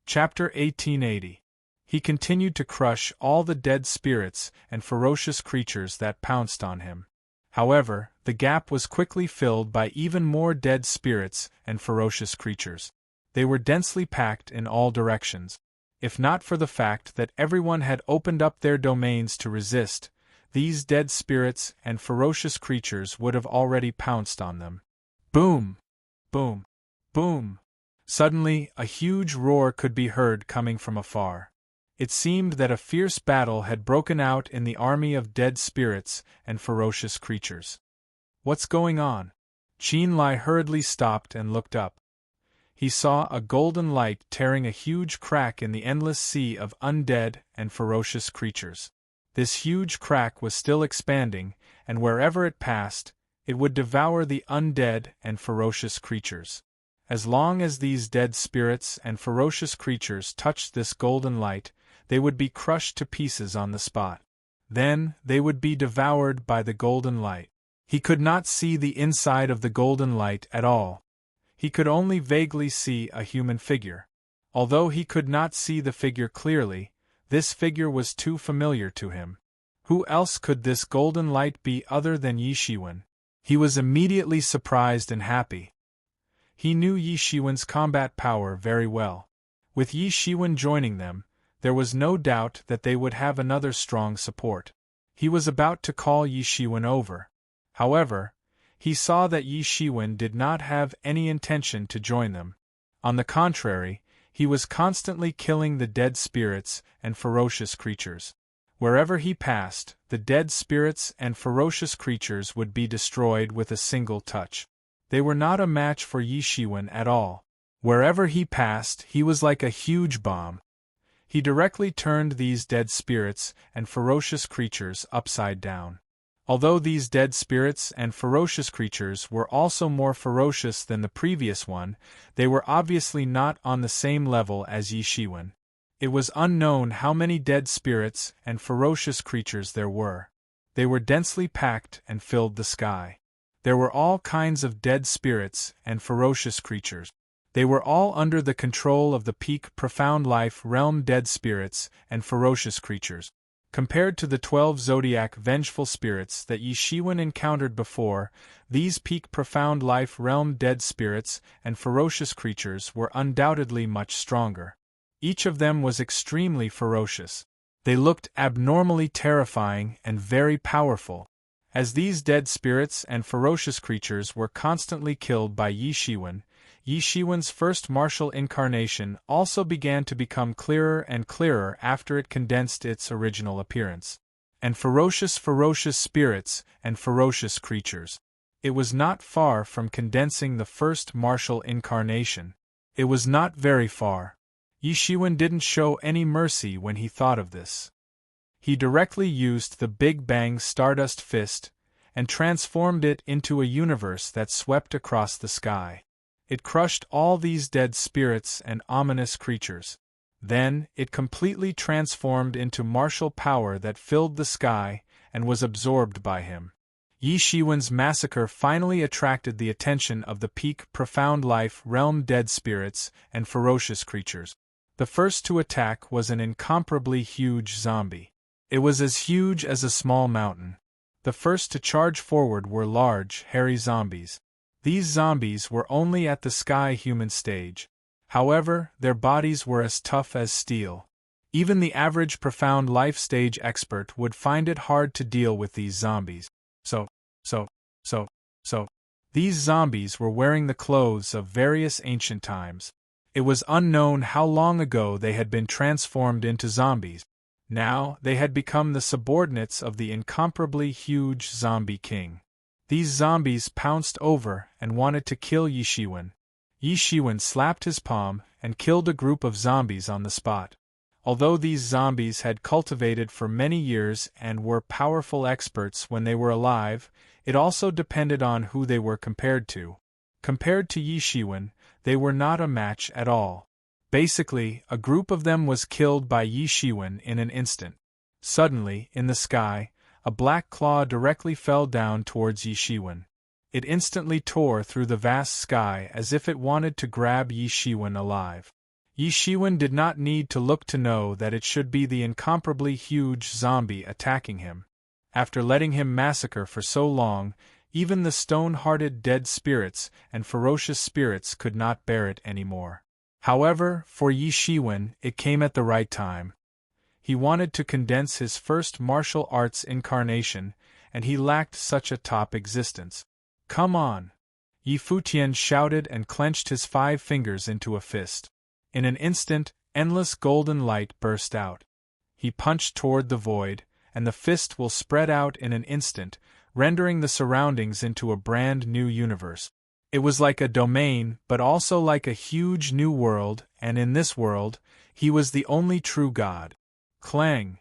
Chapter 1880. He continued to crush all the dead spirits and ferocious creatures that pounced on him. However, the gap was quickly filled by even more dead spirits and ferocious creatures. They were densely packed in all directions. If not for the fact that everyone had opened up their domains to resist, these dead spirits and ferocious creatures would have already pounced on them. Boom! Boom! Boom! Suddenly, a huge roar could be heard coming from afar. It seemed that a fierce battle had broken out in the army of dead spirits and ferocious creatures. What's going on? Qin Lai hurriedly stopped and looked up. He saw a golden light tearing a huge crack in the endless sea of undead and ferocious creatures. This huge crack was still expanding, and wherever it passed, it would devour the undead and ferocious creatures. As long as these dead spirits and ferocious creatures touched this golden light, they would be crushed to pieces on the spot. Then, they would be devoured by the golden light. He could not see the inside of the golden light at all. He could only vaguely see a human figure. Although he could not see the figure clearly, this figure was too familiar to him. Who else could this golden light be other than Yi Shiwen? He was immediately surprised and happy. He knew Yi Shiwen's combat power very well. With Yi Shiwen joining them, there was no doubt that they would have another strong support. He was about to call Yi Shiwen over. However, he saw that Yi Shiwen did not have any intention to join them. On the contrary, he was constantly killing the dead spirits and ferocious creatures. Wherever he passed, the dead spirits and ferocious creatures would be destroyed with a single touch. They were not a match for Yi Shiwen at all. Wherever he passed, he was like a huge bomb. He directly turned these dead spirits and ferocious creatures upside down. Although these dead spirits and ferocious creatures were also more ferocious than the previous one, they were obviously not on the same level as Yi Shiwen. It was unknown how many dead spirits and ferocious creatures there were. They were densely packed and filled the sky. There were all kinds of dead spirits and ferocious creatures. They were all under the control of the peak profound life realm dead spirits and ferocious creatures. Compared to the 12 zodiac vengeful spirits that Yi Shiwen encountered before, these peak profound life realm dead spirits and ferocious creatures were undoubtedly much stronger. Each of them was extremely ferocious. They looked abnormally terrifying and very powerful. As these dead spirits and ferocious creatures were constantly killed by Yi Shiwen's first martial incarnation also began to become clearer and clearer after it condensed its original appearance. And ferocious spirits and ferocious creatures. It was not far from condensing the first martial incarnation. It was not very far. Yi Shiwen didn't show any mercy when he thought of this. He directly used the Big Bang Stardust Fist and transformed it into a universe that swept across the sky. It crushed all these dead spirits and ominous creatures. Then, it completely transformed into martial power that filled the sky and was absorbed by him. Yi Shiwen's massacre finally attracted the attention of the peak profound life realm dead spirits and ferocious creatures. The first to attack was an incomparably huge zombie. It was as huge as a small mountain. The first to charge forward were large, hairy zombies. These zombies were only at the sky human stage. However, their bodies were as tough as steel. Even the average profound life stage expert would find it hard to deal with these zombies. So. These zombies were wearing the clothes of various ancient times. It was unknown how long ago they had been transformed into zombies. Now, they had become the subordinates of the incomparably huge zombie king. These zombies pounced over and wanted to kill Yi Shiwen. Yi Shiwen slapped his palm and killed a group of zombies on the spot. Although these zombies had cultivated for many years and were powerful experts when they were alive, it also depended on who they were compared to. Compared to Yi Shiwen, they were not a match at all. Basically, a group of them was killed by Yi Shiwen in an instant. Suddenly, in the sky, a black claw directly fell down towards Yi Shiwen. It instantly tore through the vast sky as if it wanted to grab Yi Shiwen alive. Yi Shiwen did not need to look to know that it should be the incomparably huge zombie attacking him. After letting him massacre for so long, even the stone-hearted dead spirits and ferocious spirits could not bear it anymore. However, for Yi Shiwen, it came at the right time. He wanted to condense his first martial arts incarnation, and he lacked such a top existence. "Come on!" Yi Futian shouted and clenched his 5 fingers into a fist. In an instant, endless golden light burst out. He punched toward the void, and the fist will spread out in an instant, rendering the surroundings into a brand new universe. It was like a domain, but also like a huge new world, and in this world, he was the only true god. Clang!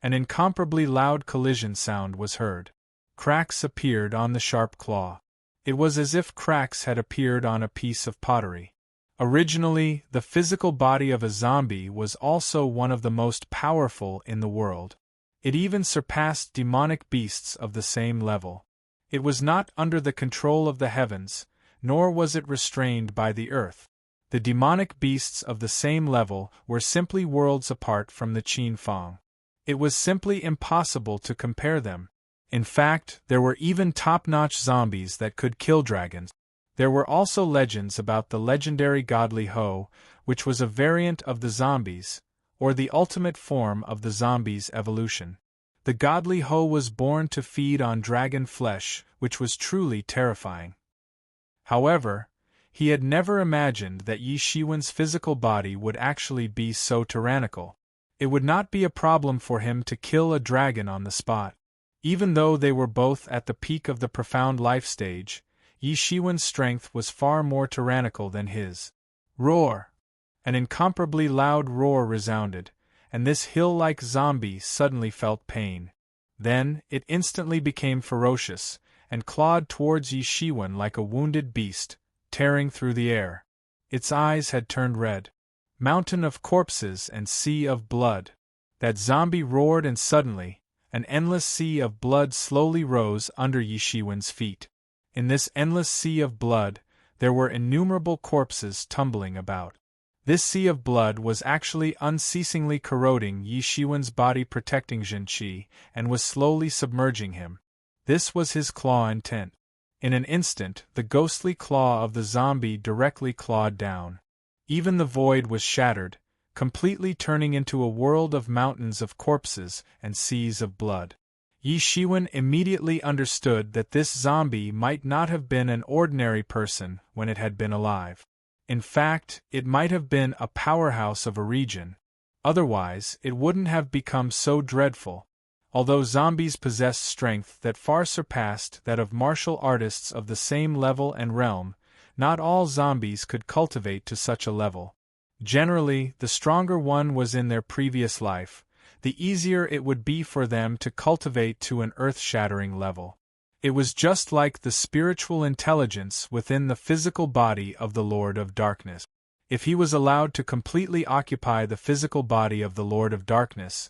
An incomparably loud collision sound was heard. Cracks appeared on the sharp claw. It was as if cracks had appeared on a piece of pottery. Originally, the physical body of a zombie was also one of the most powerful in the world. It even surpassed demonic beasts of the same level. It was not under the control of the heavens, nor was it restrained by the earth. The demonic beasts of the same level were simply worlds apart from the Qin Fang. It was simply impossible to compare them. In fact, there were even top-notch zombies that could kill dragons. There were also legends about the legendary godly Ho, which was a variant of the zombies, or the ultimate form of the zombies' evolution. The godly Ho was born to feed on dragon flesh, which was truly terrifying. However, he had never imagined that Yi Shiwen's physical body would actually be so tyrannical. It would not be a problem for him to kill a dragon on the spot. Even though they were both at the peak of the profound life stage, Yi Shiwen's strength was far more tyrannical than his. Roar! An incomparably loud roar resounded, and this hill-like zombie suddenly felt pain. Then, it instantly became ferocious, and clawed towards Yi Shiwen like a wounded beast, tearing through the air. Its eyes had turned red. Mountain of corpses and sea of blood. That zombie roared, and suddenly, an endless sea of blood slowly rose under Yi Shiwen's feet. In this endless sea of blood, there were innumerable corpses tumbling about. This sea of blood was actually unceasingly corroding Yi Shiwen's body, protecting Jin Qi, and was slowly submerging him. This was his claw intent. In an instant, the ghostly claw of the zombie directly clawed down. Even the void was shattered, completely turning into a world of mountains of corpses and seas of blood. Yi Shiwen immediately understood that this zombie might not have been an ordinary person when it had been alive. In fact, it might have been a powerhouse of a region. Otherwise, it wouldn't have become so dreadful. Although zombies possessed strength that far surpassed that of martial artists of the same level and realm, not all zombies could cultivate to such a level. Generally, the stronger one was in their previous life, the easier it would be for them to cultivate to an earth-shattering level. It was just like the spiritual intelligence within the physical body of the Lord of Darkness. If he was allowed to completely occupy the physical body of the Lord of Darkness,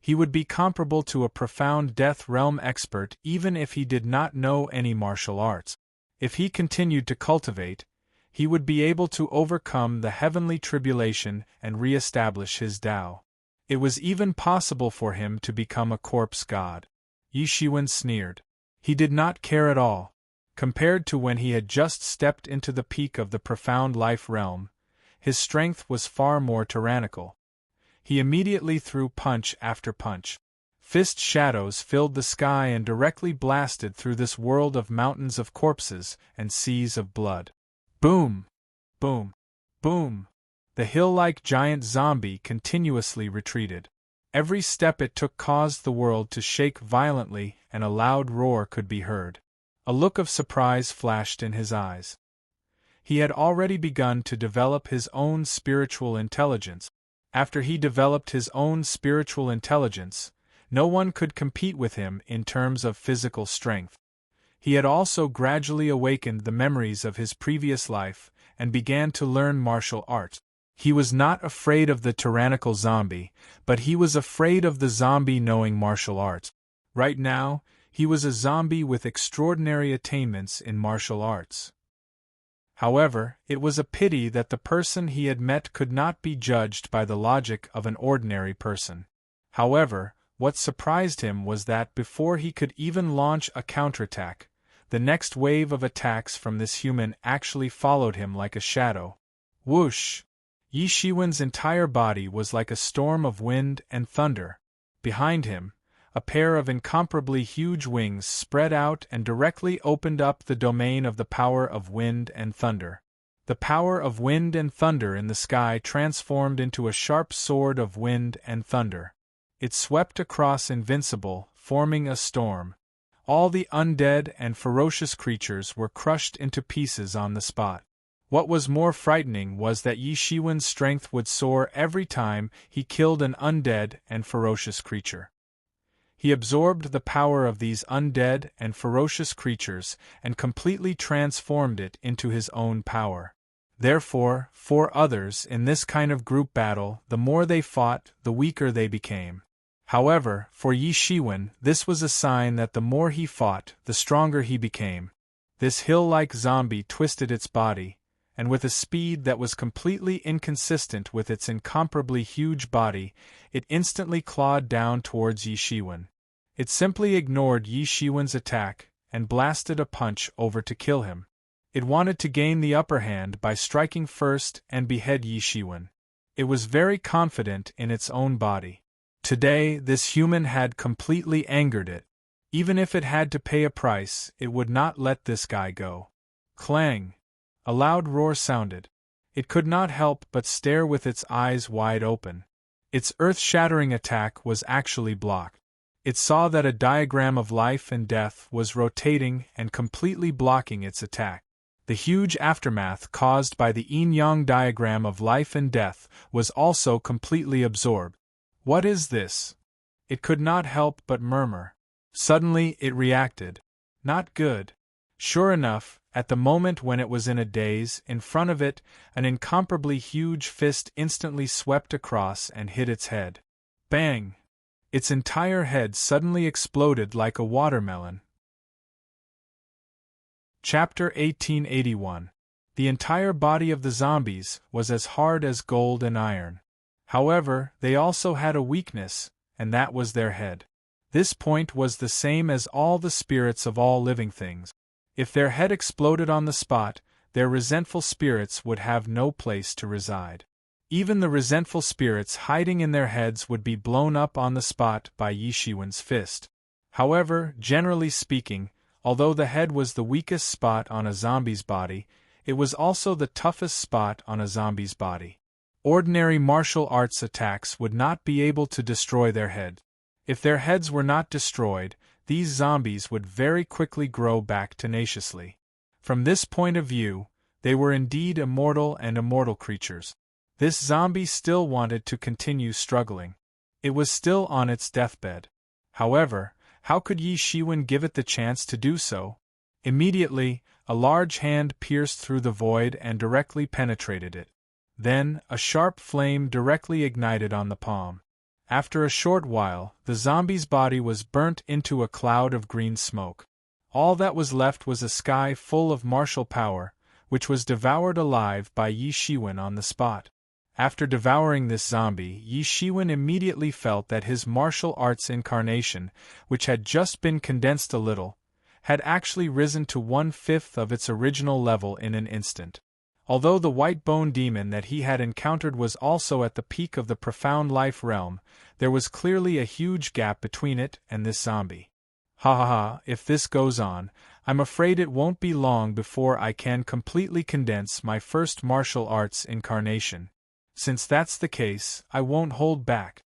he would be comparable to a profound death realm expert even if he did not know any martial arts. If he continued to cultivate, he would be able to overcome the heavenly tribulation and re-establish his Tao. It was even possible for him to become a corpse god. Yi Shiwen sneered. He did not care at all. Compared to when he had just stepped into the peak of the profound life realm, his strength was far more tyrannical. He immediately threw punch after punch. Fist shadows filled the sky and directly blasted through this world of mountains of corpses and seas of blood. Boom! Boom! Boom! The hill-like giant zombie continuously retreated. Every step it took caused the world to shake violently, and a loud roar could be heard. A look of surprise flashed in his eyes. He had already begun to develop his own spiritual intelligence. After he developed his own spiritual intelligence, no one could compete with him in terms of physical strength. He had also gradually awakened the memories of his previous life and began to learn martial arts. He was not afraid of the tyrannical zombie, but he was afraid of the zombie knowing martial arts. Right now, he was a zombie with extraordinary attainments in martial arts. However, it was a pity that the person he had met could not be judged by the logic of an ordinary person. However, what surprised him was that before he could even launch a counterattack, the next wave of attacks from this human actually followed him like a shadow. Whoosh! Yi Shiwen's entire body was like a storm of wind and thunder. Behind him, a pair of incomparably huge wings spread out and directly opened up the domain of the power of wind and thunder. The power of wind and thunder in the sky transformed into a sharp sword of wind and thunder. It swept across invincible, forming a storm. All the undead and ferocious creatures were crushed into pieces on the spot. What was more frightening was that Yi Shiwen's strength would soar every time he killed an undead and ferocious creature. He absorbed the power of these undead and ferocious creatures and completely transformed it into his own power. Therefore, for others in this kind of group battle, the more they fought, the weaker they became. However, for Yi Shiwen, this was a sign that the more he fought, the stronger he became. This hill-like zombie twisted its body, and with a speed that was completely inconsistent with its incomparably huge body, it instantly clawed down towards Yi Shiwen. It simply ignored Yi Shiwen's attack and blasted a punch over to kill him. It wanted to gain the upper hand by striking first and behead Yi Shiwen. It was very confident in its own body. Today, this human had completely angered it. Even if it had to pay a price, it would not let this guy go. Clang! A loud roar sounded. It could not help but stare with its eyes wide open. Its earth-shattering attack was actually blocked. It saw that a diagram of life and death was rotating and completely blocking its attack. The huge aftermath caused by the yin-yang diagram of life and death was also completely absorbed. What is this? It could not help but murmur. Suddenly it reacted. Not good. Sure enough, at the moment when it was in a daze, in front of it, an incomparably huge fist instantly swept across and hit its head. Bang! Its entire head suddenly exploded like a watermelon. Chapter 1881. The entire body of the zombies was as hard as gold and iron. However, they also had a weakness, and that was their head. This point was the same as all the spirits of all living things. If their head exploded on the spot, their resentful spirits would have no place to reside. Even the resentful spirits hiding in their heads would be blown up on the spot by Yi Shiwen's fist. However, generally speaking, although the head was the weakest spot on a zombie's body, it was also the toughest spot on a zombie's body. Ordinary martial arts attacks would not be able to destroy their head. If their heads were not destroyed, these zombies would very quickly grow back tenaciously. From this point of view, they were indeed immortal and immortal creatures. This zombie still wanted to continue struggling. It was still on its deathbed. However, how could Yi Shiwen give it the chance to do so? Immediately, a large hand pierced through the void and directly penetrated it. Then, a sharp flame directly ignited on the palm. After a short while, the zombie's body was burnt into a cloud of green smoke. All that was left was a sky full of martial power, which was devoured alive by Yi Shiwen on the spot. After devouring this zombie, Yi Shiwen immediately felt that his martial arts incarnation, which had just been condensed a little, had actually risen to 1/5 of its original level in an instant. Although the white bone demon that he had encountered was also at the peak of the profound life realm, there was clearly a huge gap between it and this zombie. Ha ha ha, if this goes on, I'm afraid it won't be long before I can completely condense my first martial arts incarnation. Since that's the case, I won't hold back.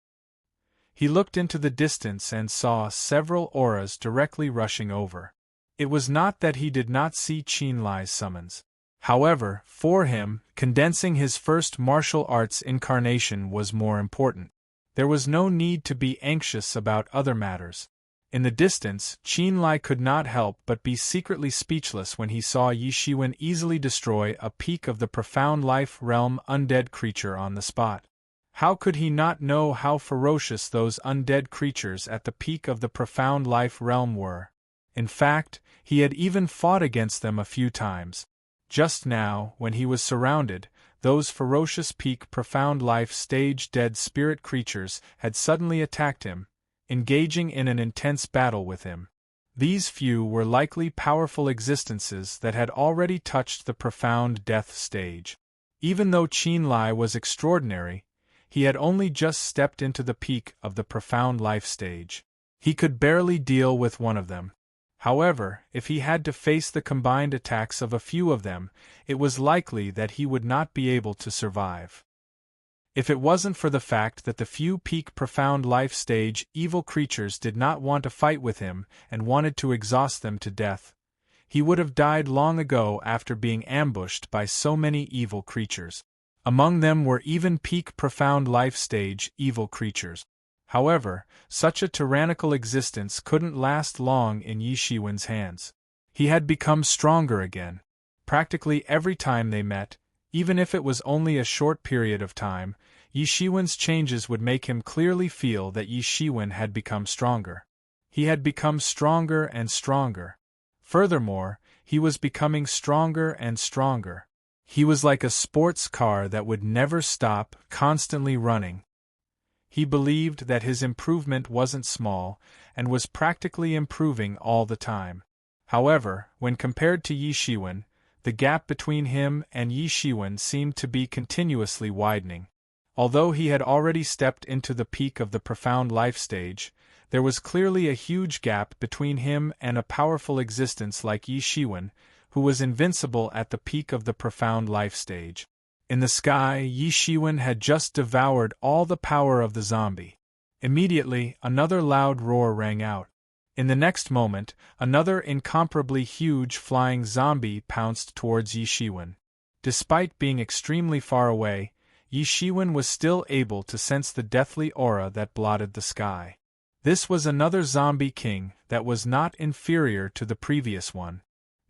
He looked into the distance and saw several auras directly rushing over. It was not that he did not see Qinlai's summons. However, for him, condensing his first martial arts incarnation was more important. There was no need to be anxious about other matters. In the distance, Qinlai could not help but be secretly speechless when he saw Yi Shiwen easily destroy a peak of the profound life realm undead creature on the spot. How could he not know how ferocious those undead creatures at the peak of the profound life realm were? In fact, he had even fought against them a few times. Just now, when he was surrounded, those ferocious peak profound life stage dead spirit creatures had suddenly attacked him, engaging in an intense battle with him. These few were likely powerful existences that had already touched the profound death stage. Even though Qin Lai was extraordinary, he had only just stepped into the peak of the profound life stage. He could barely deal with one of them. However, if he had to face the combined attacks of a few of them, it was likely that he would not be able to survive. If it wasn't for the fact that the few peak profound life stage evil creatures did not want to fight with him and wanted to exhaust them to death, he would have died long ago after being ambushed by so many evil creatures. Among them were even peak profound life stage evil creatures. However, such a tyrannical existence couldn't last long in Yi Shiwen's hands. He had become stronger again. Practically every time they met, even if it was only a short period of time, Yi Shiwen's changes would make him clearly feel that Yi Shiwen had become stronger. He had become stronger and stronger. Furthermore, he was becoming stronger and stronger. He was like a sports car that would never stop, constantly running. He believed that his improvement wasn't small, and was practically improving all the time. However, when compared to Yi Shiwen, the gap between him and Yi Shiwen seemed to be continuously widening. Although he had already stepped into the peak of the profound life stage, there was clearly a huge gap between him and a powerful existence like Yi Shiwen, who was invincible at the peak of the profound life stage. In the sky, Yi Shiwen had just devoured all the power of the zombie. Immediately, another loud roar rang out. In the next moment, another incomparably huge flying zombie pounced towards Yi Shiwen. Despite being extremely far away, Yi Shiwen was still able to sense the deathly aura that blotted the sky. This was another zombie king that was not inferior to the previous one.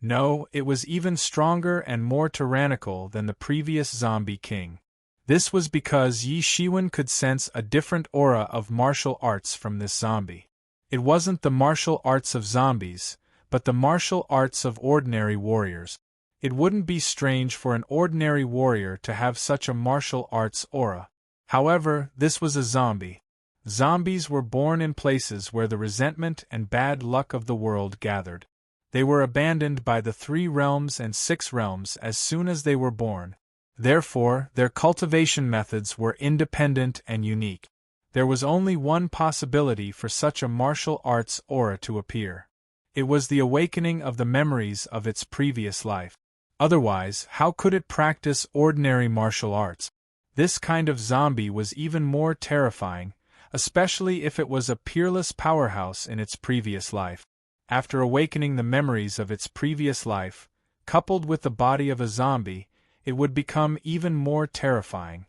No, it was even stronger and more tyrannical than the previous zombie king. This was because Yi Shiwen could sense a different aura of martial arts from this zombie. It wasn't the martial arts of zombies, but the martial arts of ordinary warriors. It wouldn't be strange for an ordinary warrior to have such a martial arts aura. However, this was a zombie. Zombies were born in places where the resentment and bad luck of the world gathered. They were abandoned by the 3 realms and 6 realms as soon as they were born. Therefore, their cultivation methods were independent and unique. There was only one possibility for such a martial arts aura to appear. It was the awakening of the memories of its previous life. Otherwise, how could it practice ordinary martial arts? This kind of zombie was even more terrifying, especially if it was a peerless powerhouse in its previous life. After awakening the memories of its previous life, coupled with the body of a zombie, it would become even more terrifying.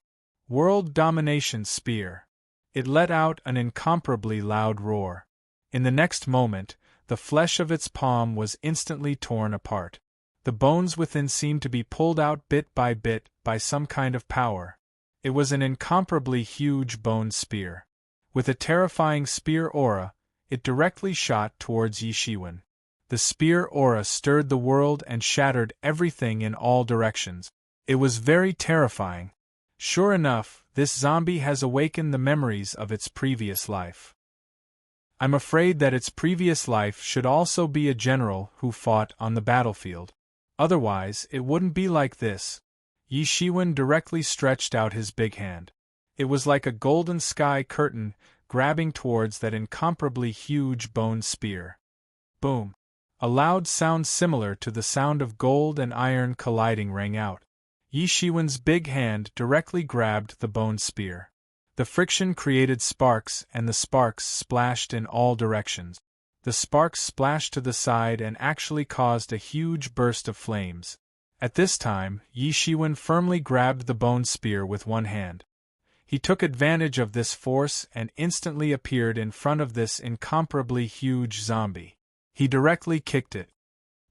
World Domination Spear. It let out an incomparably loud roar. In the next moment, the flesh of its palm was instantly torn apart. The bones within seemed to be pulled out bit by some kind of power. It was an incomparably huge bone spear. With a terrifying spear aura, it directly shot towards Yi Shiwen. The spear aura stirred the world and shattered everything in all directions. It was very terrifying. Sure enough, this zombie has awakened the memories of its previous life. I'm afraid that its previous life should also be a general who fought on the battlefield. Otherwise, it wouldn't be like this. Yi Shiwen directly stretched out his big hand. It was like a golden sky curtain grabbing towards that incomparably huge bone spear. Boom! A loud sound similar to the sound of gold and iron colliding rang out. Yi Shiwen's big hand directly grabbed the bone spear. The friction created sparks, and the sparks splashed in all directions. The sparks splashed to the side and actually caused a huge burst of flames. At this time, Yi Shiwen firmly grabbed the bone spear with one hand. He took advantage of this force and instantly appeared in front of this incomparably huge zombie. He directly kicked it.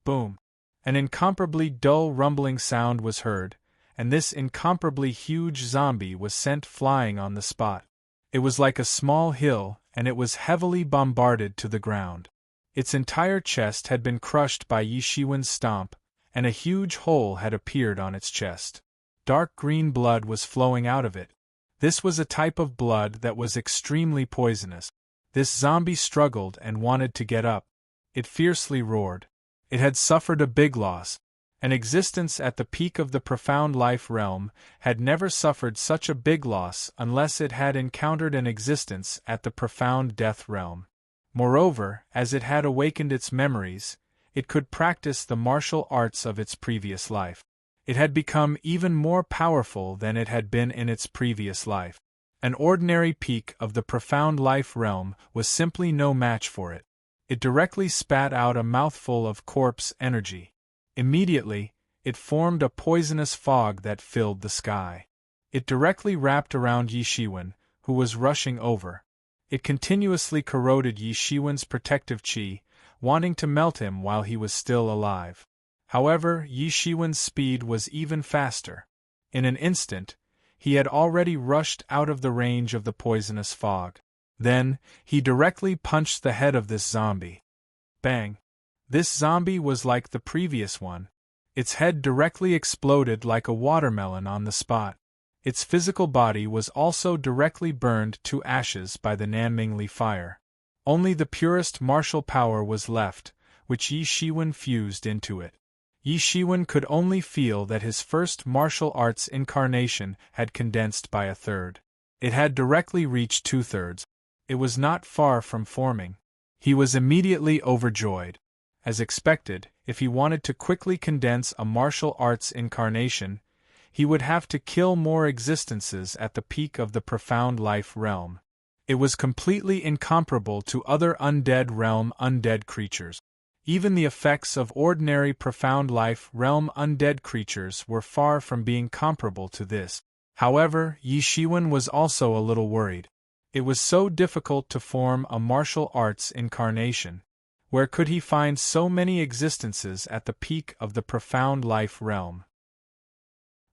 Boom! An incomparably dull rumbling sound was heard, and this incomparably huge zombie was sent flying on the spot. It was like a small hill, and it was heavily bombarded to the ground. Its entire chest had been crushed by Yi Shiwen's stomp, and a huge hole had appeared on its chest. Dark green blood was flowing out of it. This was a type of blood that was extremely poisonous. This zombie struggled and wanted to get up. It fiercely roared. It had suffered a big loss. An existence at the peak of the profound life realm had never suffered such a big loss unless it had encountered an existence at the profound death realm. Moreover, as it had awakened its memories, it could practice the martial arts of its previous life. It had become even more powerful than it had been in its previous life. An ordinary peak of the profound life realm was simply no match for it. It directly spat out a mouthful of corpse energy. Immediately, it formed a poisonous fog that filled the sky. It directly wrapped around Yi Shiwen, who was rushing over. It continuously corroded Yi Shiwen's protective qi, wanting to melt him while he was still alive. However, Yi Shiwen's speed was even faster. In an instant, he had already rushed out of the range of the poisonous fog. Then, he directly punched the head of this zombie. Bang! This zombie was like the previous one. Its head directly exploded like a watermelon on the spot. Its physical body was also directly burned to ashes by the Nanmingli fire. Only the purest martial power was left, which Yi Shiwen fused into it. Yi Shiwen could only feel that his first martial arts incarnation had condensed by a third. It had directly reached 2/3. It was not far from forming. He was immediately overjoyed. As expected, if he wanted to quickly condense a martial arts incarnation, he would have to kill more existences at the peak of the profound life realm. It was completely incomparable to other undead realm undead creatures. Even the effects of ordinary profound life realm undead creatures were far from being comparable to this. However, Yi Shiwen was also a little worried. It was so difficult to form a martial arts incarnation. Where could he find so many existences at the peak of the profound life realm?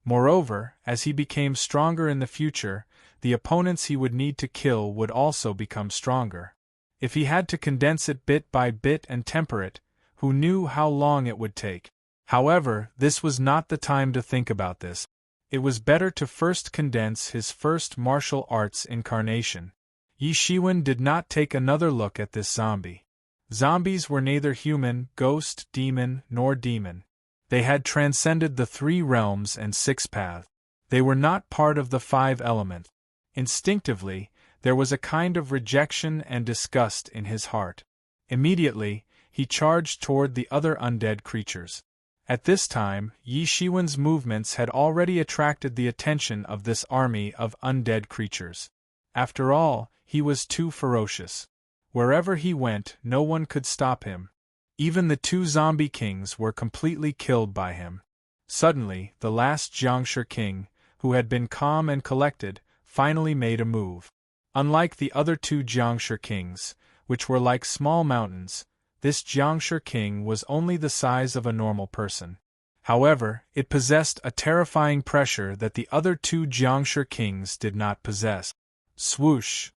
Moreover, as he became stronger in the future, the opponents he would need to kill would also become stronger. If he had to condense it bit by bit and temper it, who knew how long it would take? However, this was not the time to think about this. It was better to first condense his first martial arts incarnation. Yi Shiwen did not take another look at this zombie. Zombies were neither human, ghost, demon, nor demon. They had transcended the 3 realms and 6 paths. They were not part of the 5 elements. Instinctively, there was a kind of rejection and disgust in his heart. Immediately, he charged toward the other undead creatures. At this time, Yi Shiwen's movements had already attracted the attention of this army of undead creatures. After all, he was too ferocious. Wherever he went, no one could stop him. Even the 2 zombie kings were completely killed by him. Suddenly, the last Jiangshi king, who had been calm and collected, finally made a move. Unlike the other 2 Jiangshi kings, which were like small mountains, this Jiangshi king was only the size of a normal person. However, it possessed a terrifying pressure that the other 2 Jiangshi kings did not possess. Swoosh!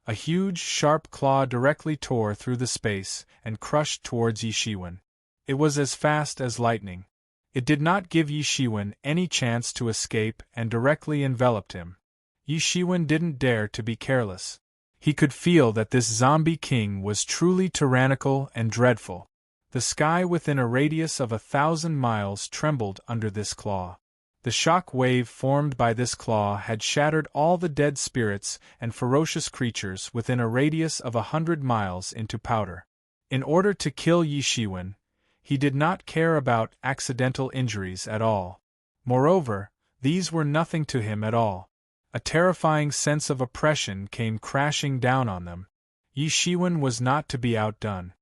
A huge, sharp claw directly tore through the space and crushed towards Yi Shiwen. It was as fast as lightning. It did not give Yi Shiwen any chance to escape and directly enveloped him. Yi Shiwen didn't dare to be careless. He could feel that this zombie king was truly tyrannical and dreadful. The sky within a radius of 1,000 miles trembled under this claw. The shock wave formed by this claw had shattered all the dead spirits and ferocious creatures within a radius of 100 miles into powder. In order to kill Yi Shiwen, he did not care about accidental injuries at all. Moreover, these were nothing to him at all. A terrifying sense of oppression came crashing down on them. Yi Shiwen was not to be outdone.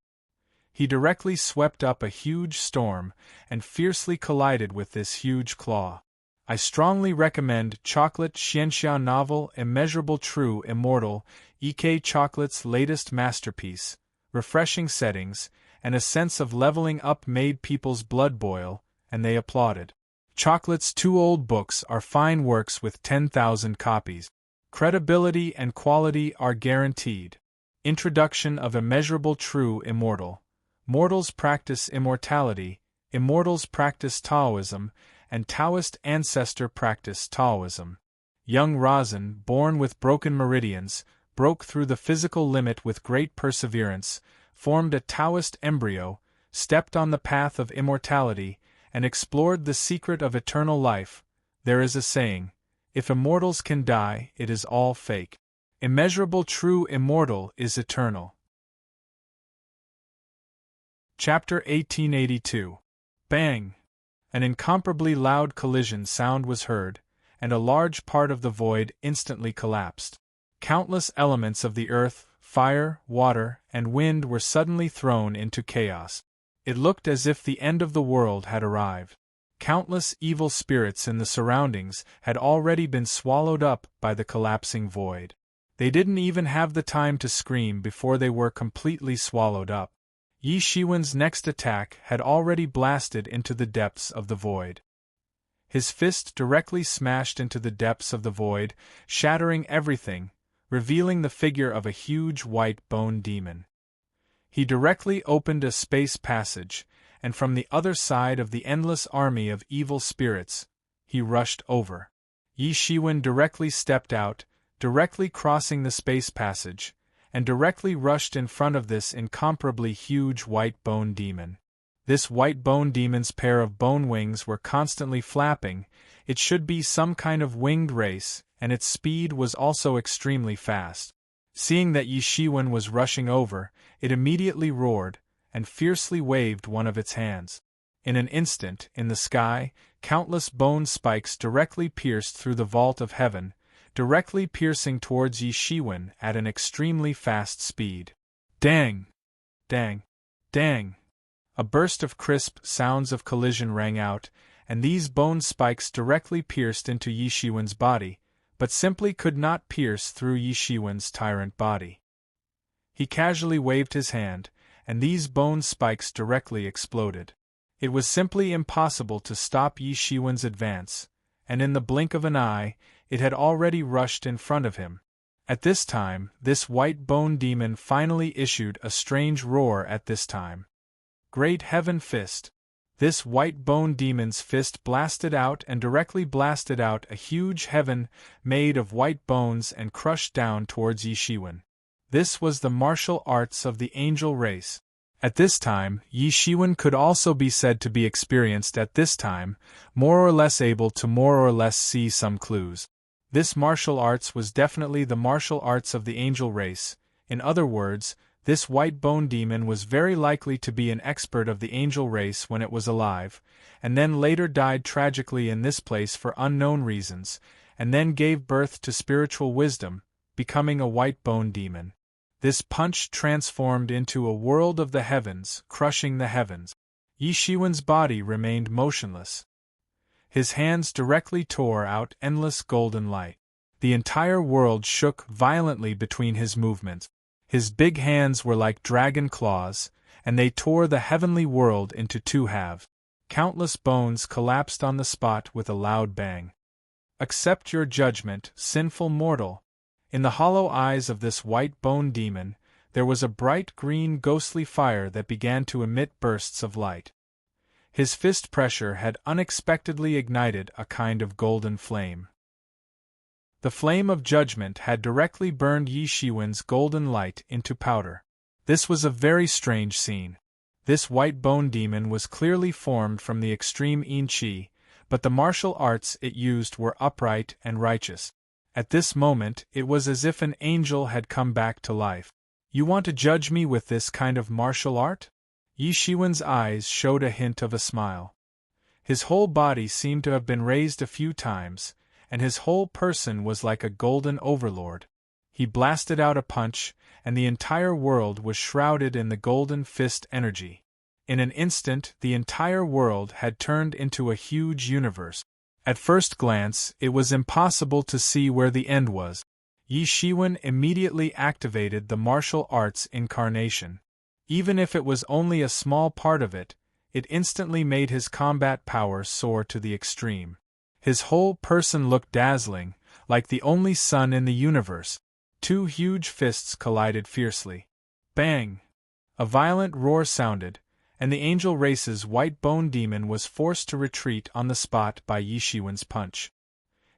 He directly swept up a huge storm and fiercely collided with this huge claw. I strongly recommend Chocolate Xianxia novel Immeasurable True Immortal, EK Chocolate's latest masterpiece. Refreshing settings and a sense of leveling up made people's blood boil, and they applauded. Chocolate's 2 old books are fine works with 10,000 copies. Credibility and quality are guaranteed. Introduction of Immeasurable True Immortal. Mortals practice immortality, immortals practice Taoism, and Taoist ancestor practice Taoism. Young Razin, born with broken meridians, broke through the physical limit with great perseverance, formed a Taoist embryo, stepped on the path of immortality, and explored the secret of eternal life. There is a saying, if immortals can die, it is all fake. Immeasurable true immortal is eternal. Chapter 1882. Bang! An incomparably loud collision sound was heard, and a large part of the void instantly collapsed. Countless elements of the earth, fire, water, and wind were suddenly thrown into chaos. It looked as if the end of the world had arrived. Countless evil spirits in the surroundings had already been swallowed up by the collapsing void. They didn't even have the time to scream before they were completely swallowed up. Yi Shiwen's next attack had already blasted into the depths of the void. His fist directly smashed into the depths of the void, shattering everything, revealing the figure of a huge white bone demon. He directly opened a space passage, and from the other side of the endless army of evil spirits, he rushed over. Yi Shiwen directly stepped out, directly crossing the space passage, and directly rushed in front of this incomparably huge white bone demon. This white bone demon's pair of bone wings were constantly flapping. It should be some kind of winged race, and its speed was also extremely fast. Seeing that Yi Shiwen was rushing over, it immediately roared, and fiercely waved one of its hands. In an instant, in the sky, countless bone spikes directly pierced through the vault of heaven, directly piercing towards Yi Shiwen at an extremely fast speed. Dang! Dang! Dang! A burst of crisp sounds of collision rang out, and these bone spikes directly pierced into Yi Shiwen's body, but simply could not pierce through Yi Shiwen's tyrant body. He casually waved his hand, and these bone spikes directly exploded. It was simply impossible to stop Yi Shiwen's advance, and in the blink of an eye, it had already rushed in front of him. At this time, this white bone demon finally issued a strange roar at this time. Great Heaven Fist! This white bone demon's fist blasted out and directly blasted out a huge heaven made of white bones and crushed down towards Yi Shiwen. This was the martial arts of the angel race. At this time, Yi Shiwen could also be said to be experienced at this time, more or less able to more or less see some clues. This martial arts was definitely the martial arts of the angel race. In other words, this white bone demon was very likely to be an expert of the angel race when it was alive, and then later died tragically in this place for unknown reasons, and then gave birth to spiritual wisdom, becoming a white bone demon. This punch transformed into a world of the heavens, crushing the heavens. Yi Shiwen's body remained motionless. His hands directly tore out endless golden light. The entire world shook violently between his movements. His big hands were like dragon claws, and they tore the heavenly world into two halves. Countless bones collapsed on the spot with a loud bang. Accept your judgment, sinful mortal. In the hollow eyes of this white bone demon, there was a bright green ghostly fire that began to emit bursts of light. His fist pressure had unexpectedly ignited a kind of golden flame. The flame of judgment had directly burned Yi Shiwen's golden light into powder. This was a very strange scene. This white bone demon was clearly formed from the extreme Yin Qi, but the martial arts it used were upright and righteous. At this moment, it was as if an angel had come back to life. You want to judge me with this kind of martial art? Yi Shiwen's eyes showed a hint of a smile. His whole body seemed to have been raised a few times, and his whole person was like a golden overlord. He blasted out a punch, and the entire world was shrouded in the golden fist energy. In an instant, the entire world had turned into a huge universe. At first glance, it was impossible to see where the end was. Yi Shiwen immediately activated the martial arts incarnation. Even if it was only a small part of it, it instantly made his combat power soar to the extreme. His whole person looked dazzling, like the only sun in the universe. Two huge fists collided fiercely. Bang! A violent roar sounded, and the angel race's white bone demon was forced to retreat on the spot by Yi Shiwen's punch.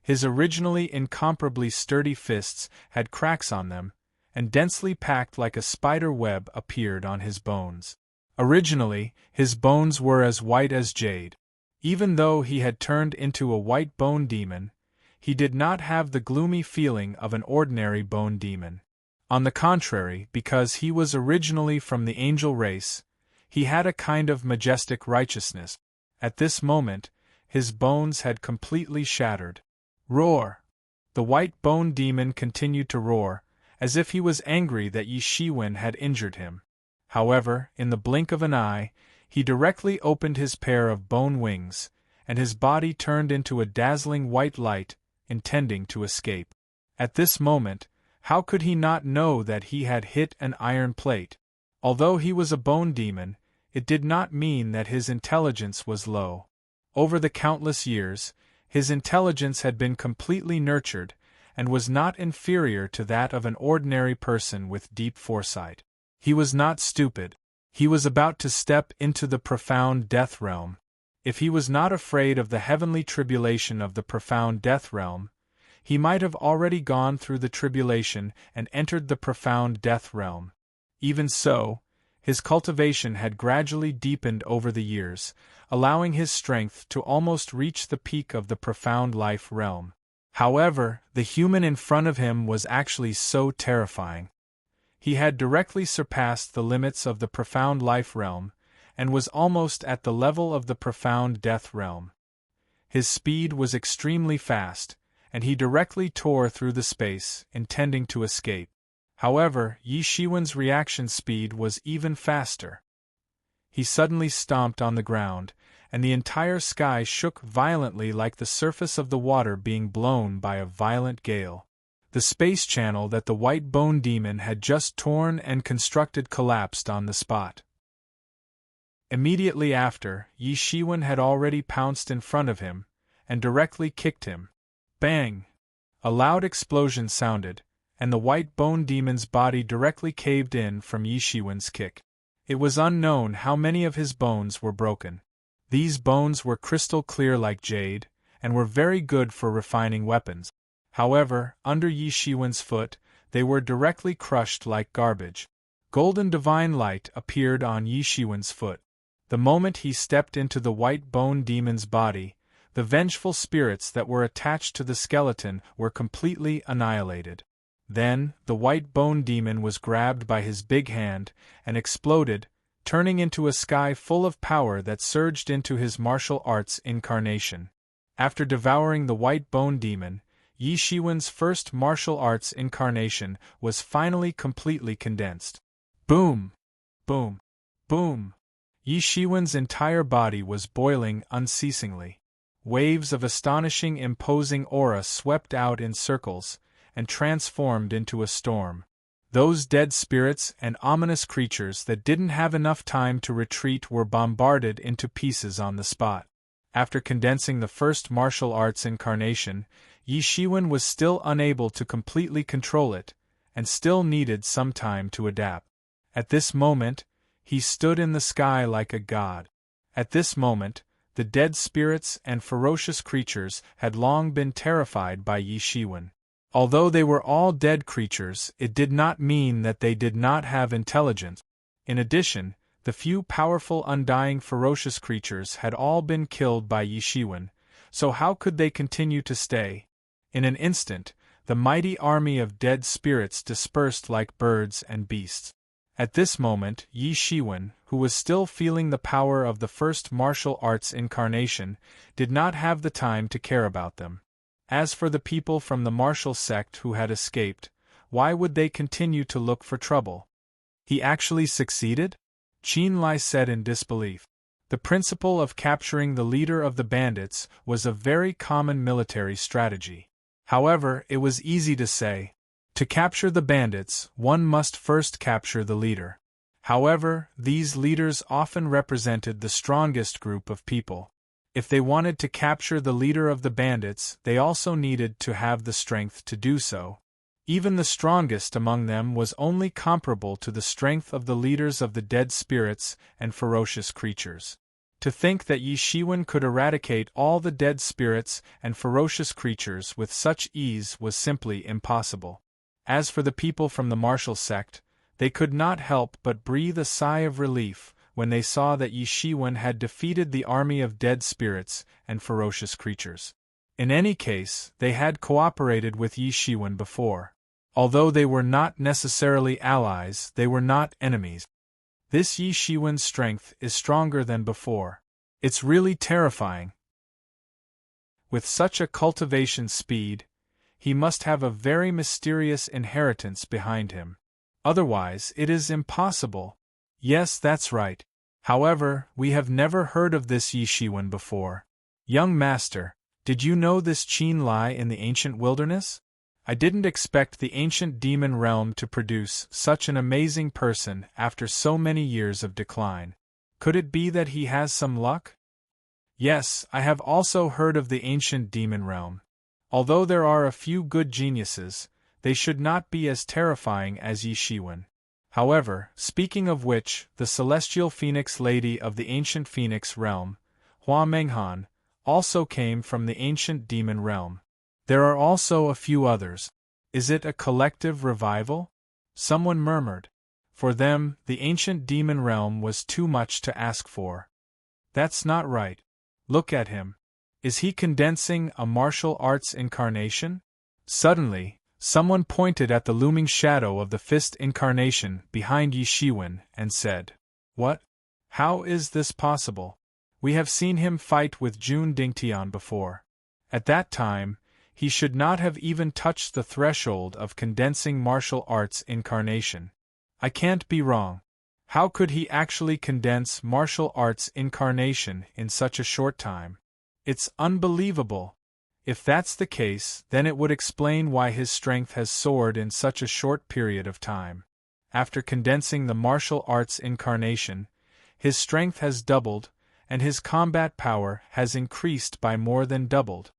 His originally incomparably sturdy fists had cracks on them, and densely packed like a spider web appeared on his bones. Originally, his bones were as white as jade. Even though he had turned into a white bone demon, he did not have the gloomy feeling of an ordinary bone demon. On the contrary, because he was originally from the angel race, he had a kind of majestic righteousness. At this moment, his bones had completely shattered. Roar! The white bone demon continued to roar, as if he was angry that Yi Shiwen had injured him. However, in the blink of an eye, he directly opened his pair of bone wings, and his body turned into a dazzling white light, intending to escape. At this moment, how could he not know that he had hit an iron plate? Although he was a bone demon, it did not mean that his intelligence was low. Over the countless years, his intelligence had been completely nurtured, and was not inferior to that of an ordinary person with deep foresight. He was not stupid. He was about to step into the profound death realm. If he was not afraid of the heavenly tribulation of the profound death realm, he might have already gone through the tribulation and entered the profound death realm. Even so, his cultivation had gradually deepened over the years, allowing his strength to almost reach the peak of the profound life realm. However, the human in front of him was actually so terrifying. He had directly surpassed the limits of the profound life realm, and was almost at the level of the profound death realm. His speed was extremely fast, and he directly tore through the space, intending to escape. However, Yi Shiwen's reaction speed was even faster. He suddenly stomped on the ground, and the entire sky shook violently like the surface of the water being blown by a violent gale. The space channel that the white bone demon had just torn and constructed collapsed on the spot. Immediately after, Yi Shiwen had already pounced in front of him, and directly kicked him. Bang! A loud explosion sounded, and the white bone demon's body directly caved in from Yi Shiwen's kick. It was unknown how many of his bones were broken. These bones were crystal clear like jade, and were very good for refining weapons. However, under Yi Shiwen's foot, they were directly crushed like garbage. Golden divine light appeared on Yi Shiwen's foot. The moment he stepped into the white bone demon's body, the vengeful spirits that were attached to the skeleton were completely annihilated. Then, the white bone demon was grabbed by his big hand and exploded, turning into a sky full of power that surged into his martial arts incarnation. After devouring the white bone demon, Yi Shiwen's first martial arts incarnation was finally completely condensed. Boom! Boom! Boom! Yi Shiwen's entire body was boiling unceasingly. Waves of astonishing imposing aura swept out in circles, and transformed into a storm. Those dead spirits and ominous creatures that didn't have enough time to retreat were bombarded into pieces on the spot. After condensing the first martial arts incarnation, Yi Shiwen was still unable to completely control it, and still needed some time to adapt. At this moment, he stood in the sky like a god. At this moment, the dead spirits and ferocious creatures had long been terrified by Yi Shiwen. Although they were all dead creatures, it did not mean that they did not have intelligence. In addition, the few powerful undying ferocious creatures had all been killed by Yi Shiwen, so how could they continue to stay? In an instant, the mighty army of dead spirits dispersed like birds and beasts. At this moment, Yi Shiwen, who was still feeling the power of the first martial arts incarnation, did not have the time to care about them. As for the people from the martial sect who had escaped, why would they continue to look for trouble? He actually succeeded? Qin Lai said in disbelief. The principle of capturing the leader of the bandits was a very common military strategy. However, it was easy to say, to capture the bandits, one must first capture the leader. However, these leaders often represented the strongest group of people. If they wanted to capture the leader of the bandits, they also needed to have the strength to do so. Even the strongest among them was only comparable to the strength of the leaders of the dead spirits and ferocious creatures. To think that Yi Shiwen could eradicate all the dead spirits and ferocious creatures with such ease was simply impossible. As for the people from the martial sect, they could not help but breathe a sigh of relief when they saw that Yi Shiwen had defeated the army of dead spirits and ferocious creatures. In any case, they had cooperated with Yi Shiwen before. Although they were not necessarily allies, they were not enemies. This Yi Shiwen's strength is stronger than before. It's really terrifying. With such a cultivation speed, he must have a very mysterious inheritance behind him. Otherwise, it is impossible. Yes, that's right. However, we have never heard of this Yi Shiwen before. Young master, did you know this Qin lie in the ancient wilderness? I didn't expect the ancient demon realm to produce such an amazing person after so many years of decline. Could it be that he has some luck? Yes, I have also heard of the ancient demon realm. Although there are a few good geniuses, they should not be as terrifying as Yi Shiwen. However, speaking of which, the celestial phoenix lady of the ancient phoenix realm, Hua Menghan, also came from the ancient demon realm. There are also a few others. Is it a collective revival? Someone murmured. For them, the ancient demon realm was too much to ask for. That's not right. Look at him. Is he condensing a martial arts incarnation? Suddenly, someone pointed at the looming shadow of the fist incarnation behind Yi Shiwen and said, "What? How is this possible? We have seen him fight with Jun Dingtian before. At that time, he should not have even touched the threshold of condensing martial arts incarnation. I can't be wrong. How could he actually condense martial arts incarnation in such a short time? It's unbelievable. If that's the case, then it would explain why his strength has soared in such a short period of time. After condensing the martial arts incarnation, his strength has doubled, and his combat power has increased by more than doubled."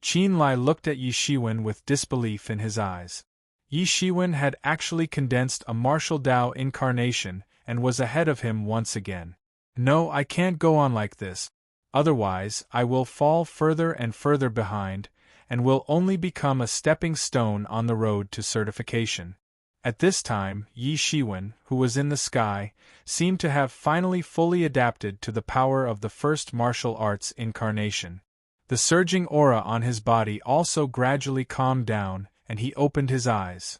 Qin Lai looked at Yi Shiwen with disbelief in his eyes. Yi Shiwen had actually condensed a martial Dao incarnation and was ahead of him once again. No, I can't go on like this. Otherwise, I will fall further and further behind, and will only become a stepping stone on the road to certification. At this time, Yi Shiwen, who was in the sky, seemed to have finally fully adapted to the power of the first martial arts incarnation. The surging aura on his body also gradually calmed down, and he opened his eyes.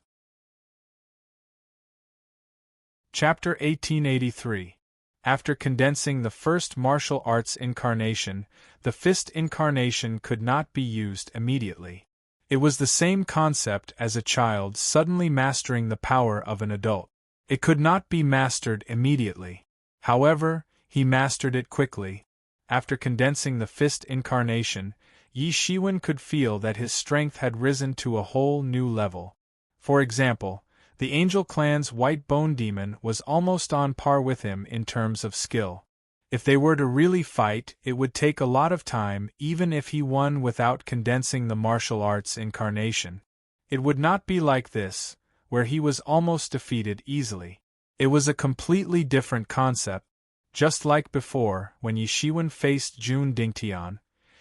Chapter 1883. After condensing the first martial arts incarnation, the fist incarnation could not be used immediately. It was the same concept as a child suddenly mastering the power of an adult. It could not be mastered immediately. However, he mastered it quickly. After condensing the fist incarnation, Yi Shiwen could feel that his strength had risen to a whole new level. For example, the Angel Clan's White Bone Demon was almost on par with him in terms of skill. If they were to really fight, it would take a lot of time even if he won without condensing the martial arts incarnation. It would not be like this, where he was almost defeated easily. It was a completely different concept. Just like before, when Yi Shiwen faced Jun Dingtian,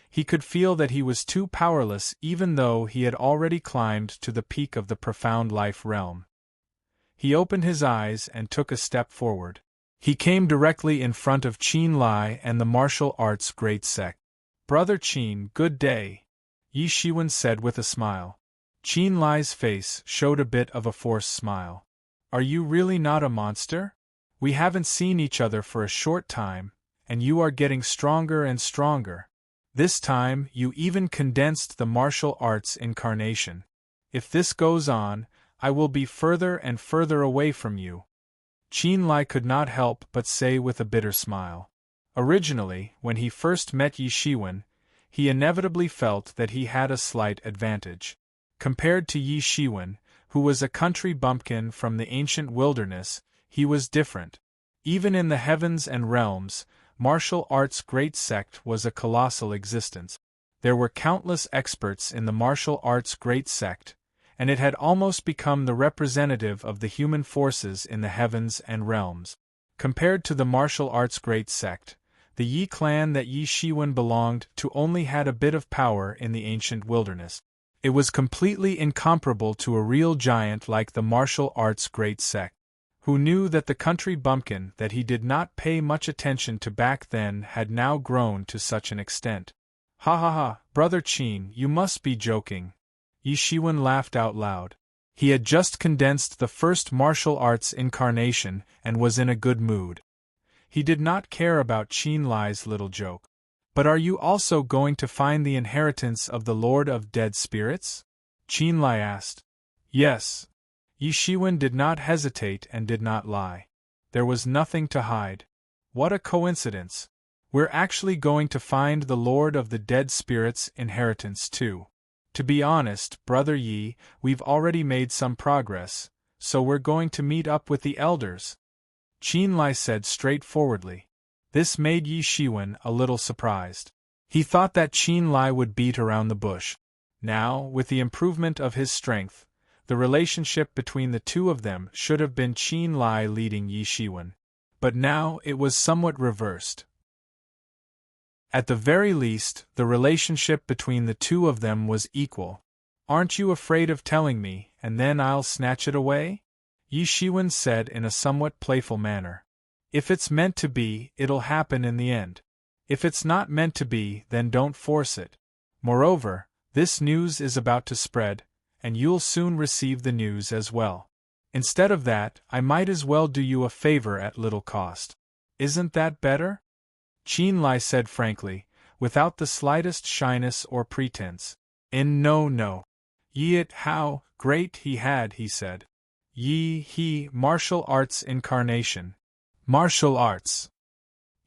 he could feel that he was too powerless even though he had already climbed to the peak of the profound life realm. He opened his eyes and took a step forward. He came directly in front of Qin Lai and the martial arts great sect. "Brother Qin, good day," Yi Shiwen said with a smile. Qin Lai's face showed a bit of a forced smile. "Are you really not a monster? We haven't seen each other for a short time, and you are getting stronger and stronger. This time, you even condensed the martial arts incarnation. If this goes on, I will be further and further away from you." Qin Lai could not help but say with a bitter smile. Originally, when he first met Yi Shiwen, he inevitably felt that he had a slight advantage. Compared to Yi Shiwen, who was a country bumpkin from the ancient wilderness, he was different. Even in the heavens and realms, martial arts great sect was a colossal existence. There were countless experts in the martial arts great sect, and it had almost become the representative of the human forces in the heavens and realms. Compared to the martial arts great sect, the Yi clan that Yi Shiwen belonged to only had a bit of power in the ancient wilderness. It was completely incomparable to a real giant like the martial arts great sect, who knew that the country bumpkin that he did not pay much attention to back then had now grown to such an extent. Ha ha ha, Brother Qin, you must be joking. Yi Shiwen laughed out loud. He had just condensed the first martial arts incarnation and was in a good mood. He did not care about Qin Lai's little joke. But are you also going to find the inheritance of the Lord of Dead Spirits? Qin Lai asked. Yes. Yi Shiwen did not hesitate and did not lie. There was nothing to hide. What a coincidence. We're actually going to find the Lord of the Dead Spirits' inheritance too. To be honest, Brother Yi, we've already made some progress, so we're going to meet up with the elders. Qin Lai said straightforwardly. This made Yi Shiwen a little surprised. He thought that Qin Lai would beat around the bush. Now, with the improvement of his strength, the relationship between the two of them should have been Qin Lai leading Yi Shiwen. But now it was somewhat reversed. At the very least, the relationship between the two of them was equal. Aren't you afraid of telling me, and then I'll snatch it away? Yi Shiwen said in a somewhat playful manner. If it's meant to be, it'll happen in the end. If it's not meant to be, then don't force it. Moreover, this news is about to spread, and you'll soon receive the news as well. Instead of that, I might as well do you a favor at little cost. Isn't that better? Qin Lai said frankly, without the slightest shyness or pretense. No. Yit how great he said. He martial arts incarnation. Martial arts.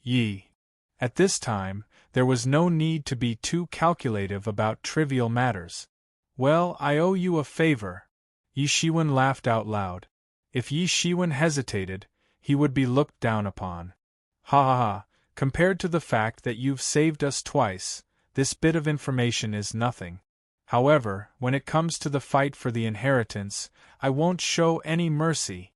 Yi. At this time, there was no need to be too calculative about trivial matters. Well, I owe you a favor. Yi Shiwen laughed out loud. If Yi Shiwen hesitated, he would be looked down upon. Ha ha ha. Compared to the fact that you've saved us twice, this bit of information is nothing. However, when it comes to the fight for the inheritance, I won't show any mercy.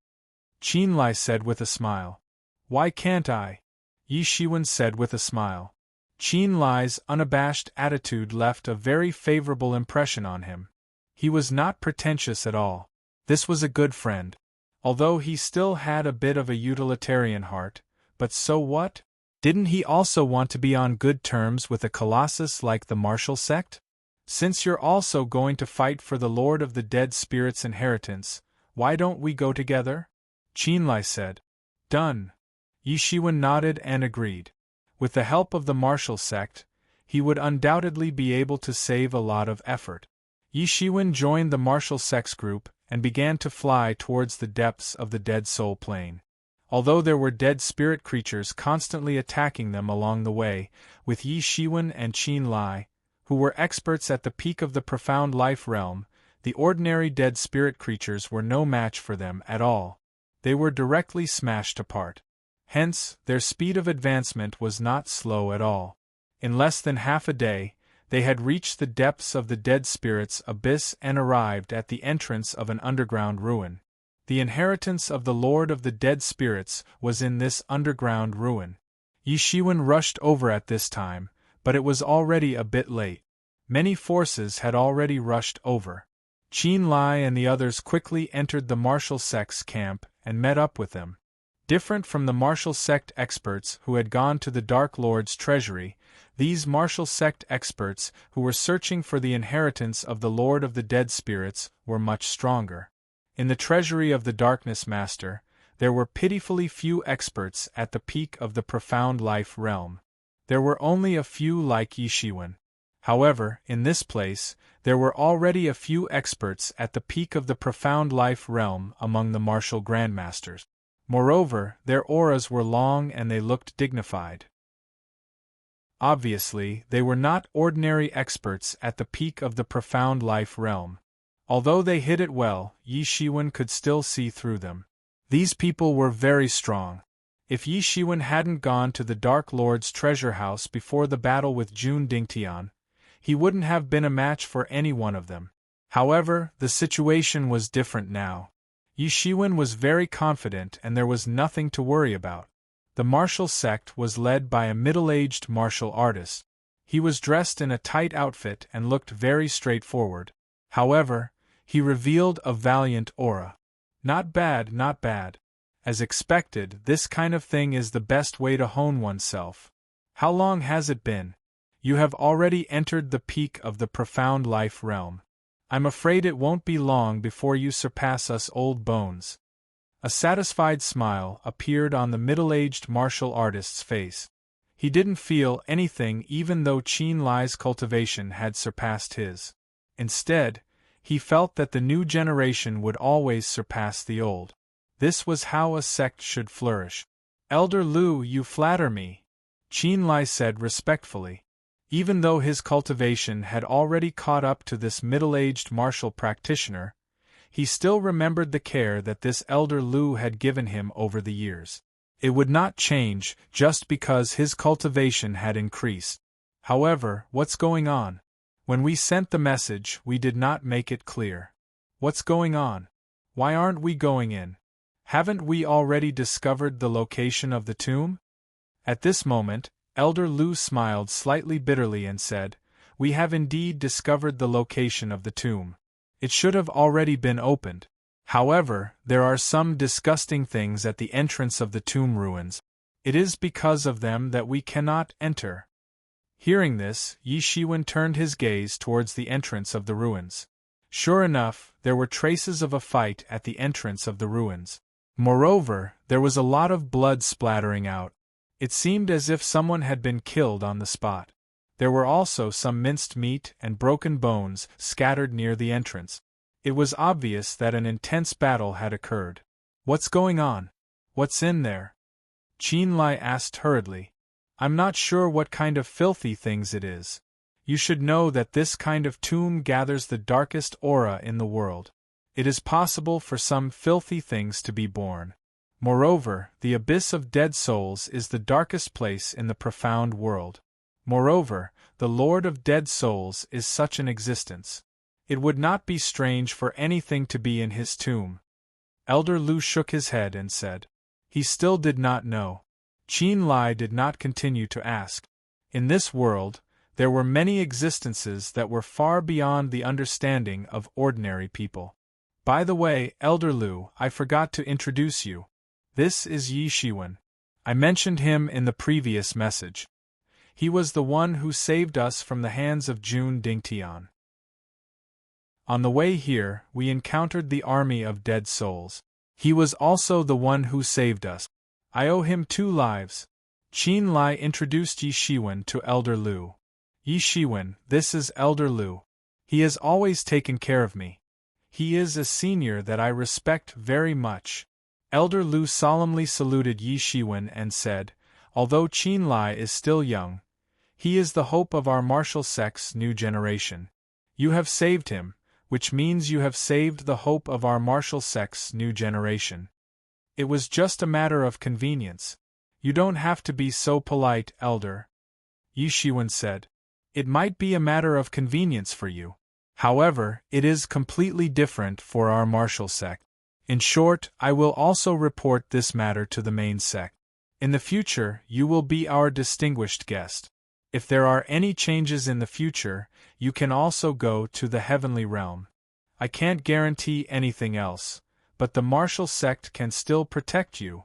Qin Lai said with a smile. Why can't I? Yi Shiwen said with a smile. Qin Lai's unabashed attitude left a very favorable impression on him. He was not pretentious at all. This was a good friend. Although he still had a bit of a utilitarian heart, but so what? Didn't he also want to be on good terms with a colossus like the martial sect? Since you're also going to fight for the Lord of the Dead Spirits' inheritance, why don't we go together? Qin Lai said. Done. Yi Shiwen nodded and agreed. With the help of the martial sect, he would undoubtedly be able to save a lot of effort. Yi Shiwen joined the martial sect's group and began to fly towards the depths of the Dead Soul Plain. Although there were dead spirit creatures constantly attacking them along the way, with Yi Shiwen and Qin Lai, who were experts at the peak of the profound life realm, the ordinary dead spirit creatures were no match for them at all. They were directly smashed apart. Hence, their speed of advancement was not slow at all. In less than half a day, they had reached the depths of the dead spirit's abyss and arrived at the entrance of an underground ruin. The inheritance of the Lord of the Dead Spirits was in this underground ruin. Yi Shiwen rushed over at this time, but it was already a bit late. Many forces had already rushed over. Qin Lai and the others quickly entered the martial sect's camp and met up with them. Different from the martial sect experts who had gone to the Dark Lord's treasury, these martial sect experts who were searching for the inheritance of the Lord of the Dead Spirits were much stronger. In the treasury of the Darkness Master, there were pitifully few experts at the peak of the profound life realm. There were only a few like Yi Shiwen. However, in this place, there were already a few experts at the peak of the profound life realm among the martial grandmasters. Moreover, their auras were long and they looked dignified. Obviously, they were not ordinary experts at the peak of the profound life realm. Although they hid it well, Yi Shiwen could still see through them. These people were very strong. If Yi Shiwen hadn't gone to the Dark Lord's treasure house before the battle with Jun Dingtian, he wouldn't have been a match for any one of them. However, the situation was different now. Yi Shiwen was very confident and there was nothing to worry about. The martial sect was led by a middle-aged martial artist. He was dressed in a tight outfit and looked very straightforward. However, he revealed a valiant aura. Not bad, not bad. As expected, this kind of thing is the best way to hone oneself. How long has it been? You have already entered the peak of the profound life realm. I'm afraid it won't be long before you surpass us old bones. A satisfied smile appeared on the middle-aged martial artist's face. He didn't feel anything even though Qin Lai's cultivation had surpassed his. Instead, he felt that the new generation would always surpass the old. This was how a sect should flourish. Elder Lu, you flatter me, Qin Lai said respectfully. Even though his cultivation had already caught up to this middle-aged martial practitioner, he still remembered the care that this Elder Lu had given him over the years. It would not change just because his cultivation had increased. However, what's going on? When we sent the message, we did not make it clear. What's going on? Why aren't we going in? Haven't we already discovered the location of the tomb? At this moment, Elder Lu smiled slightly bitterly and said, "We have indeed discovered the location of the tomb. It should have already been opened. However, there are some disgusting things at the entrance of the tomb ruins. It is because of them that we cannot enter." Hearing this, Yi Shiwen turned his gaze towards the entrance of the ruins. Sure enough, there were traces of a fight at the entrance of the ruins. Moreover, there was a lot of blood splattering out. It seemed as if someone had been killed on the spot. There were also some minced meat and broken bones scattered near the entrance. It was obvious that an intense battle had occurred. "What's going on? What's in there?" Qin Lai asked hurriedly. "I'm not sure what kind of filthy things it is. You should know that this kind of tomb gathers the darkest aura in the world. It is possible for some filthy things to be born. Moreover, the abyss of dead souls is the darkest place in the profound world. Moreover, the Lord of Dead Souls is such an existence. It would not be strange for anything to be in his tomb." Elder Lu shook his head and said. He still did not know. Qin Lai did not continue to ask. In this world, there were many existences that were far beyond the understanding of ordinary people. "By the way, Elder Lu, I forgot to introduce you. This is Yi Shiwen. I mentioned him in the previous message. He was the one who saved us from the hands of Jun Dingtian. On the way here, we encountered the army of dead souls. He was also the one who saved us. I owe him 2 lives. Qin Lai introduced Yi Shiwen to Elder Lu. "Yi Shiwen, this is Elder Lu. He has always taken care of me. He is a senior that I respect very much." Elder Lu solemnly saluted Yi Shiwen and said, "Although Qin Lai is still young, he is the hope of our martial sect's new generation. You have saved him, which means you have saved the hope of our martial sect's new generation. It was just a matter of convenience. You don't have to be so polite, Elder," Yi Shiwen said. "It might be a matter of convenience for you. However, it is completely different for our martial sect. In short, I will also report this matter to the main sect. In the future, you will be our distinguished guest. If there are any changes in the future, you can also go to the heavenly realm. I can't guarantee anything else, but the martial sect can still protect you,"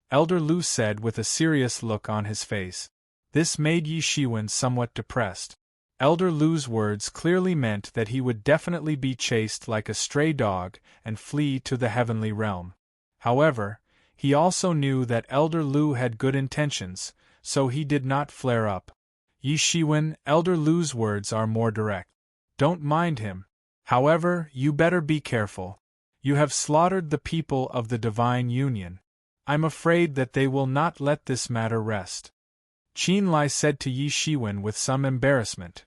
Elder Lu said with a serious look on his face. This made Yi Shiwen somewhat depressed. Elder Lu's words clearly meant that he would definitely be chased like a stray dog and flee to the heavenly realm. However, he also knew that Elder Lu had good intentions, so he did not flare up. "Yi Shiwen, Elder Lu's words are more direct. Don't mind him. However, you better be careful. You have slaughtered the people of the Divine Union. I'm afraid that they will not let this matter rest," Qin Lai said to Yi Shiwen with some embarrassment.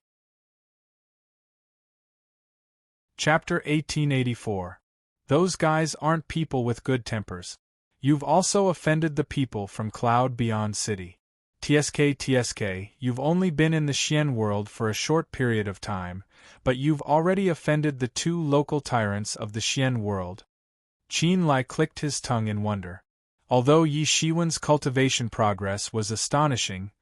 Chapter 1884. Those guys aren't people with good tempers. You've also offended the people from Cloud Beyond City. TSK, you've only been in the Xian world for a short period of time, but you've already offended the two local tyrants of the Xian world. Qin Lai clicked his tongue in wonder. Although Yi Shiwen's cultivation progress was astonishing,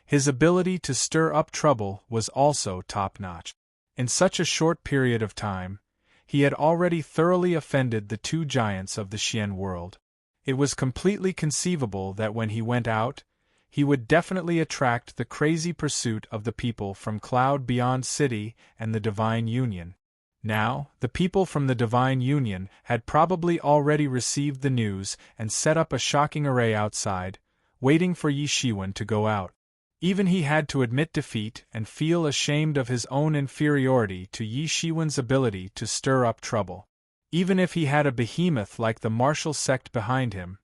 his ability to stir up trouble was also top-notch. In such a short period of time, he had already thoroughly offended the two giants of the Xian world. It was completely conceivable that when he went out, he would definitely attract the crazy pursuit of the people from Cloud Beyond City and the Divine Union. Now, the people from the Divine Union had probably already received the news and set up a shocking array outside, waiting for Yi Shiwen to go out. Even he had to admit defeat and feel ashamed of his own inferiority to Yi Shiwen's ability to stir up trouble. Even if he had a behemoth like the martial sect behind him,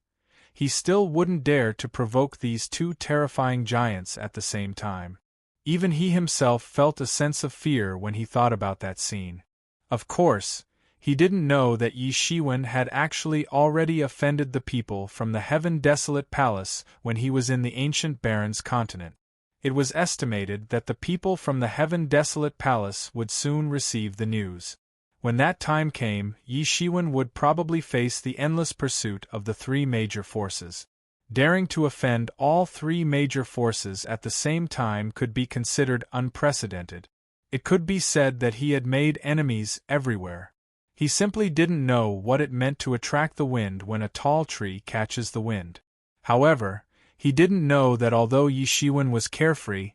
he still wouldn't dare to provoke these two terrifying giants at the same time. Even he himself felt a sense of fear when he thought about that scene. Of course, he didn't know that Yi Shiwen had actually already offended the people from the Heaven Desolate Palace when he was in the Ancient Baron's continent. It was estimated that the people from the Heaven Desolate Palace would soon receive the news. When that time came, Yi Shiwen would probably face the endless pursuit of the three major forces. Daring to offend all three major forces at the same time could be considered unprecedented. It could be said that he had made enemies everywhere. He simply didn't know what it meant to attract the wind when a tall tree catches the wind. However, he didn't know that although Yi Shiwen was carefree,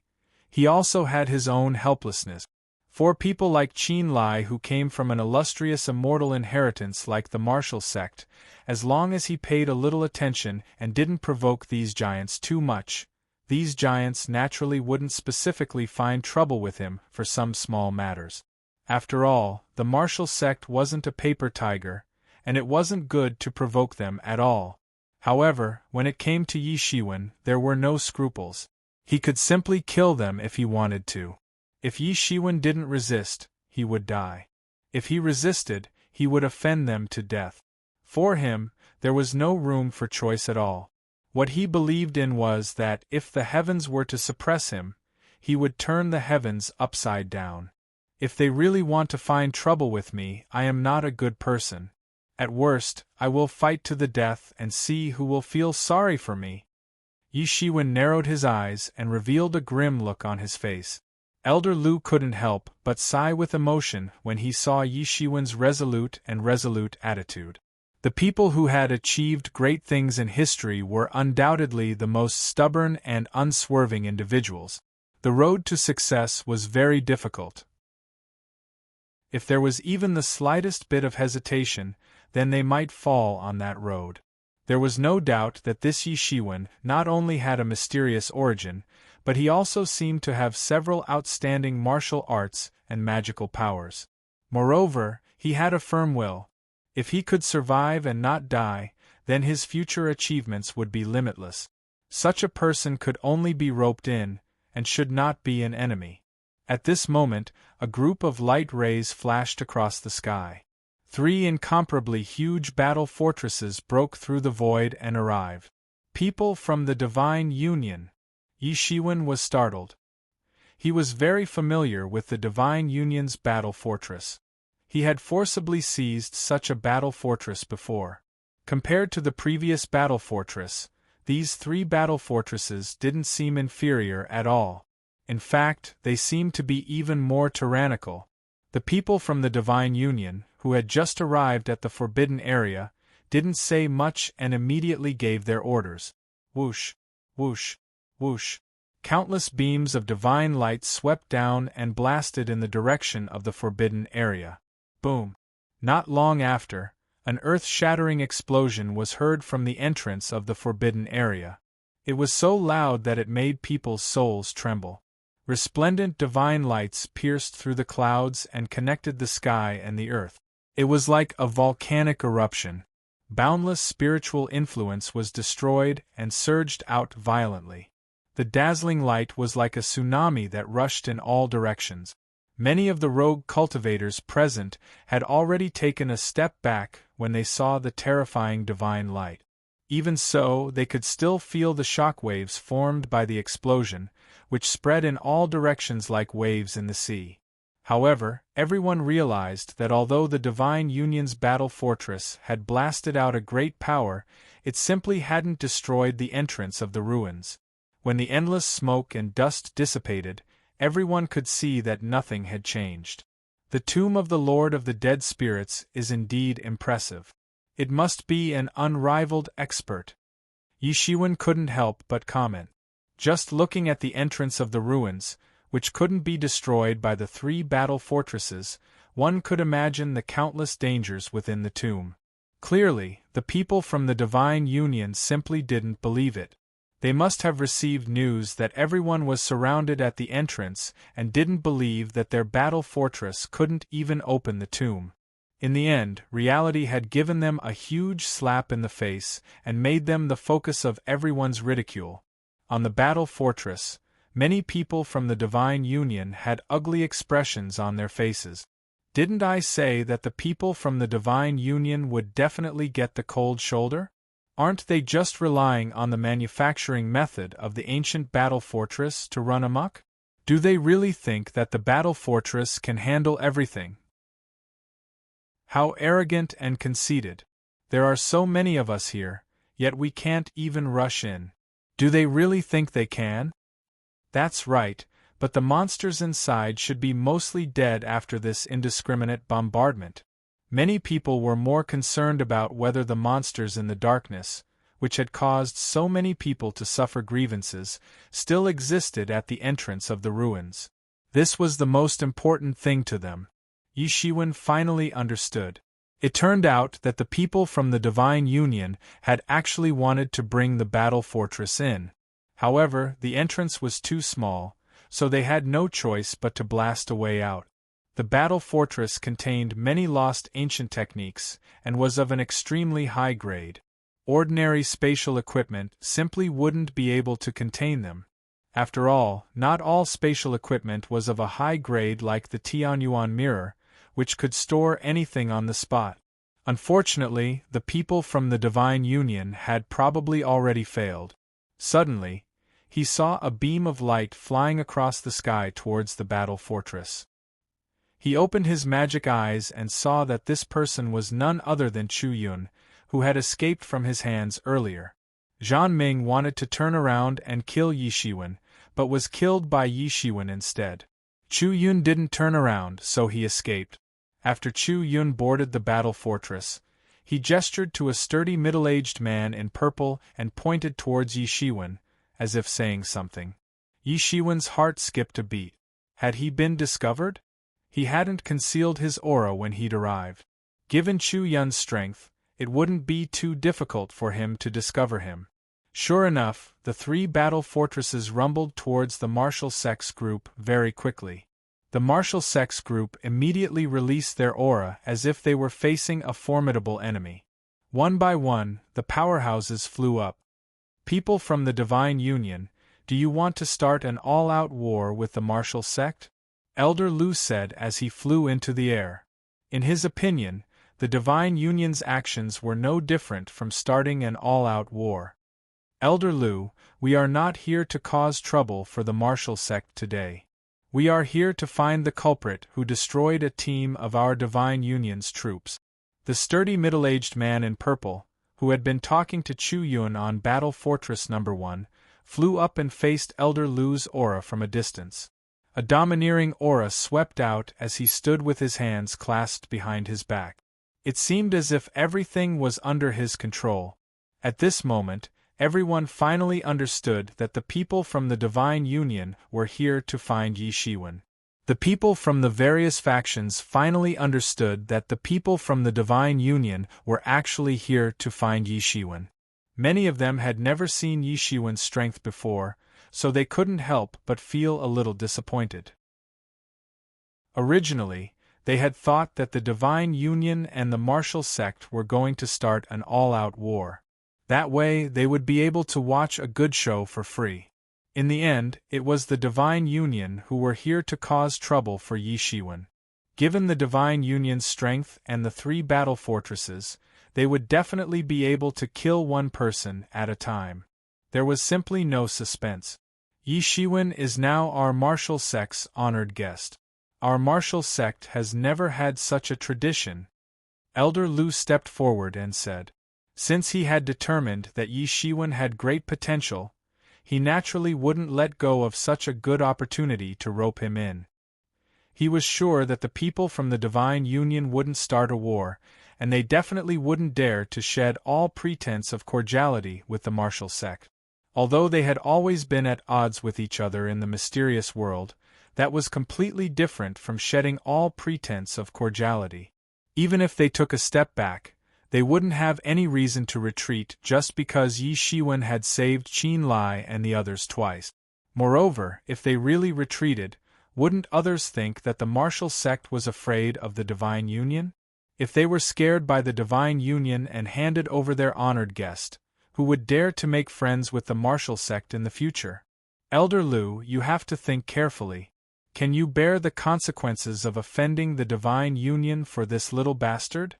he also had his own helplessness. For people like Qin Lai who came from an illustrious immortal inheritance like the martial sect, as long as he paid a little attention and didn't provoke these giants too much, these giants naturally wouldn't specifically find trouble with him for some small matters. After all, the martial sect wasn't a paper tiger, and it wasn't good to provoke them at all. However, when it came to Yi Shiwen, there were no scruples. He could simply kill them if he wanted to. If Yi Shiwen didn't resist, he would die. If he resisted, he would offend them to death. For him, there was no room for choice at all. What he believed in was that if the heavens were to suppress him, he would turn the heavens upside down. If they really want to find trouble with me, I am not a good person. At worst, I will fight to the death and see who will feel sorry for me. Yi Shiwen narrowed his eyes and revealed a grim look on his face. Elder Lu couldn't help but sigh with emotion when he saw Yi Shiwen's resolute attitude. The people who had achieved great things in history were undoubtedly the most stubborn and unswerving individuals. The road to success was very difficult. If there was even the slightest bit of hesitation, then they might fall on that road. There was no doubt that this Yi Shiwen not only had a mysterious origin, but he also seemed to have several outstanding martial arts and magical powers. Moreover, he had a firm will. If he could survive and not die, then his future achievements would be limitless. Such a person could only be roped in, and should not be an enemy. At this moment, a group of light rays flashed across the sky. 3 incomparably huge battle fortresses broke through the void and arrived. People from the Divine Union. Yi Shiwen was startled. He was very familiar with the Divine Union's battle fortress. He had forcibly seized such a battle fortress before. Compared to the previous battle fortress, these 3 battle fortresses didn't seem inferior at all. In fact, they seemed to be even more tyrannical. The people from the Divine Union, who had just arrived at the forbidden area, didn't say much and immediately gave their orders. Whoosh, whoosh, whoosh. Countless beams of divine light swept down and blasted in the direction of the forbidden area. Boom! Not long after, an earth-shattering explosion was heard from the entrance of the forbidden area. It was so loud that it made people's souls tremble. Resplendent divine lights pierced through the clouds and connected the sky and the earth. It was like a volcanic eruption. Boundless spiritual influence was destroyed and surged out violently. The dazzling light was like a tsunami that rushed in all directions. Many of the rogue cultivators present had already taken a step back when they saw the terrifying divine light. Even so, they could still feel the shock waves formed by the explosion, which spread in all directions like waves in the sea. However, everyone realized that although the Divine Union's battle fortress had blasted out a great power, it simply hadn't destroyed the entrance of the ruins. When the endless smoke and dust dissipated, everyone could see that nothing had changed. The tomb of the Lord of the Dead Spirits is indeed impressive. It must be an unrivaled expert. Yishiwen couldn't help but comment. Just looking at the entrance of the ruins, which couldn't be destroyed by the 3 battle fortresses, one could imagine the countless dangers within the tomb. Clearly, the people from the Divine Union simply didn't believe it. They must have received news that everyone was surrounded at the entrance and didn't believe that their battle fortress couldn't even open the tomb. In the end, reality had given them a huge slap in the face and made them the focus of everyone's ridicule. On the battle fortress, many people from the Divine Union had ugly expressions on their faces. Didn't I say that the people from the Divine Union would definitely get the cold shoulder? Aren't they just relying on the manufacturing method of the ancient battle fortress to run amok? Do they really think that the battle fortress can handle everything? How arrogant and conceited. There are so many of us here, yet we can't even rush in. Do they really think they can? That's right, but the monsters inside should be mostly dead after this indiscriminate bombardment. Many people were more concerned about whether the monsters in the darkness, which had caused so many people to suffer grievances, still existed at the entrance of the ruins. This was the most important thing to them. Yishiwen finally understood. It turned out that the people from the Divine Union had actually wanted to bring the battle fortress in. However, the entrance was too small, so they had no choice but to blast a way out. The battle fortress contained many lost ancient techniques and was of an extremely high grade. Ordinary spatial equipment simply wouldn't be able to contain them. After all, not all spatial equipment was of a high grade like the Tianyuan mirror, which could store anything on the spot. Unfortunately, the people from the Divine Union had probably already failed. Suddenly, he saw a beam of light flying across the sky towards the battle fortress. He opened his magic eyes and saw that this person was none other than Chu Yun, who had escaped from his hands earlier. Zhan Ming wanted to turn around and kill Yishiwen, but was killed by Yishiwen instead. Chu Yun didn't turn around, so he escaped. After Chu Yun boarded the battle fortress, he gestured to a sturdy middle-aged man in purple and pointed towards Yishiwen, as if saying something. Yishiwen's heart skipped a beat. Had he been discovered? He hadn't concealed his aura when he'd arrived. Given Chu Yun's strength, it wouldn't be too difficult for him to discover him. Sure enough, the 3 battle fortresses rumbled towards the martial sex group very quickly. The martial sex group immediately released their aura as if they were facing a formidable enemy. One by one, the powerhouses flew up. People from the Divine Union, do you want to start an all-out war with the martial sect? Elder Lu said as he flew into the air. In his opinion, the Divine Union's actions were no different from starting an all-out war. Elder Lu, we are not here to cause trouble for the martial sect today. We are here to find the culprit who destroyed a team of our Divine Union's troops. The sturdy middle-aged man in purple, who had been talking to Chu Yun on Battle Fortress No. 1, flew up and faced Elder Lu's aura from a distance. A domineering aura swept out as he stood with his hands clasped behind his back. It seemed as if everything was under his control. At this moment, everyone finally understood that the people from the Divine Union were here to find Yishiwen. The people from the various factions finally understood that the people from the Divine Union were actually here to find Yishiwen. Many of them had never seen Yishiwen's strength before, so they couldn't help but feel a little disappointed. Originally, they had thought that the Divine Union and the martial sect were going to start an all-out war. That way, they would be able to watch a good show for free. In the end, it was the Divine Union who were here to cause trouble for Yishiwen. Given the Divine Union's strength and the 3 battle fortresses, they would definitely be able to kill one person at a time. There was simply no suspense. Yi Shiwen is now our martial sect's honored guest. Our martial sect has never had such a tradition. Elder Lu stepped forward and said. Since he had determined that Yi Shiwen had great potential, he naturally wouldn't let go of such a good opportunity to rope him in. He was sure that the people from the Divine Union wouldn't start a war, and they definitely wouldn't dare to shed all pretense of cordiality with the martial sect. Although they had always been at odds with each other in the mysterious world, that was completely different from shedding all pretense of cordiality. Even if they took a step back, they wouldn't have any reason to retreat just because Yi Shiwen had saved Qin Lai and the others twice. Moreover, if they really retreated, wouldn't others think that the martial sect was afraid of the Divine Union? If they were scared by the Divine Union and handed over their honored guest, who would dare to make friends with the martial sect in the future? Elder Lu, you have to think carefully. Can you bear the consequences of offending the Divine Union for this little bastard?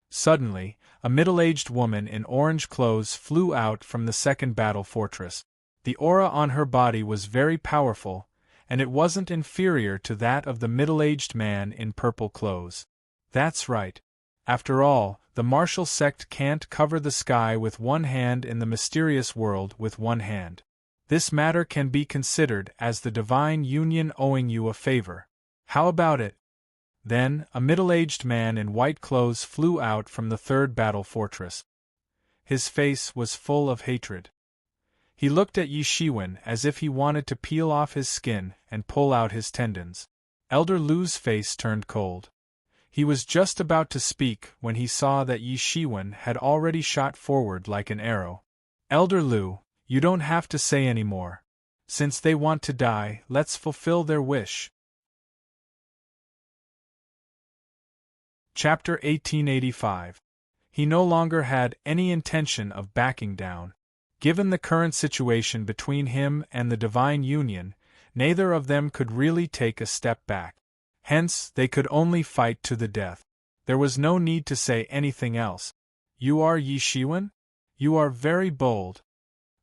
Suddenly, a middle-aged woman in orange clothes flew out from the second battle fortress. The aura on her body was very powerful, and it wasn't inferior to that of the middle-aged man in purple clothes. That's right. After all, the martial sect can't cover the sky with one hand in the mysterious world with one hand. This matter can be considered as the Divine Union owing you a favor. How about it? Then, a middle-aged man in white clothes flew out from the third battle fortress. His face was full of hatred. He looked at Yi Shiwen as if he wanted to peel off his skin and pull out his tendons. Elder Lu's face turned cold. He was just about to speak when he saw that Yi Shiwen had already shot forward like an arrow. Elder Lu, you don't have to say any more. Since they want to die, let's fulfill their wish. Chapter 1885. He no longer had any intention of backing down. Given the current situation between him and the Divine Union, neither of them could really take a step back. Hence, they could only fight to the death. There was no need to say anything else. You are Yi Shiwen? You are very bold.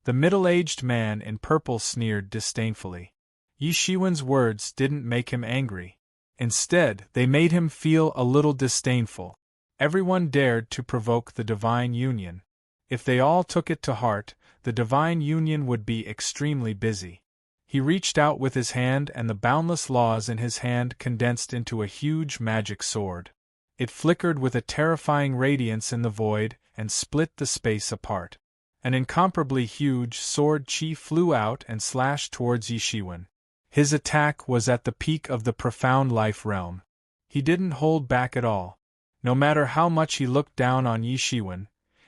The middle-aged man in purple sneered disdainfully. Yi Shiwen's words didn't make him angry. Instead, they made him feel a little disdainful. Everyone dared to provoke the Divine Union. If they all took it to heart, the Divine Union would be extremely busy. He reached out with his hand and the boundless laws in his hand condensed into a huge magic sword. It flickered with a terrifying radiance in the void and split the space apart. An incomparably huge sword chi flew out and slashed towards Yi Shiwen. His attack was at the peak of the profound life realm. He didn't hold back at all. No matter how much he looked down on Yi Shiwen,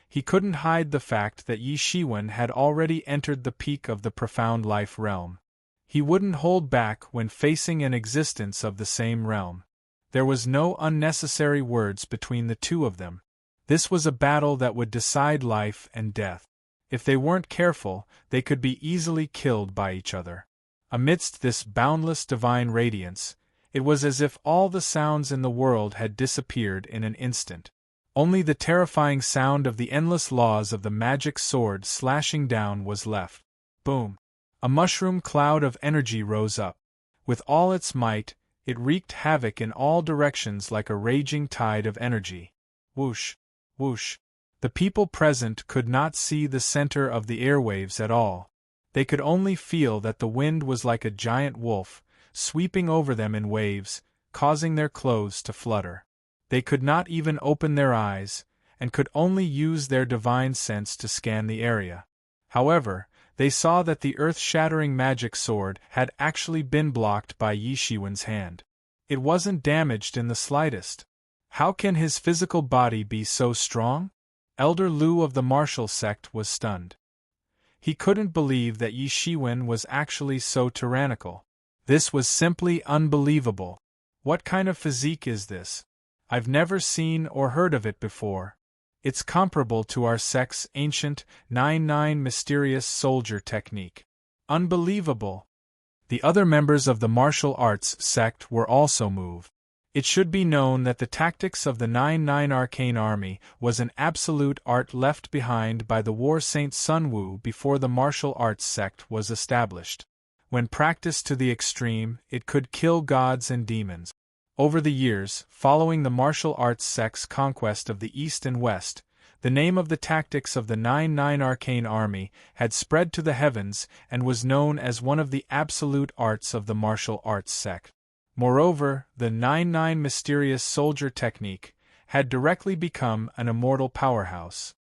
he couldn't hide the fact that Yi Shiwen had already entered the peak of the profound life realm. He wouldn't hold back when facing an existence of the same realm. There was no unnecessary words between the two of them. This was a battle that would decide life and death. If they weren't careful, they could be easily killed by each other. Amidst this boundless divine radiance, it was as if all the sounds in the world had disappeared in an instant. Only the terrifying sound of the endless laws of the magic sword slashing down was left. Boom! A mushroom cloud of energy rose up. With all its might, it wreaked havoc in all directions like a raging tide of energy. Whoosh! Whoosh! The people present could not see the center of the airwaves at all. They could only feel that the wind was like a giant wolf, sweeping over them in waves, causing their clothes to flutter. They could not even open their eyes, and could only use their divine sense to scan the area. However, they saw that the earth-shattering magic sword had actually been blocked by Yi Shiwen's hand. It wasn't damaged in the slightest. How can his physical body be so strong? Elder Lu of the martial sect was stunned. He couldn't believe that Yi Shiwen was actually so tyrannical. This was simply unbelievable. What kind of physique is this? I've never seen or heard of it before. It's comparable to our sect's ancient 9-9 mysterious soldier technique. Unbelievable! The other members of the martial arts sect were also moved. It should be known that the tactics of the 9-9 arcane army was an absolute art left behind by the war saint Sun Wu before the martial arts sect was established. When practiced to the extreme, it could kill gods and demons. Over the years, following the martial arts sect's conquest of the East and West, the name of the tactics of the 9-9 arcane army had spread to the heavens and was known as one of the absolute arts of the martial arts sect. Moreover, the 9-9 mysterious soldier technique had directly become an immortal powerhouse.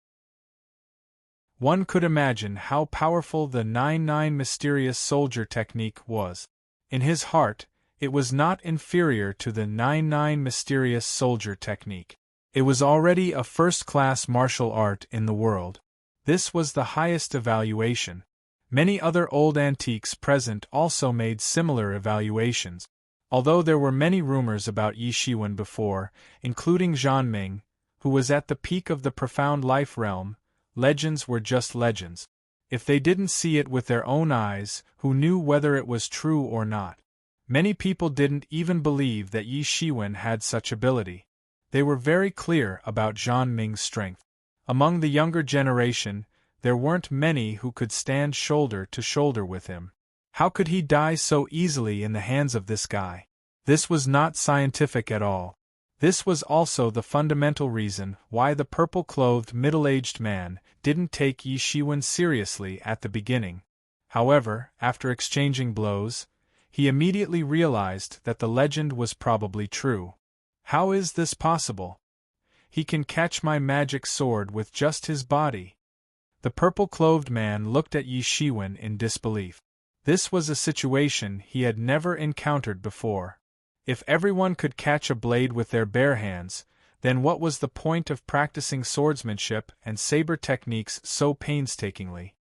One could imagine how powerful the 9-9 mysterious soldier technique was. In his heart, it was not inferior to the 9-9 mysterious soldier technique. It was already a first-class martial art in the world. This was the highest evaluation. Many other old antiques present also made similar evaluations. Although there were many rumors about Yi Shiwen before, including Zhan Ming, who was at the peak of the profound life realm, legends were just legends. If they didn't see it with their own eyes, who knew whether it was true or not? Many people didn't even believe that Yi Shiwen had such ability. They were very clear about Zhan Ming's strength. Among the younger generation, there weren't many who could stand shoulder to shoulder with him. How could he die so easily in the hands of this guy? This was not scientific at all. This was also the fundamental reason why the purple-clothed middle-aged man didn't take Yi Shiwen seriously at the beginning. However, after exchanging blows, he immediately realized that the legend was probably true. How is this possible? He can catch my magic sword with just his body. The purple-clothed man looked at Yi Shiwen in disbelief. This was a situation he had never encountered before. If everyone could catch a blade with their bare hands, then what was the point of practicing swordsmanship and saber techniques so painstakingly?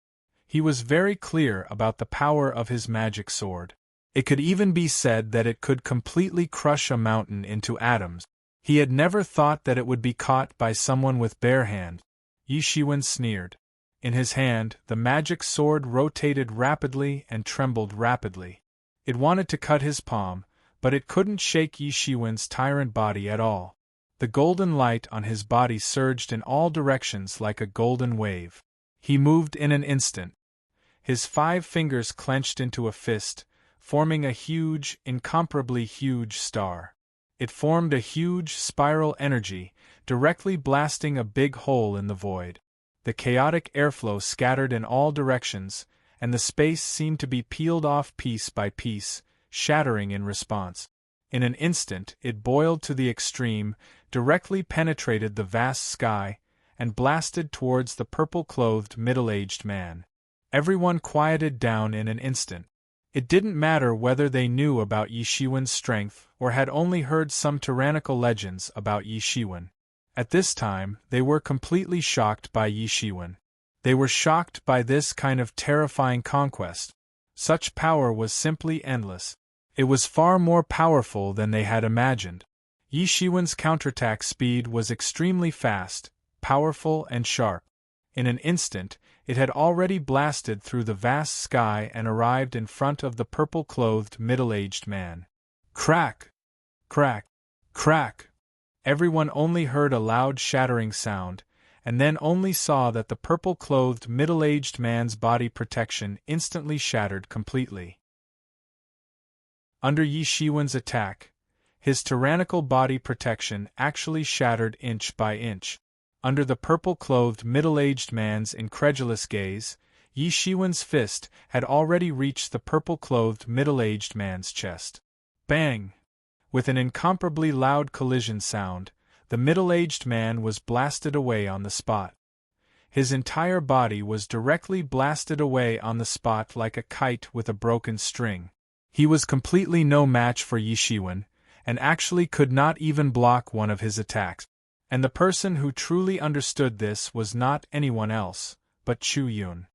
He was very clear about the power of his magic sword. It could even be said that it could completely crush a mountain into atoms. He had never thought that it would be caught by someone with bare hands. Yi Shiwen sneered. In his hand, the magic sword rotated rapidly and trembled rapidly. It wanted to cut his palm, but it couldn't shake Yi Shiwen's tyrant body at all. The golden light on his body surged in all directions like a golden wave. He moved in an instant. His 5 fingers clenched into a fist, forming a huge, incomparably huge star. It formed a huge spiral energy, directly blasting a big hole in the void. The chaotic airflow scattered in all directions, and the space seemed to be peeled off piece by piece, shattering in response. In an instant, it boiled to the extreme, directly penetrated the vast sky, and blasted towards the purple-clothed middle-aged man. Everyone quieted down in an instant. It didn't matter whether they knew about Yi Shiwen's strength or had only heard some tyrannical legends about Yi Shiwen. At this time, they were completely shocked by Yi Shiwen. They were shocked by this kind of terrifying conquest. Such power was simply endless. It was far more powerful than they had imagined. Yi Shiwen's counterattack speed was extremely fast, powerful and sharp. In an instant, it had already blasted through the vast sky and arrived in front of the purple-clothed middle-aged man. Crack! Crack! Crack! Everyone only heard a loud shattering sound, and then only saw that the purple-clothed middle-aged man's body protection instantly shattered completely. Under Yi Shiwen's attack, his tyrannical body protection actually shattered inch by inch. Under the purple-clothed middle-aged man's incredulous gaze, Yi Shiwen's fist had already reached the purple-clothed middle-aged man's chest. Bang! With an incomparably loud collision sound, the middle-aged man was blasted away on the spot. His entire body was directly blasted away on the spot like a kite with a broken string. He was completely no match for Yi Shiwen, and actually could not even block one of his attacks. And the person who truly understood this was not anyone else, but Chu Yun.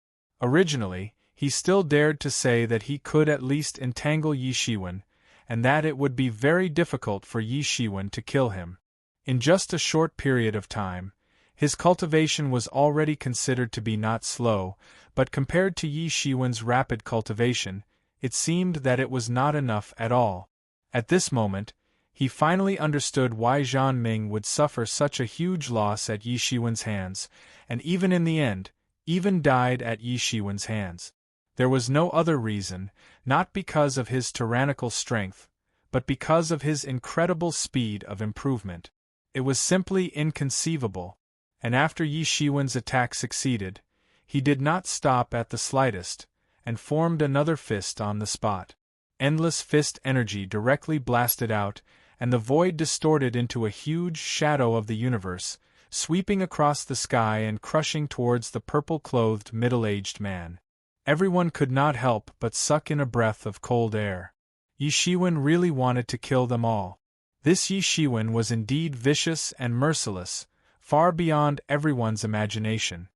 Originally, he still dared to say that he could at least entangle Yi Shiwen, and that it would be very difficult for Yi Shiwen to kill him. In just a short period of time, his cultivation was already considered to be not slow, but compared to Yi Shiwen's rapid cultivation, it seemed that it was not enough at all. At this moment, He finally understood why Zhang Ming would suffer such a huge loss at Yi Shiwen's hands, and even in the end, even died at Yi Shiwen's hands. There was no other reason, not because of his tyrannical strength, but because of his incredible speed of improvement. It was simply inconceivable, and after Yi Shiwen's attack succeeded, he did not stop at the slightest, and formed another fist on the spot. Endless fist energy directly blasted out, and the void distorted into a huge shadow of the universe, sweeping across the sky and crushing towards the purple-clothed middle-aged man. Everyone could not help but suck in a breath of cold air. Yi Shiwen really wanted to kill them all. This Yi Shiwen was indeed vicious and merciless, far beyond everyone's imagination.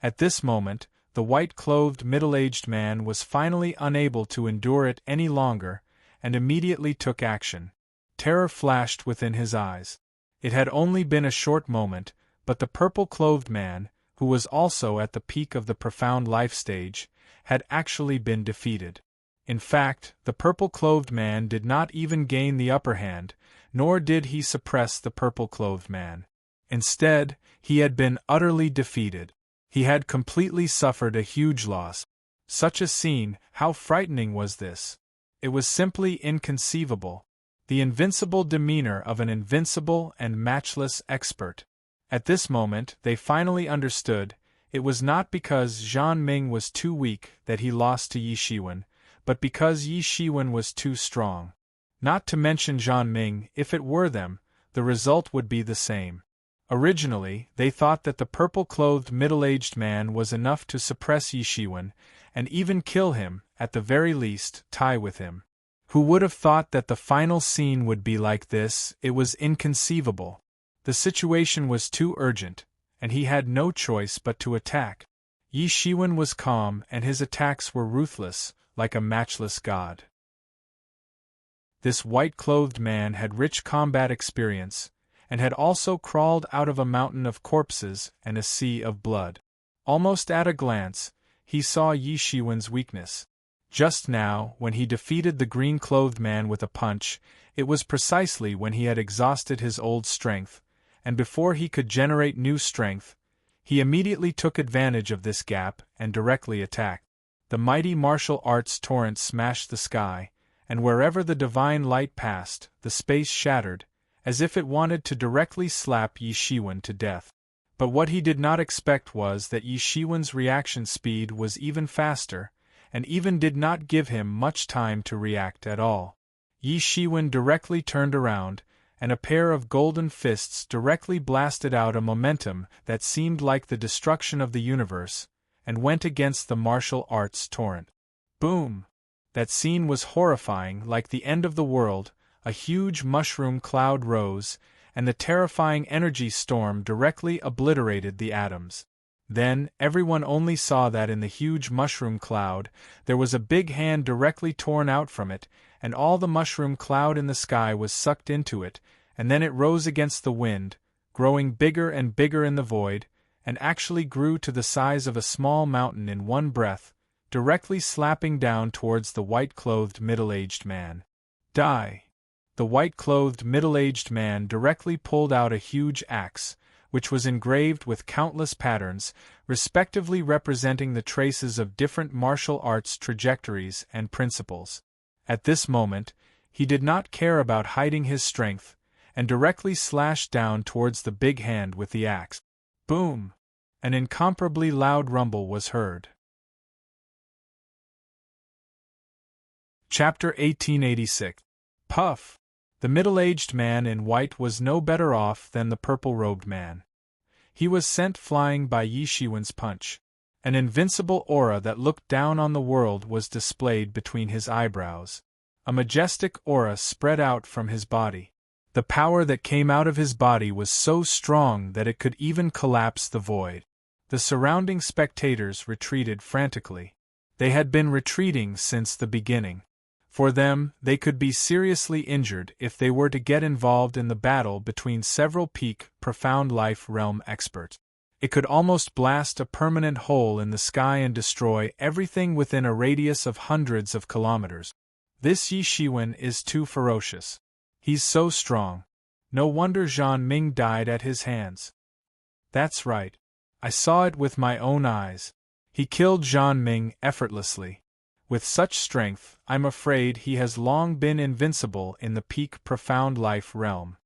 At this moment, the white-clothed middle-aged man was finally unable to endure it any longer, and immediately took action. Terror flashed within his eyes. It had only been a short moment, but the purple-clothed man, who was also at the peak of the profound life stage, had actually been defeated. In fact, the purple-clothed man did not even gain the upper hand, nor did he suppress the purple-clothed man. Instead, he had been utterly defeated. He had completely suffered a huge loss. Such a scene, how frightening was this? It was simply inconceivable. The invincible demeanor of an invincible and matchless expert. At this moment, they finally understood, it was not because Zhang Ming was too weak that he lost to Yi Shiwen, but because Yi Shiwen was too strong. Not to mention Zhang Ming, if it were them, the result would be the same. Originally, they thought that the purple-clothed middle-aged man was enough to suppress Yi Shiwen, and even kill him, at the very least, tie with him. Who would have thought that the final scene would be like this? It was inconceivable. The situation was too urgent, and he had no choice but to attack. Yi Shiwen was calm and his attacks were ruthless, like a matchless god. This white-clothed man had rich combat experience, and had also crawled out of a mountain of corpses and a sea of blood. Almost at a glance, he saw Yi Shiwen's weakness. Just now, when he defeated the green-clothed man with a punch, it was precisely when he had exhausted his old strength, and before he could generate new strength, he immediately took advantage of this gap and directly attacked. The mighty martial arts torrent smashed the sky, and wherever the divine light passed, the space shattered, as if it wanted to directly slap Yi Shiwen to death. But what he did not expect was that Yi Shiwen's reaction speed was even faster, and even did not give him much time to react at all. Yi Shiwen directly turned around, and a pair of golden fists directly blasted out a momentum that seemed like the destruction of the universe, and went against the martial arts torrent. Boom! That scene was horrifying, like the end of the world. A huge mushroom cloud rose, and the terrifying energy storm directly obliterated the atoms. Then, everyone only saw that in the huge mushroom cloud, there was a big hand directly torn out from it, and all the mushroom cloud in the sky was sucked into it, and then it rose against the wind, growing bigger and bigger in the void, and actually grew to the size of a small mountain in one breath, directly slapping down towards the white-clothed middle-aged man. Die! The white-clothed middle-aged man directly pulled out a huge axe, which was engraved with countless patterns, respectively representing the traces of different martial arts trajectories and principles. At this moment, he did not care about hiding his strength, and directly slashed down towards the big hand with the axe. Boom! An incomparably loud rumble was heard. Chapter 1886. Puff! The middle-aged man in white was no better off than the purple-robed man. He was sent flying by Yi Shiwen's punch. An invincible aura that looked down on the world was displayed between his eyebrows. A majestic aura spread out from his body. The power that came out of his body was so strong that it could even collapse the void. The surrounding spectators retreated frantically. They had been retreating since the beginning. For them, they could be seriously injured if they were to get involved in the battle between several peak, profound life realm experts. It could almost blast a permanent hole in the sky and destroy everything within a radius of hundreds of kilometers. This Yi Shiwen is too ferocious. He's so strong. No wonder Zhang Ming died at his hands. That's right. I saw it with my own eyes. He killed Zhang Ming effortlessly. With such strength, I'm afraid he has long been invincible in the peak profound life realm.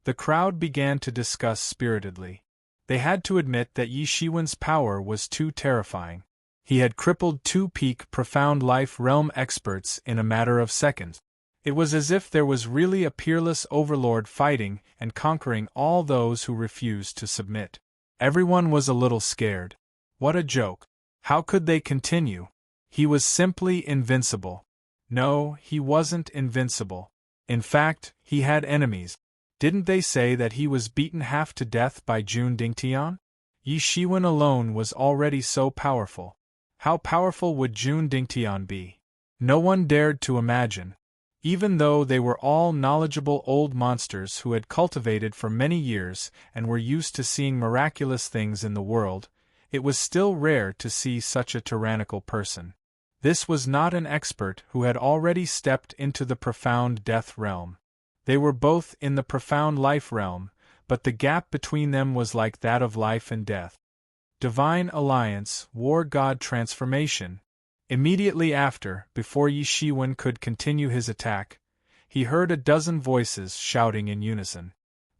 The crowd began to discuss spiritedly. They had to admit that Yi Shiwen's power was too terrifying. He had crippled two peak profound life realm experts in a matter of seconds. It was as if there was really a peerless overlord fighting and conquering all those who refused to submit. Everyone was a little scared. What a joke. How could they continue? He was simply invincible. No, he wasn't invincible. In fact, he had enemies. Didn't they say that he was beaten half to death by Jun Dingtian? Yi Shiwen alone was already so powerful. How powerful would Jun Dingtian be? No one dared to imagine. Even though they were all knowledgeable old monsters who had cultivated for many years and were used to seeing miraculous things in the world, it was still rare to see such a tyrannical person. This was not an expert who had already stepped into the profound death realm. They were both in the profound life realm, but the gap between them was like that of life and death. Divine Alliance, War God Transformation. Immediately after, before Yi Shiwen could continue his attack, he heard a dozen voices shouting in unison.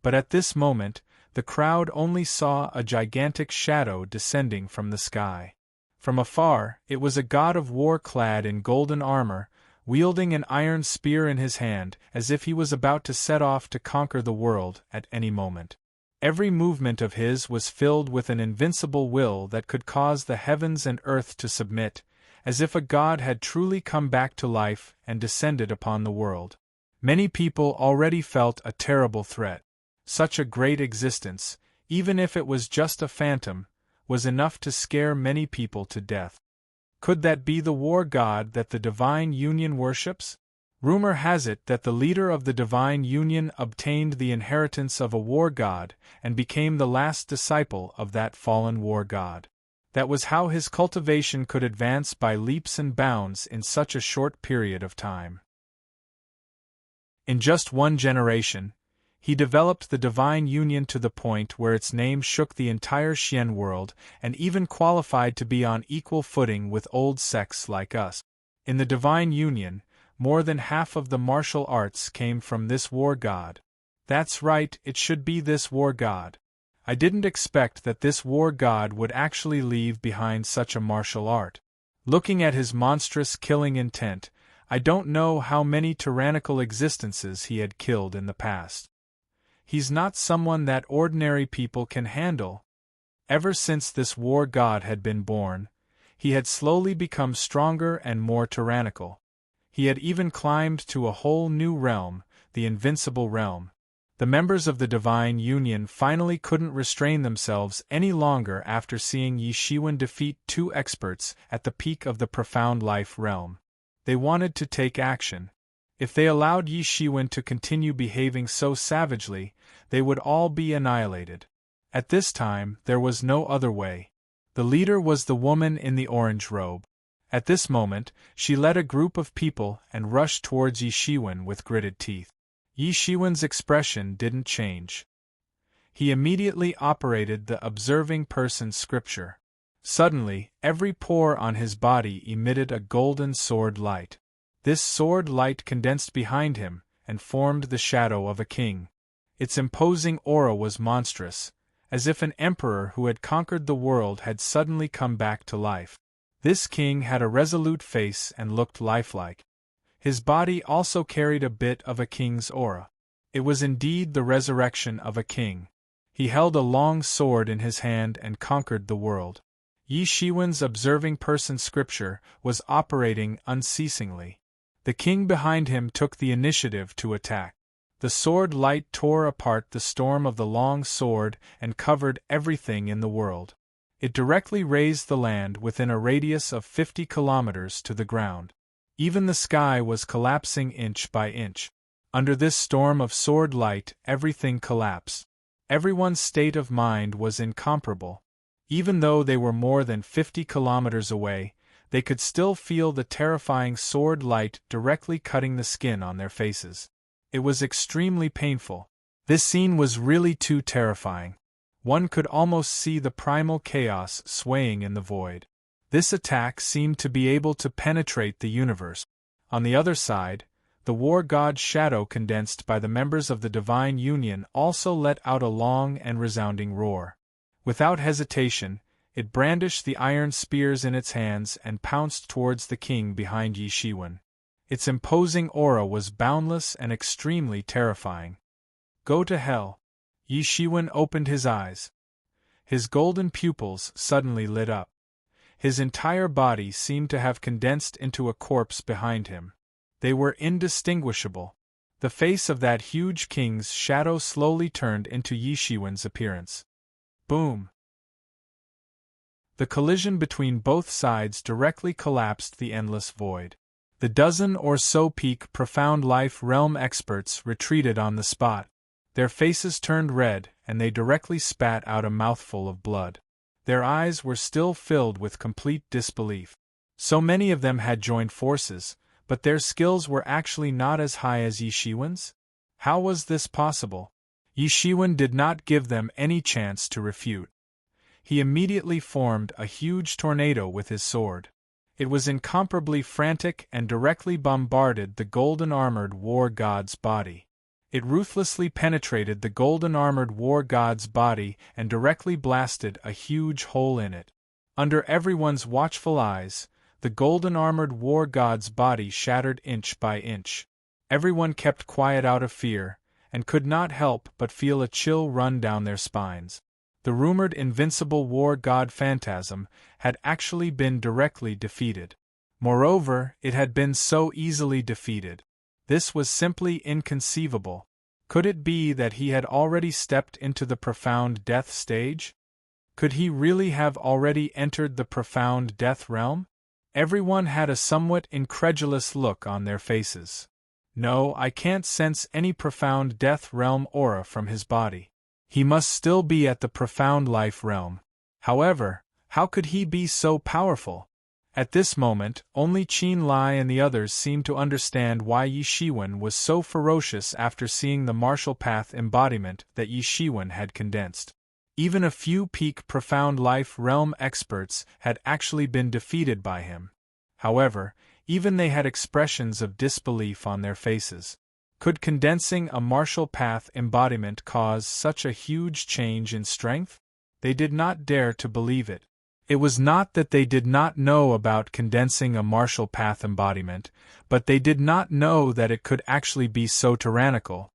But at this moment, the crowd only saw a gigantic shadow descending from the sky. From afar, it was a god of war clad in golden armor, wielding an iron spear in his hand, as if he was about to set off to conquer the world at any moment. Every movement of his was filled with an invincible will that could cause the heavens and earth to submit, as if a god had truly come back to life and descended upon the world. Many people already felt a terrible threat. Such a great existence, even if it was just a phantom, was enough to scare many people to death. Could that be the war god that the Divine Union worships? Rumor has it that the leader of the Divine Union obtained the inheritance of a war god and became the last disciple of that fallen war god. That was how his cultivation could advance by leaps and bounds in such a short period of time. In just one generation, he developed the Divine Union to the point where its name shook the entire Xian world and even qualified to be on equal footing with old sects like us. In the Divine Union, more than half of the martial arts came from this war god. That's right, it should be this war god. I didn't expect that this war god would actually leave behind such a martial art. Looking at his monstrous killing intent, I don't know how many tyrannical existences he had killed in the past. He's not someone that ordinary people can handle. Ever since this war god had been born, he had slowly become stronger and more tyrannical. He had even climbed to a whole new realm, the invincible realm. The members of the Divine Union finally couldn't restrain themselves any longer after seeing Yi Shiwen defeat two experts at the peak of the profound life realm. They wanted to take action. If they allowed Yi Shiwen to continue behaving so savagely, they would all be annihilated. At this time, there was no other way. The leader was the woman in the orange robe. At this moment, she led a group of people and rushed towards Yi Shiwen with gritted teeth. Yi Shiwen's expression didn't change. He immediately operated the observing person scripture. Suddenly, every pore on his body emitted a golden sword light. This sword light condensed behind him and formed the shadow of a king. Its imposing aura was monstrous, as if an emperor who had conquered the world had suddenly come back to life. This king had a resolute face and looked lifelike. His body also carried a bit of a king's aura. It was indeed the resurrection of a king. He held a long sword in his hand and conquered the world. Yi Shiwen's observing person scripture was operating unceasingly. The king behind him took the initiative to attack. The sword light tore apart the storm of the long sword and covered everything in the world. It directly raised the land within a radius of 50 kilometers to the ground. Even the sky was collapsing inch by inch. Under this storm of sword light, everything collapsed. Everyone's state of mind was incomparable. Even though they were more than 50 kilometers away, they could still feel the terrifying sword light directly cutting the skin on their faces. It was extremely painful. This scene was really too terrifying. One could almost see the primal chaos swaying in the void. This attack seemed to be able to penetrate the universe. On the other side, the war god's shadow, condensed by the members of the divine union, also let out a long and resounding roar. Without hesitation, it brandished the iron spears in its hands and pounced towards the king behind Yi Shiwen. Its imposing aura was boundless and extremely terrifying. Go to hell. Yi Shiwen opened his eyes. His golden pupils suddenly lit up. His entire body seemed to have condensed into a corpse behind him. They were indistinguishable. The face of that huge king's shadow slowly turned into Yi Shiwen's appearance. Boom! The collision between both sides directly collapsed the endless void. The dozen or so peak profound life realm experts retreated on the spot. Their faces turned red, and they directly spat out a mouthful of blood. Their eyes were still filled with complete disbelief. So many of them had joined forces, but their skills were actually not as high as Yi Shiwen's? How was this possible? Yi Shiwen did not give them any chance to refute. He immediately formed a huge tornado with his sword. It was incomparably frantic and directly bombarded the golden-armored war god's body. It ruthlessly penetrated the golden-armored war god's body and directly blasted a huge hole in it. Under everyone's watchful eyes, the golden-armored war god's body shattered inch by inch. Everyone kept quiet out of fear, and could not help but feel a chill run down their spines. The rumored invincible war god Phantasm had actually been directly defeated. Moreover, it had been so easily defeated. This was simply inconceivable. Could it be that he had already stepped into the profound death stage? Could he really have already entered the profound death realm? Everyone had a somewhat incredulous look on their faces. No, I can't sense any profound death realm aura from his body. He must still be at the profound life realm. However, how could he be so powerful? At this moment, only Qin Lai and the others seemed to understand why Yi Shiwen was so ferocious after seeing the martial path embodiment that Yi Shiwen had condensed. Even a few peak profound life realm experts had actually been defeated by him. However, even they had expressions of disbelief on their faces. Could condensing a martial path embodiment cause such a huge change in strength? They did not dare to believe it. It was not that they did not know about condensing a martial path embodiment, but they did not know that it could actually be so tyrannical.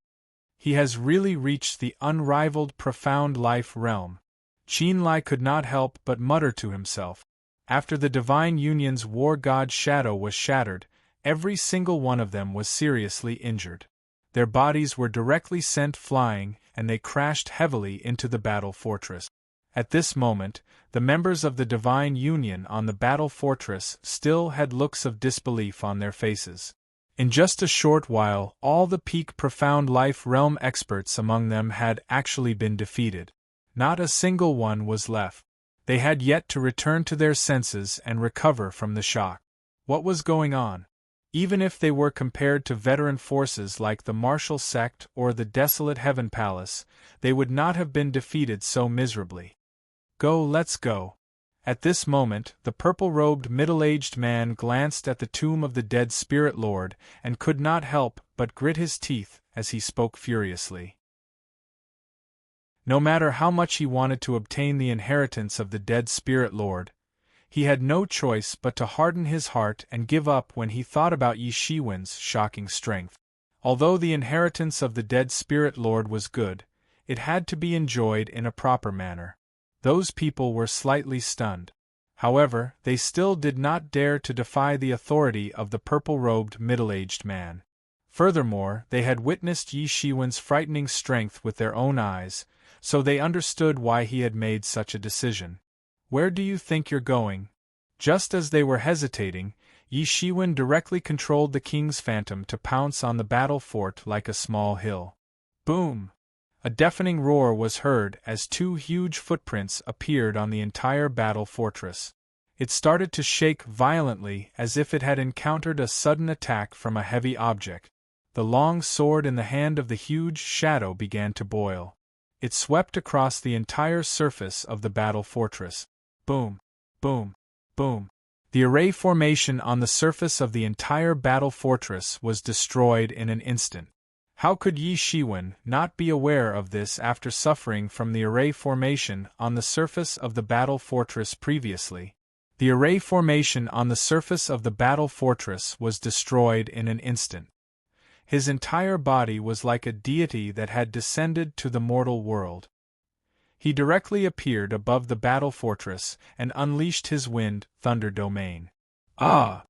He has really reached the unrivaled profound life realm. Qin Lai could not help but mutter to himself. After the Divine Union's war god shadow was shattered, every single one of them was seriously injured. Their bodies were directly sent flying, and they crashed heavily into the battle fortress. At this moment, the members of the Divine Union on the battle fortress still had looks of disbelief on their faces. In just a short while, all the peak profound life realm experts among them had actually been defeated. Not a single one was left. They had yet to return to their senses and recover from the shock. What was going on? Even if they were compared to veteran forces like the martial sect or the desolate Heaven Palace, they would not have been defeated so miserably. Go, let's go. At this moment, the purple-robed middle-aged man glanced at the tomb of the dead spirit lord and could not help but grit his teeth as he spoke furiously. No matter how much he wanted to obtain the inheritance of the dead spirit lord, he had no choice but to harden his heart and give up when he thought about Yi Shiwen's shocking strength. Although the inheritance of the dead spirit lord was good, it had to be enjoyed in a proper manner. Those people were slightly stunned. However, they still did not dare to defy the authority of the purple-robed middle-aged man. Furthermore, they had witnessed Yi Shiwen's frightening strength with their own eyes, so they understood why he had made such a decision. Where do you think you're going? Just as they were hesitating, Yi Shiwen directly controlled the king's phantom to pounce on the battle fort like a small hill. Boom! A deafening roar was heard as two huge footprints appeared on the entire battle fortress. It started to shake violently as if it had encountered a sudden attack from a heavy object. The long sword in the hand of the huge shadow began to boil. It swept across the entire surface of the battle fortress. Boom, boom, boom. The array formation on the surface of the entire battle fortress was destroyed in an instant. How could Yi Shiwen not be aware of this after suffering from the array formation on the surface of the battle fortress previously? The array formation on the surface of the battle fortress was destroyed in an instant. His entire body was like a deity that had descended to the mortal world. He directly appeared above the battle fortress and unleashed his wind thunder domain. Ah!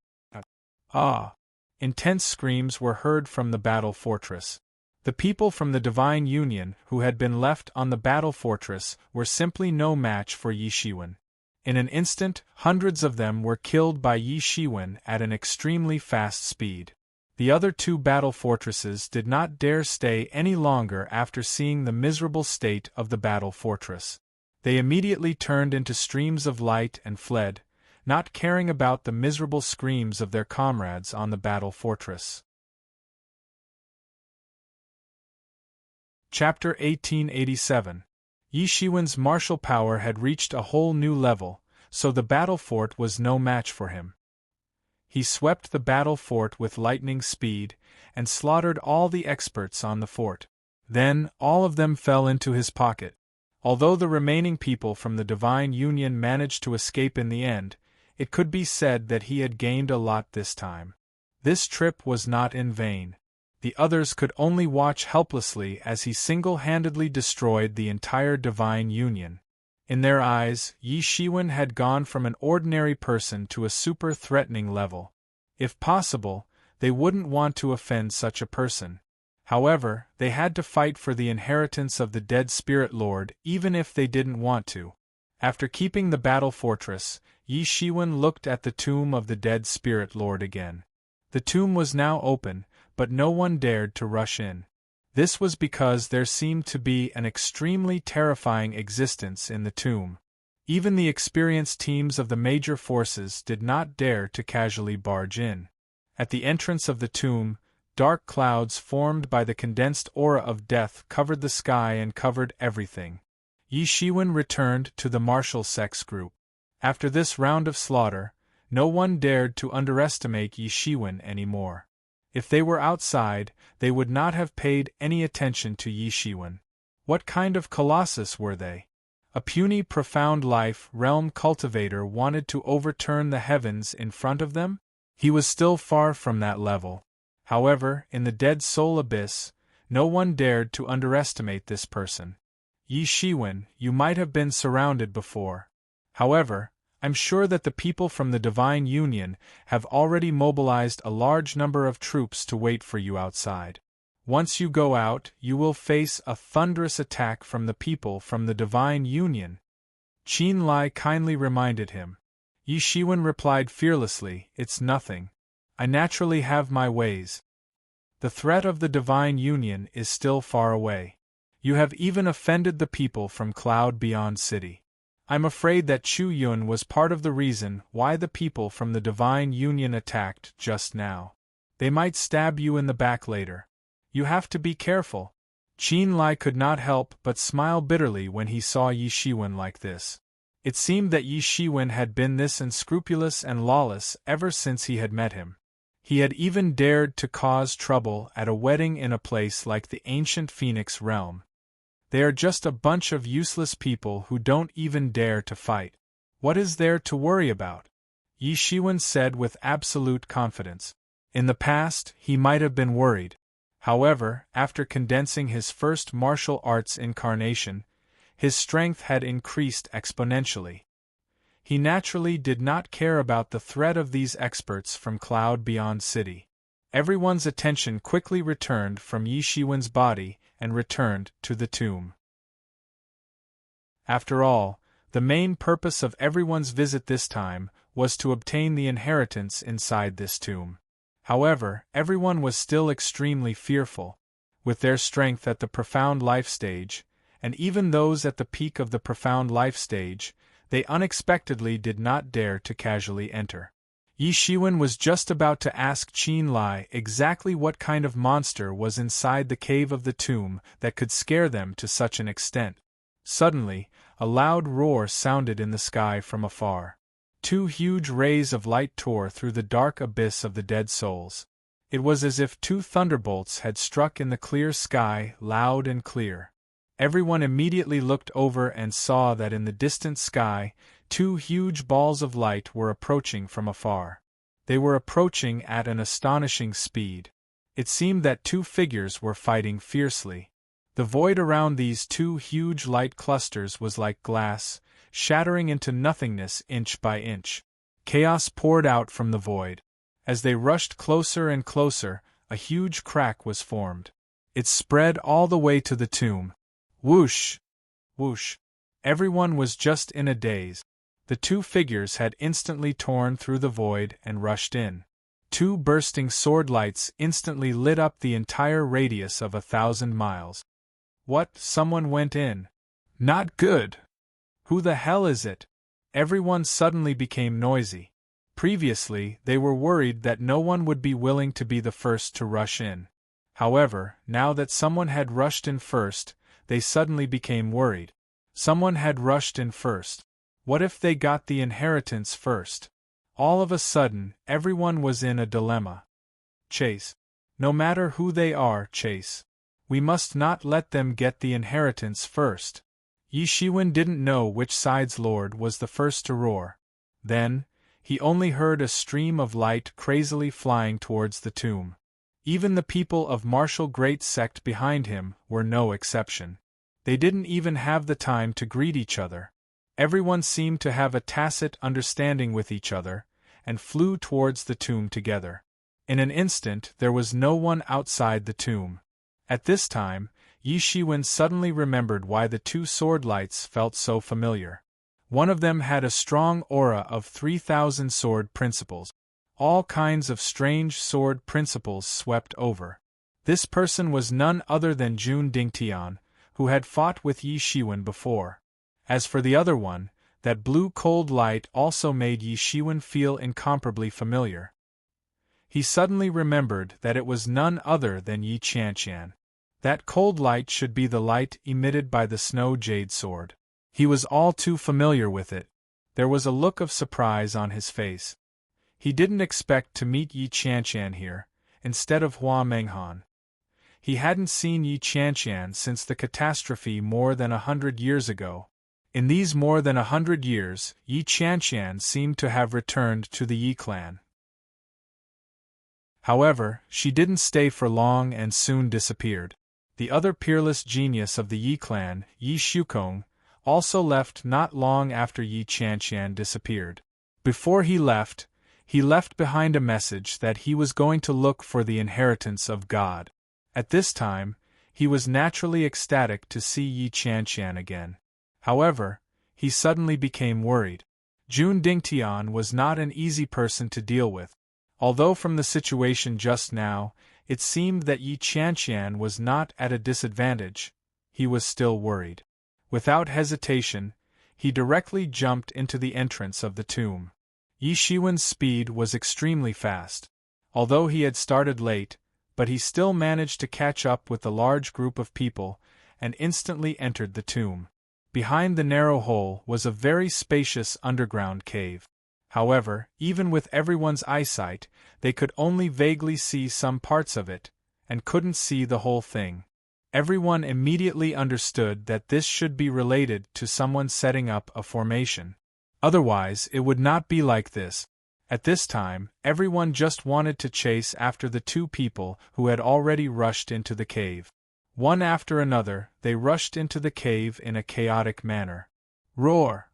Ah! Intense screams were heard from the battle fortress. The people from the Divine Union who had been left on the battle fortress were simply no match for Yi Shiwen. In an instant, hundreds of them were killed by Yi Shiwen at an extremely fast speed. The other two battle fortresses did not dare stay any longer after seeing the miserable state of the battle fortress. They immediately turned into streams of light and fled, not caring about the miserable screams of their comrades on the battle fortress. Chapter 1887. Yi Shiwen's martial power had reached a whole new level, so the battle fort was no match for him. He swept the battle fort with lightning speed, and slaughtered all the experts on the fort. Then, all of them fell into his pocket. Although the remaining people from the Divine Union managed to escape in the end, it could be said that he had gained a lot this time. This trip was not in vain. The others could only watch helplessly as he single-handedly destroyed the entire Divine Union. In their eyes, Yi Shiwen had gone from an ordinary person to a super-threatening level. If possible, they wouldn't want to offend such a person. However, they had to fight for the inheritance of the dead Spirit Lord even if they didn't want to. After keeping the battle fortress, Yi Shiwen looked at the tomb of the dead Spirit Lord again. The tomb was now open, but no one dared to rush in. This was because there seemed to be an extremely terrifying existence in the tomb. Even the experienced teams of the major forces did not dare to casually barge in. At the entrance of the tomb, dark clouds formed by the condensed aura of death covered the sky and covered everything. Yi Shiwen returned to the martial sex group. After this round of slaughter, no one dared to underestimate Yi Shiwen anymore. If they were outside, they would not have paid any attention to Yi Shiwen. What kind of colossus were they? A puny profound life realm cultivator wanted to overturn the heavens in front of them? He was still far from that level. However, in the dead soul abyss, no one dared to underestimate this person. Yi Shiwen, you might have been surrounded before. However, I'm sure that the people from the Divine Union have already mobilized a large number of troops to wait for you outside. Once you go out, you will face a thunderous attack from the people from the Divine Union. Qin Lai kindly reminded him. Yi Shiwen replied fearlessly, "It's nothing. I naturally have my ways. The threat of the Divine Union is still far away. You have even offended the people from Cloud Beyond City. I'm afraid that Chu Yun was part of the reason why the people from the Divine Union attacked just now. They might stab you in the back later. You have to be careful." Qin Lai could not help but smile bitterly when he saw Yi Shiwen like this. It seemed that Yi Shiwen had been this unscrupulous and lawless ever since he had met him. He had even dared to cause trouble at a wedding in a place like the ancient Phoenix realm. They are just a bunch of useless people who don't even dare to fight. What is there to worry about? Yi Shiwen said with absolute confidence. In the past, he might have been worried. However, after condensing his first martial arts incarnation, his strength had increased exponentially. He naturally did not care about the threat of these experts from Cloud Beyond City. Everyone's attention quickly returned from Yi Shiwen's body and returned to the tomb. After all, the main purpose of everyone's visit this time was to obtain the inheritance inside this tomb. However, everyone was still extremely fearful. With their strength at the profound life stage, and even those at the peak of the profound life stage, they unexpectedly did not dare to casually enter. Yi Shiwen was just about to ask Qin Lai exactly what kind of monster was inside the cave of the tomb that could scare them to such an extent. Suddenly, a loud roar sounded in the sky from afar. Two huge rays of light tore through the dark abyss of the dead souls. It was as if two thunderbolts had struck in the clear sky, loud and clear. Everyone immediately looked over and saw that in the distant sky, two huge balls of light were approaching from afar. They were approaching at an astonishing speed. It seemed that two figures were fighting fiercely. The void around these two huge light clusters was like glass, shattering into nothingness inch by inch. Chaos poured out from the void. As they rushed closer and closer, a huge crack was formed. It spread all the way to the tomb. Whoosh! Whoosh! Everyone was just in a daze. The two figures had instantly torn through the void and rushed in. Two bursting sword lights instantly lit up the entire radius of 1,000 miles. What? Someone went in. Not good! Who the hell is it? Everyone suddenly became noisy. Previously, they were worried that no one would be willing to be the first to rush in. However, now that someone had rushed in first, they suddenly became worried. Someone had rushed in first. What if they got the inheritance first? All of a sudden, everyone was in a dilemma. Chase. No matter who they are, chase. We must not let them get the inheritance first. Yi Shiwen didn't know which side's lord was the first to roar. Then, he only heard a stream of light crazily flying towards the tomb. Even the people of Martial Great Sect behind him were no exception. They didn't even have the time to greet each other. Everyone seemed to have a tacit understanding with each other, and flew towards the tomb together. In an instant there was no one outside the tomb. At this time, Yi Shiwen suddenly remembered why the two sword lights felt so familiar. One of them had a strong aura of 3,000 sword principles. All kinds of strange sword principles swept over. This person was none other than Jun Dingtian, who had fought with Yi Shiwen before. As for the other one, that blue cold light also made Yi Shiwen feel incomparably familiar. He suddenly remembered that it was none other than Yi Qianqian. That cold light should be the light emitted by the snow jade sword. He was all too familiar with it. There was a look of surprise on his face. He didn't expect to meet Yi Qianqian here, instead of Hua Menghan. He hadn't seen Yi Qianqian since the catastrophe more than 100 years ago. In these more than 100 years, Yi Qianqian seemed to have returned to the Yi clan. However, she didn't stay for long and soon disappeared. The other peerless genius of the Yi clan, Yi Shukong, also left not long after Yi Qianqian disappeared. Before he left behind a message that he was going to look for the inheritance of God. At this time, he was naturally ecstatic to see Yi Qianqian again. However, he suddenly became worried. Jun Dingtian was not an easy person to deal with. Although from the situation just now, it seemed that Yi Qianqian was not at a disadvantage, he was still worried. Without hesitation, he directly jumped into the entrance of the tomb. Yi Shiwen's speed was extremely fast. Although he had started late, but he still managed to catch up with the large group of people, and instantly entered the tomb. Behind the narrow hole was a very spacious underground cave. However, even with everyone's eyesight, they could only vaguely see some parts of it, and couldn't see the whole thing. Everyone immediately understood that this should be related to someone setting up a formation. Otherwise, it would not be like this. At this time, everyone just wanted to chase after the two people who had already rushed into the cave. One after another, they rushed into the cave in a chaotic manner. Roar!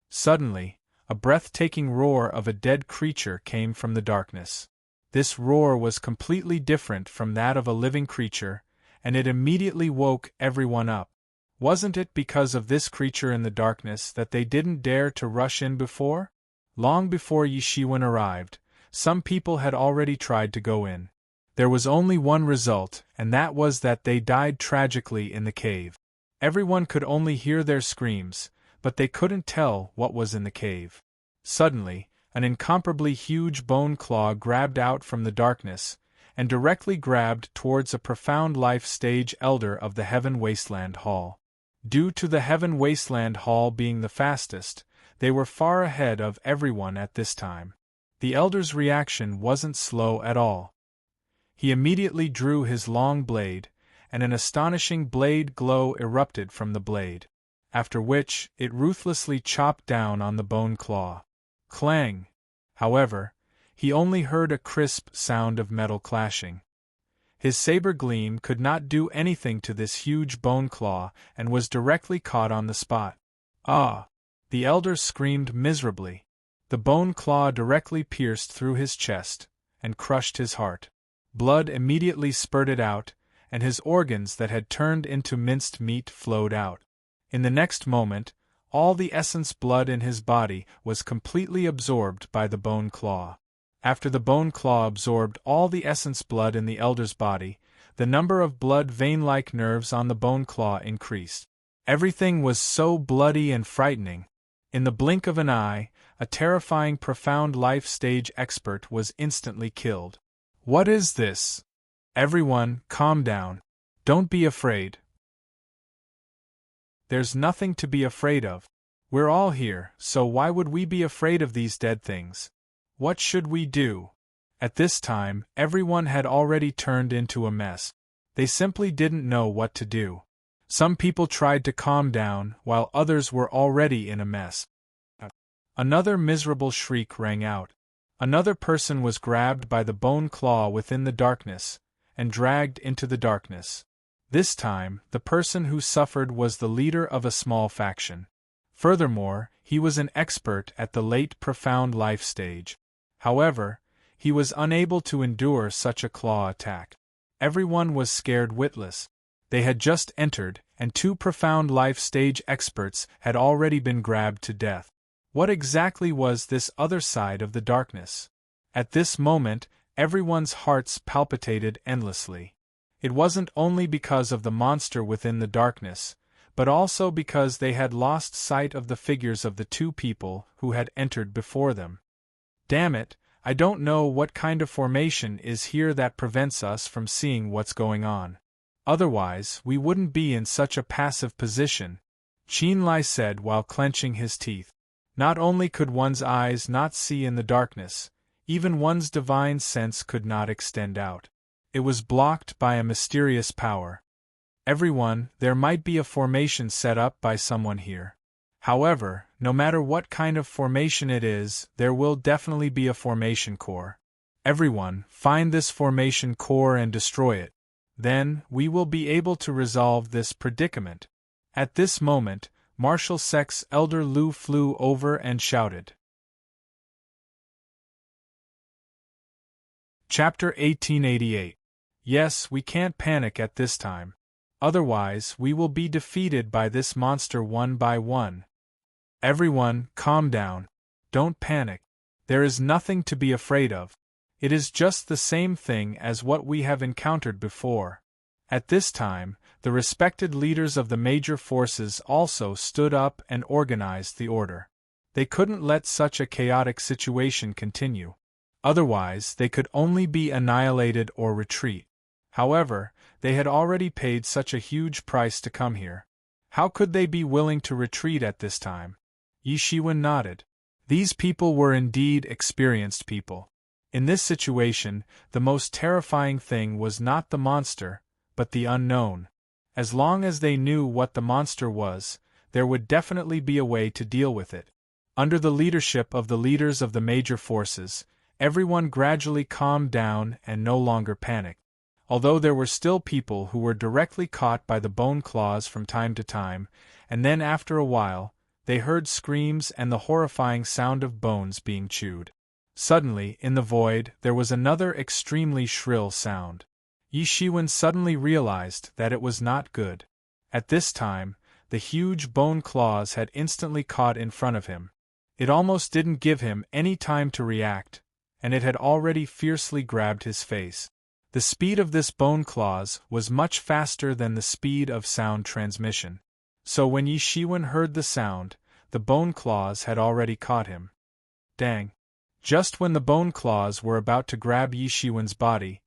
Suddenly, a breathtaking roar of a dead creature came from the darkness. This roar was completely different from that of a living creature, and it immediately woke everyone up. Wasn't it because of this creature in the darkness that they didn't dare to rush in before? Long before Yi Shiwen arrived, some people had already tried to go in. There was only one result, and that was that they died tragically in the cave. Everyone could only hear their screams, but they couldn't tell what was in the cave. Suddenly, An incomparably huge bone claw grabbed out from the darkness, and directly grabbed towards a profound life stage elder of the Heaven Wasteland Hall. Due to the Heaven Wasteland Hall being the fastest, they were far ahead of everyone at this time. The elder's reaction wasn't slow at all. He immediately drew his long blade, and an astonishing blade glow erupted from the blade, after which it ruthlessly chopped down on the bone claw. Clang! However, he only heard a crisp sound of metal clashing. His saber gleam could not do anything to this huge bone claw and was directly caught on the spot. Ah! The elder screamed miserably. The bone claw directly pierced through his chest and crushed his heart. Blood immediately spurted out, and his organs that had turned into minced meat flowed out. In the next moment, all the essence blood in his body was completely absorbed by the bone claw. After the bone claw absorbed all the essence blood in the elder's body, the number of blood vein-like nerves on the bone claw increased. Everything was so bloody and frightening. In the blink of an eye, a terrifying profound life stage expert was instantly killed. What is this? Everyone, calm down. Don't be afraid. There's nothing to be afraid of. We're all here, so why would we be afraid of these dead things? What should we do? At this time, everyone had already turned into a mess. They simply didn't know what to do. Some people tried to calm down, while others were already in a mess. Another miserable shriek rang out. Another person was grabbed by the bone claw within the darkness, and dragged into the darkness. This time, the person who suffered was the leader of a small faction. Furthermore, he was an expert at the late profound life stage. However, he was unable to endure such a claw attack. Everyone was scared witless. They had just entered, and 2 profound life stage experts had already been grabbed to death. What exactly was this other side of the darkness? At this moment, everyone's hearts palpitated endlessly. It wasn't only because of the monster within the darkness, but also because they had lost sight of the figures of the 2 people who had entered before them. Damn it, I don't know what kind of formation is here that prevents us from seeing what's going on. Otherwise, we wouldn't be in such a passive position, Qin Lai said while clenching his teeth. Not only could one's eyes not see in the darkness, even one's divine sense could not extend out. It was blocked by a mysterious power. Everyone, there might be a formation set up by someone here. However, no matter what kind of formation it is, there will definitely be a formation core. Everyone, find this formation core and destroy it. Then, we will be able to resolve this predicament. At this moment, Martial Sect's Elder Lu flew over and shouted. Chapter 1888. Yes, we can't panic at this time. Otherwise, we will be defeated by this monster one by one. Everyone, calm down. Don't panic. There is nothing to be afraid of. It is just the same thing as what we have encountered before. At this time, the respected leaders of the major forces also stood up and organized the order. They couldn't let such a chaotic situation continue. Otherwise, they could only be annihilated or retreat. However, they had already paid such a huge price to come here. How could they be willing to retreat at this time? Yi Shiwen nodded. These people were indeed experienced people. In this situation, the most terrifying thing was not the monster, but the unknown. As long as they knew what the monster was, there would definitely be a way to deal with it. Under the leadership of the leaders of the major forces, everyone gradually calmed down and no longer panicked. Although there were still people who were directly caught by the bone claws from time to time, and then after a while, they heard screams and the horrifying sound of bones being chewed. Suddenly, in the void, there was another extremely shrill sound. Yi Shiwen suddenly realized that it was not good. At this time, the huge bone claws had instantly caught in front of him. It almost didn't give him any time to react, and it had already fiercely grabbed his face. The speed of this bone claws was much faster than the speed of sound transmission. So when Yi Shiwen heard the sound, the bone claws had already caught him. Dang! Just when the bone claws were about to grab Yi Shiwen's body,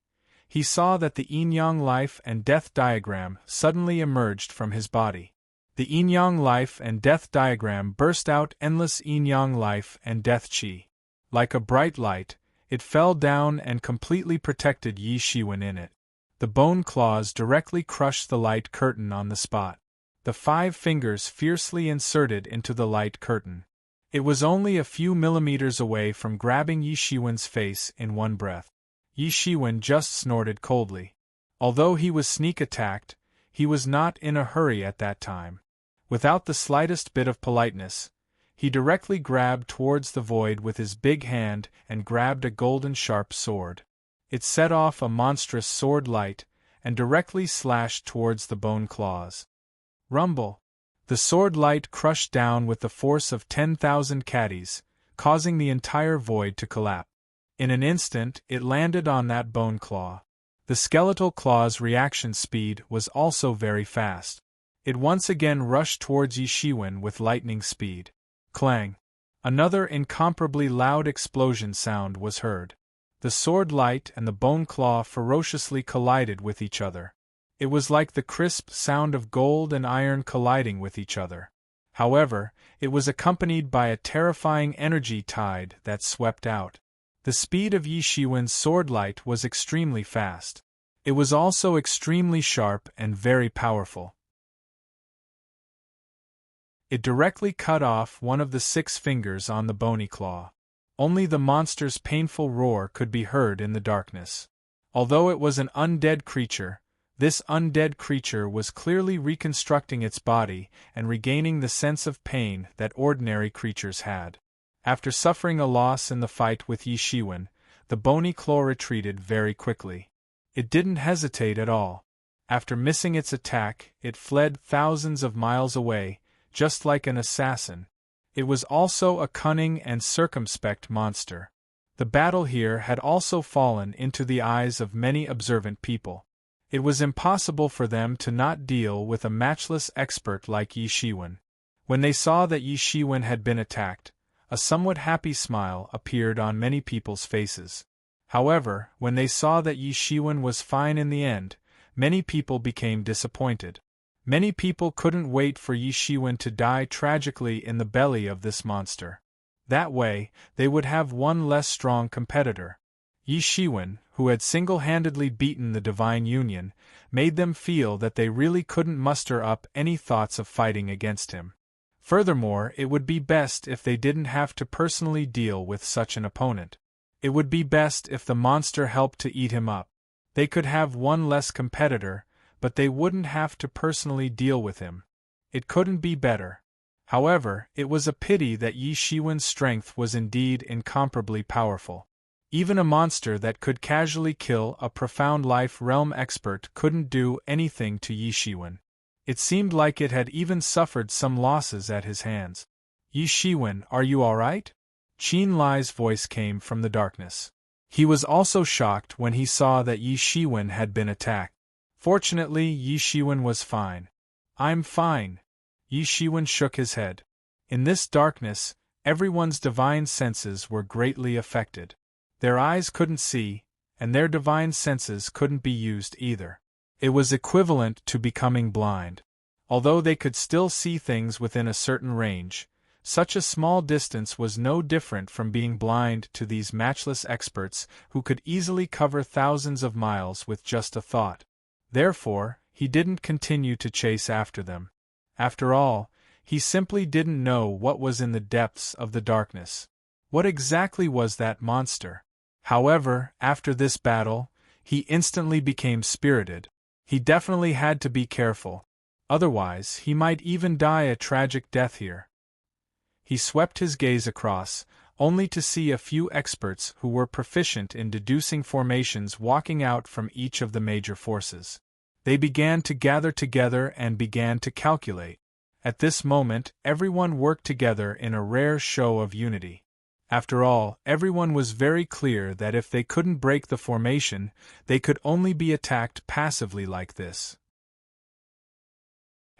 he saw that the yin-yang life and death diagram suddenly emerged from his body. The yin-yang life and death diagram burst out endless yin-yang life and death qi. Like a bright light, it fell down and completely protected Yi Shiwen in it. The bone claws directly crushed the light curtain on the spot. The 5 fingers fiercely inserted into the light curtain. It was only a few millimeters away from grabbing Yi Shiwen's face in one breath. Yi Shiwen just snorted coldly. Although he was sneak attacked, he was not in a hurry at that time. Without the slightest bit of politeness, he directly grabbed towards the void with his big hand and grabbed a golden sharp sword. It set off a monstrous sword light and directly slashed towards the bone claws. Rumble! The sword light crushed down with the force of 10,000 caddies, causing the entire void to collapse. In an instant, it landed on that bone claw. The skeletal claw's reaction speed was also very fast. It once again rushed towards Yi Shiwen with lightning speed. Clang! Another incomparably loud explosion sound was heard. The sword light and the bone claw ferociously collided with each other. It was like the crisp sound of gold and iron colliding with each other. However, it was accompanied by a terrifying energy tide that swept out. The speed of Yi Shiwen's sword light was extremely fast. It was also extremely sharp and very powerful. It directly cut off one of the 6 fingers on the bony claw. Only the monster's painful roar could be heard in the darkness. Although it was an undead creature, this undead creature was clearly reconstructing its body and regaining the sense of pain that ordinary creatures had. After suffering a loss in the fight with Yi Shiwen, the bony claw retreated very quickly. It didn't hesitate at all. After missing its attack, it fled thousands of miles away, just like an assassin. It was also a cunning and circumspect monster. The battle here had also fallen into the eyes of many observant people. It was impossible for them to not deal with a matchless expert like Yi Shiwen. When they saw that Yi Shiwen had been attacked, a somewhat happy smile appeared on many people's faces. However, when they saw that Yi Shiwen was fine in the end, many people became disappointed. Many people couldn't wait for Yi Shiwen to die tragically in the belly of this monster. That way, they would have one less strong competitor. Yi Shiwen, who had single-handedly beaten the Divine Union, made them feel that they really couldn't muster up any thoughts of fighting against him. Furthermore, it would be best if they didn't have to personally deal with such an opponent. It would be best if the monster helped to eat him up. They could have one less competitor, but they wouldn't have to personally deal with him. It couldn't be better. However, it was a pity that Yi Shiwen's strength was indeed incomparably powerful. Even a monster that could casually kill a profound life realm expert couldn't do anything to Yi Shiwen. It seemed like it had even suffered some losses at his hands. Yi Shiwen, are you alright? Qin Lai's voice came from the darkness. He was also shocked when he saw that Yi Shiwen had been attacked. Fortunately, Yi Shiwen was fine. I'm fine. Yi Shiwen shook his head. In this darkness, everyone's divine senses were greatly affected. Their eyes couldn't see, and their divine senses couldn't be used either. It was equivalent to becoming blind. Although they could still see things within a certain range, such a small distance was no different from being blind to these matchless experts who could easily cover thousands of miles with just a thought. Therefore, he didn't continue to chase after them. After all, he simply didn't know what was in the depths of the darkness. What exactly was that monster? However, after this battle, he instantly became spirited. He definitely had to be careful. Otherwise, he might even die a tragic death here. He swept his gaze across, only to see a few experts who were proficient in deducing formations walking out from each of the major forces. They began to gather together and began to calculate. At this moment, everyone worked together in a rare show of unity. After all, everyone was very clear that if they couldn't break the formation, they could only be attacked passively like this.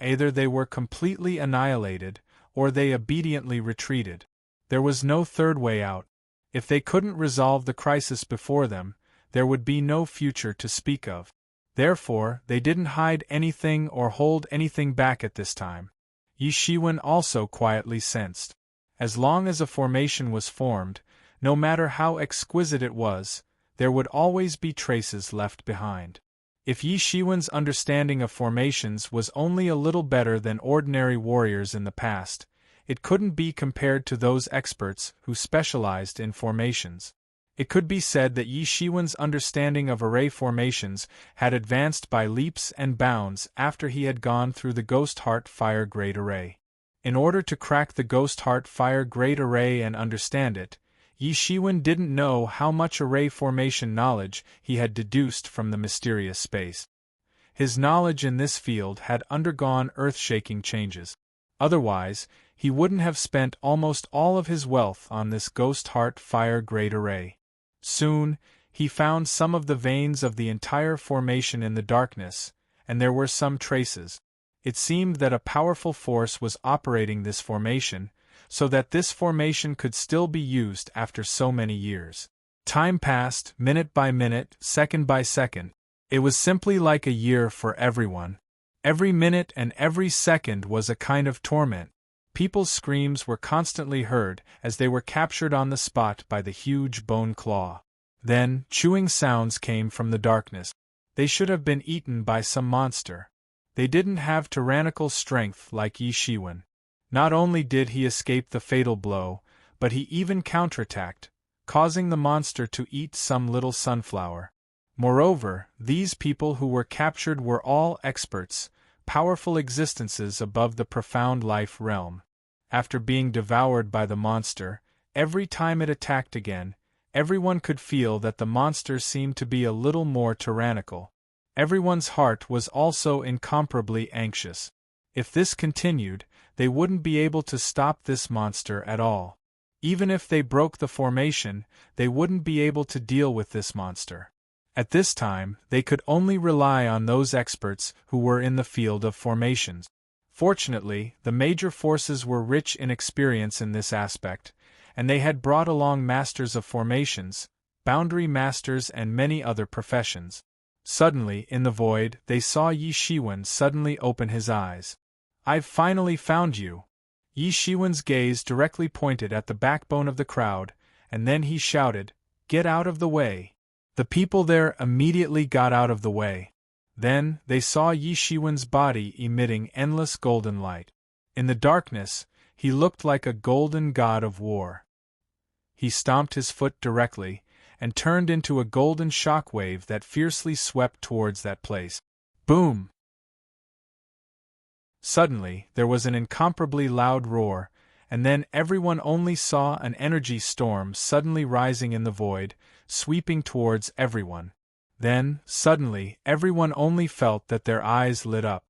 Either they were completely annihilated, or they obediently retreated. There was no third way out. If they couldn't resolve the crisis before them, there would be no future to speak of. Therefore, they didn't hide anything or hold anything back at this time. Yi Shiwen also quietly sensed. As long as a formation was formed, no matter how exquisite it was, there would always be traces left behind. If Yi Shiwen's understanding of formations was only a little better than ordinary warriors in the past, it couldn't be compared to those experts who specialized in formations. It could be said that Yi Shiwen's understanding of array formations had advanced by leaps and bounds after he had gone through the Ghost Heart Fire Grade Array. In order to crack the Ghost Heart Fire Grade Array and understand it, Yi Shiwen didn't know how much array formation knowledge he had deduced from the mysterious space. His knowledge in this field had undergone earth-shaking changes. Otherwise, he wouldn't have spent almost all of his wealth on this Ghost Heart Fire Grade Array. Soon, he found some of the veins of the entire formation in the darkness, and there were some traces. It seemed that a powerful force was operating this formation, so that this formation could still be used after so many years. Time passed, minute by minute, second by second. It was simply like a year for everyone. Every minute and every second was a kind of torment. People's screams were constantly heard as they were captured on the spot by the huge bone claw. Then, chewing sounds came from the darkness. They should have been eaten by some monster. They didn't have tyrannical strength like Yi Shiwen. Not only did he escape the fatal blow, but he even counterattacked, causing the monster to eat some little sunflower. Moreover, these people who were captured were all experts, powerful existences above the profound life realm. After being devoured by the monster, every time it attacked again, everyone could feel that the monster seemed to be a little more tyrannical. Everyone's heart was also incomparably anxious. If this continued, they wouldn't be able to stop this monster at all. Even if they broke the formation, they wouldn't be able to deal with this monster. At this time, they could only rely on those experts who were in the field of formations. Fortunately, the major forces were rich in experience in this aspect, and they had brought along masters of formations, boundary masters and many other professions. Suddenly, in the void, they saw Yi Shiwen suddenly open his eyes. "I've finally found you." Yi Shiwen's gaze directly pointed at the backbone of the crowd, and then he shouted, "Get out of the way!" The people there immediately got out of the way. Then, they saw Yi Shiwen's body emitting endless golden light. In the darkness, he looked like a golden god of war. He stomped his foot directly, and turned into a golden shockwave that fiercely swept towards that place. Boom! Suddenly, there was an incomparably loud roar, and then everyone only saw an energy storm suddenly rising in the void, sweeping towards everyone. Then, suddenly, everyone only felt that their eyes lit up.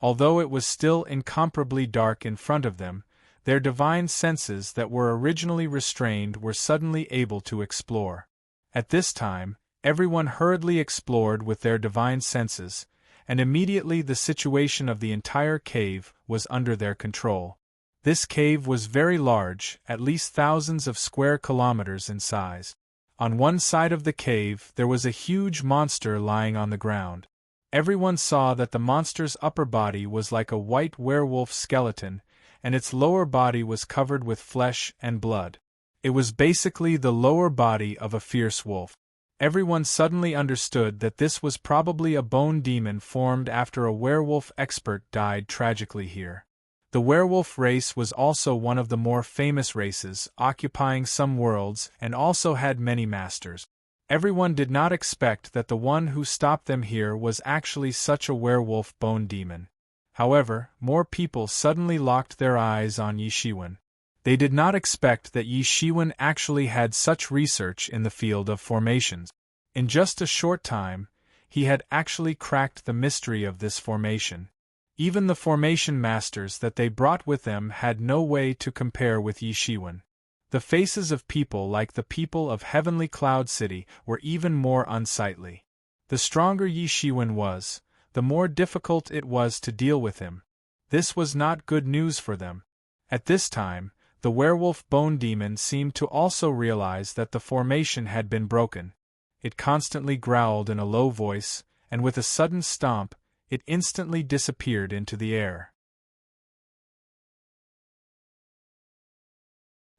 Although it was still incomparably dark in front of them, their divine senses that were originally restrained were suddenly able to explore. At this time, everyone hurriedly explored with their divine senses, and immediately the situation of the entire cave was under their control. This cave was very large, at least thousands of square kilometers in size. On one side of the cave there was a huge monster lying on the ground. Everyone saw that the monster's upper body was like a white werewolf skeleton, and its lower body was covered with flesh and blood. It was basically the lower body of a fierce wolf. Everyone suddenly understood that this was probably a bone demon formed after a werewolf expert died tragically here. The werewolf race was also one of the more famous races, occupying some worlds, and also had many masters. Everyone did not expect that the one who stopped them here was actually such a werewolf bone demon. However, more people suddenly locked their eyes on Yi Shiwen. They did not expect that Yi Shiwen actually had such research in the field of formations. In just a short time, he had actually cracked the mystery of this formation. Even the formation masters that they brought with them had no way to compare with Yi Shiwen. The faces of people like the people of Heavenly Cloud City were even more unsightly. The stronger Yi Shiwen was, the more difficult it was to deal with him. This was not good news for them. At this time, The werewolf bone demon seemed to also realize that the formation had been broken. It constantly growled in a low voice, and with a sudden stomp, it instantly disappeared into the air.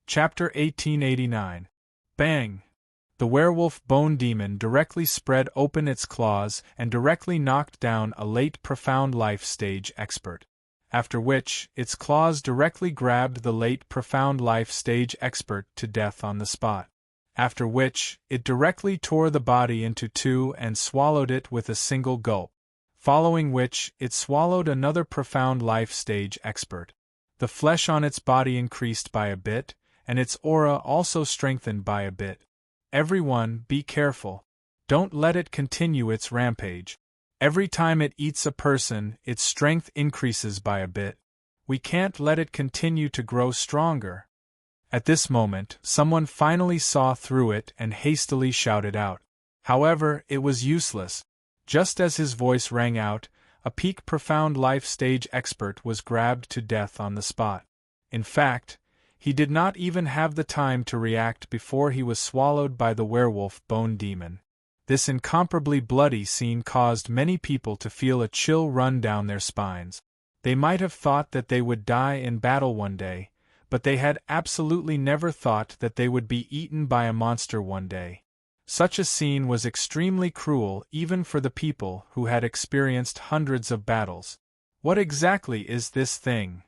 Chapter 1889. Bang! The werewolf bone demon directly spread open its claws and directly knocked down a late profound life stage expert. After which, its claws directly grabbed the late profound life stage expert to death on the spot. After which, it directly tore the body into two and swallowed it with a single gulp. Following which, it swallowed another profound life stage expert. The flesh on its body increased by a bit, and its aura also strengthened by a bit. Everyone, be careful. Don't let it continue its rampage. Every time it eats a person, its strength increases by a bit. We can't let it continue to grow stronger. At this moment, someone finally saw through it and hastily shouted out. However, it was useless. Just as his voice rang out, a peak profound life stage expert was grabbed to death on the spot. In fact, he did not even have the time to react before he was swallowed by the werewolf bone demon. This incomparably bloody scene caused many people to feel a chill run down their spines. They might have thought that they would die in battle one day, but they had absolutely never thought that they would be eaten by a monster one day. Such a scene was extremely cruel even for the people who had experienced hundreds of battles. What exactly is this thing?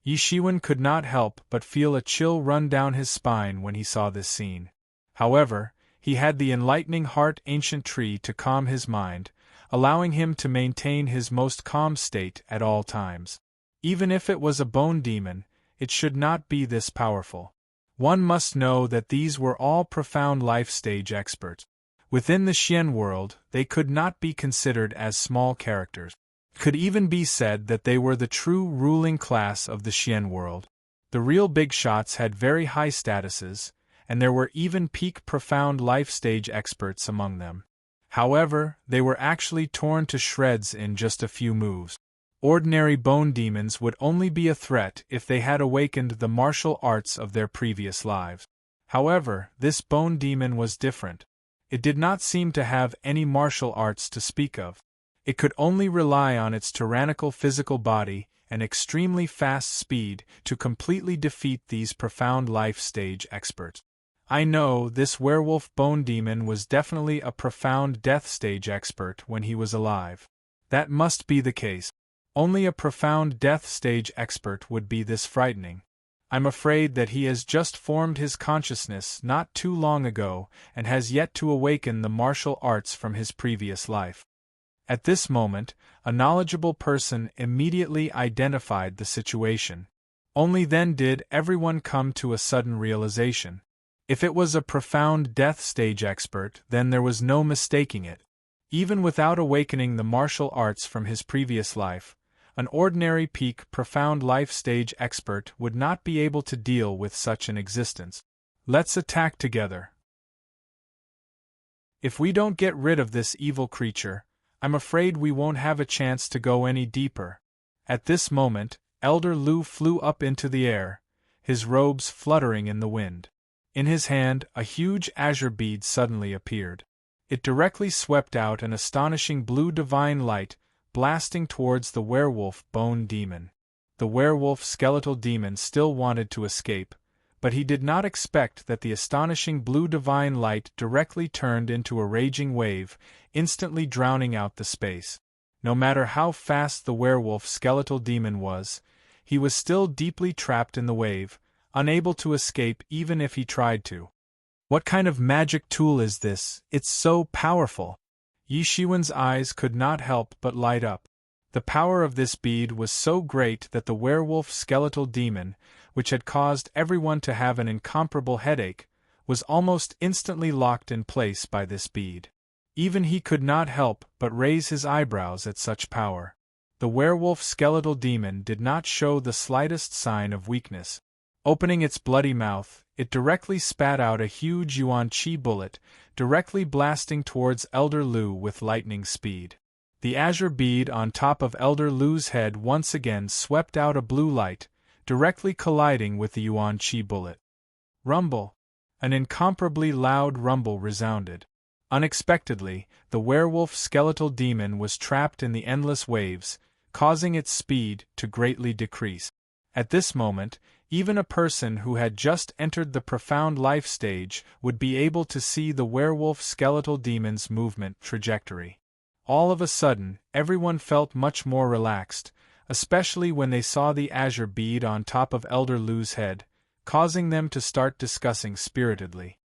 Yi Shiwen could not help but feel a chill run down his spine when he saw this scene. However, he had the enlightening heart ancient tree to calm his mind, allowing him to maintain his most calm state at all times. Even if it was a bone demon, it should not be this powerful. One must know that these were all profound life stage experts. Within the Xian world, they could not be considered as small characters. It could even be said that they were the true ruling class of the Xian world. The real big shots had very high statuses, and there were even peak profound life stage experts among them. However, they were actually torn to shreds in just a few moves. Ordinary bone demons would only be a threat if they had awakened the martial arts of their previous lives. However, this bone demon was different. It did not seem to have any martial arts to speak of. It could only rely on its tyrannical physical body and extremely fast speed to completely defeat these profound life stage experts. I know this werewolf bone demon was definitely a profound death stage expert when he was alive. That must be the case. Only a profound death stage expert would be this frightening. I'm afraid that he has just formed his consciousness not too long ago and has yet to awaken the martial arts from his previous life. At this moment, a knowledgeable person immediately identified the situation. Only then did everyone come to a sudden realization. If it was a profound death stage expert, then there was no mistaking it. Even without awakening the martial arts from his previous life, an ordinary peak profound life stage expert would not be able to deal with such an existence. Let's attack together. If we don't get rid of this evil creature, I'm afraid we won't have a chance to go any deeper. At this moment, Elder Lu flew up into the air, his robes fluttering in the wind. In his hand, a huge azure bead suddenly appeared. It directly swept out an astonishing blue divine light, blasting towards the werewolf bone demon. The werewolf skeletal demon still wanted to escape, but he did not expect that the astonishing blue divine light directly turned into a raging wave, instantly drowning out the space. No matter how fast the werewolf skeletal demon was, he was still deeply trapped in the wave, unable to escape even if he tried to. What kind of magic tool is this? It's so powerful! Yi Shiwen's eyes could not help but light up. The power of this bead was so great that the werewolf skeletal demon, which had caused everyone to have an incomparable headache, was almost instantly locked in place by this bead. Even he could not help but raise his eyebrows at such power. The werewolf skeletal demon did not show the slightest sign of weakness. Opening its bloody mouth, it directly spat out a huge yuan qi bullet, directly blasting towards Elder Lu with lightning speed. The azure bead on top of Elder Lu's head once again swept out a blue light, directly colliding with the Yuan Qi bullet. Rumble! An incomparably loud rumble resounded. Unexpectedly, the werewolf skeletal demon was trapped in the endless waves, causing its speed to greatly decrease. At this moment, even a person who had just entered the profound life stage would be able to see the werewolf skeletal demon's movement trajectory. All of a sudden, everyone felt much more relaxed, especially when they saw the azure bead on top of Elder Lu's head, causing them to start discussing spiritedly.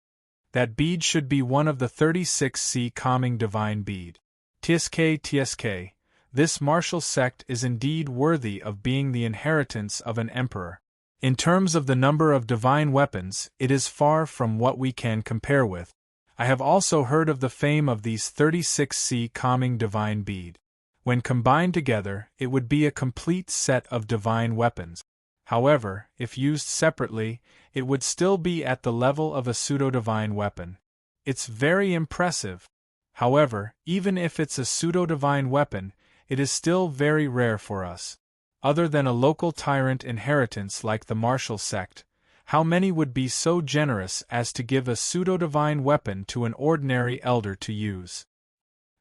That bead should be one of the 36C calming divine bead. TSK, this martial sect is indeed worthy of being the inheritance of an emperor. In terms of the number of divine weapons, it is far from what we can compare with. I have also heard of the fame of these 36C calming divine bead. When combined together, it would be a complete set of divine weapons. However, if used separately, it would still be at the level of a pseudo-divine weapon. It's very impressive. However, even if it's a pseudo-divine weapon, it is still very rare for us. Other than a local tyrant inheritance like the martial sect, how many would be so generous as to give a pseudo-divine weapon to an ordinary elder to use?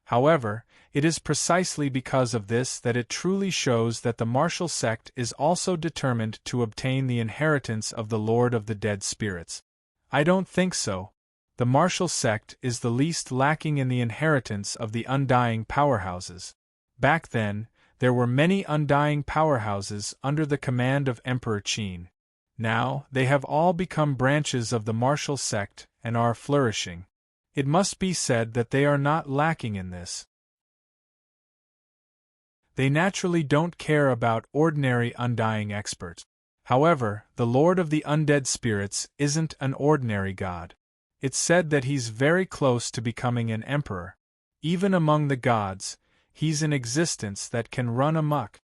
However, it is precisely because of this that it truly shows that the martial sect is also determined to obtain the inheritance of the Lord of the Dead Spirits. I don't think so. The martial sect is the least lacking in the inheritance of the undying powerhouses. Back then, there were many undying powerhouses under the command of Emperor Qin. Now, they have all become branches of the martial sect and are flourishing. It must be said that they are not lacking in this. They naturally don't care about ordinary undying experts. However, the Lord of the Undead Spirits isn't an ordinary god. It's said that he's very close to becoming an emperor. Even among the gods, he's an existence that can run amok.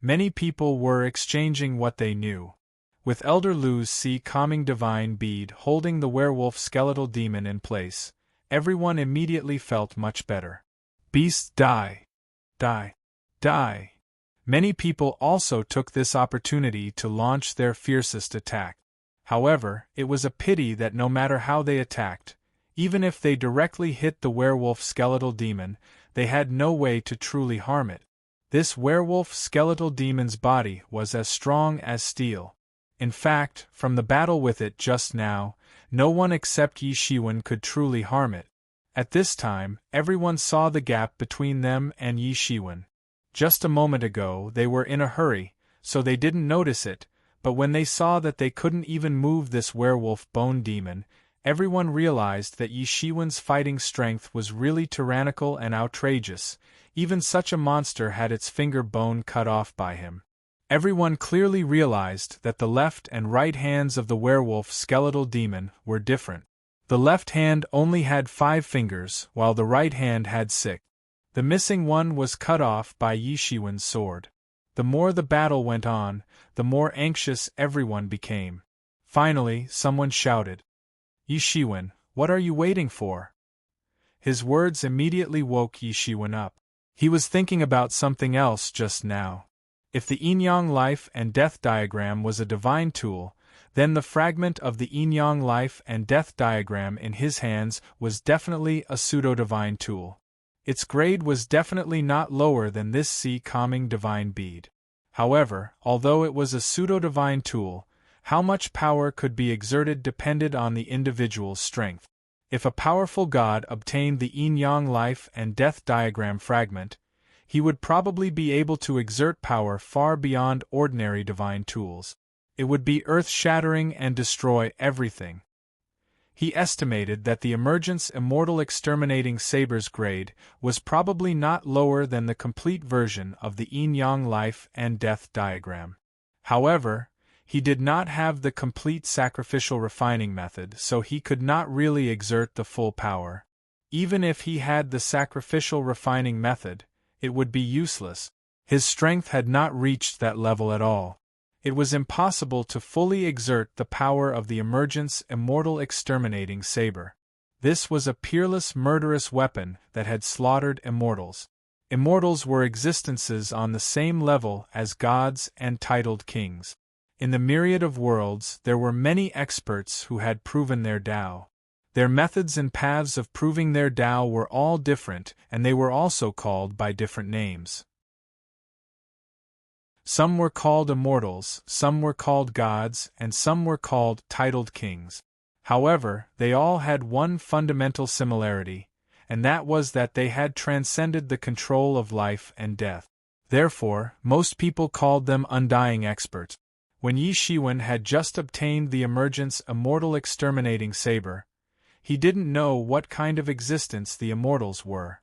Many people were exchanging what they knew. With Elder Lu's sea calming divine bead holding the werewolf skeletal demon in place, everyone immediately felt much better. Beasts die. Die. Die. Many people also took this opportunity to launch their fiercest attack. However, it was a pity that no matter how they attacked, even if they directly hit the werewolf skeletal demon, they had no way to truly harm it. This werewolf skeletal demon's body was as strong as steel. In fact, from the battle with it just now, no one except Yi Shiwen could truly harm it. At this time, everyone saw the gap between them and Yi Shiwen. Just a moment ago they were in a hurry, so they didn't notice it, but when they saw that they couldn't even move this werewolf bone demon, everyone realized that Yi Shiwen's fighting strength was really tyrannical and outrageous. Even such a monster had its finger bone cut off by him. Everyone clearly realized that the left and right hands of the werewolf skeletal demon were different. The left hand only had 5 fingers, while the right hand had 6. The missing one was cut off by Yi Shiwen's sword. The more the battle went on, the more anxious everyone became. Finally, someone shouted, "Yi Shiwen, what are you waiting for?" His words immediately woke Yi Shiwen up. He was thinking about something else just now. If the yin-yang life and death diagram was a divine tool, then the fragment of the yin-yang life and death diagram in his hands was definitely a pseudo-divine tool. Its grade was definitely not lower than this sea calming divine bead. However, although it was a pseudo-divine tool, how much power could be exerted depended on the individual's strength. If a powerful god obtained the yin-yang life and death diagram fragment, he would probably be able to exert power far beyond ordinary divine tools. It would be earth-shattering and destroy everything. He estimated that the emergence immortal exterminating saber's grade was probably not lower than the complete version of the yin-yang life and death diagram. However, he did not have the complete sacrificial refining method, so he could not really exert the full power. Even if he had the sacrificial refining method, it would be useless. His strength had not reached that level at all. It was impossible to fully exert the power of the emergence immortal exterminating saber. This was a peerless murderous weapon that had slaughtered immortals. Immortals were existences on the same level as gods and titled kings. In the myriad of worlds, there were many experts who had proven their Tao. Their methods and paths of proving their Tao were all different, and they were also called by different names. Some were called immortals, some were called gods, and some were called titled kings. However, they all had one fundamental similarity, and that was that they had transcended the control of life and death. Therefore, most people called them undying experts. When Yi Shiwen had just obtained the emergence immortal exterminating saber, he didn't know what kind of existence the immortals were.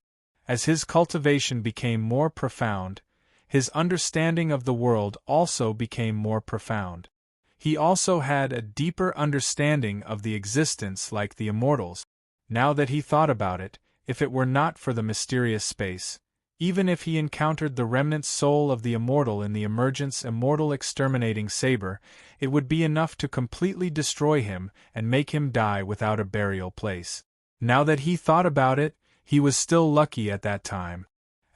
As his cultivation became more profound, his understanding of the world also became more profound. He also had a deeper understanding of the existence like the immortals. Now that he thought about it, if it were not for the mysterious space, even if he encountered the remnant soul of the immortal in the emergence immortal exterminating saber, it would be enough to completely destroy him and make him die without a burial place. Now that he thought about it, he was still lucky at that time.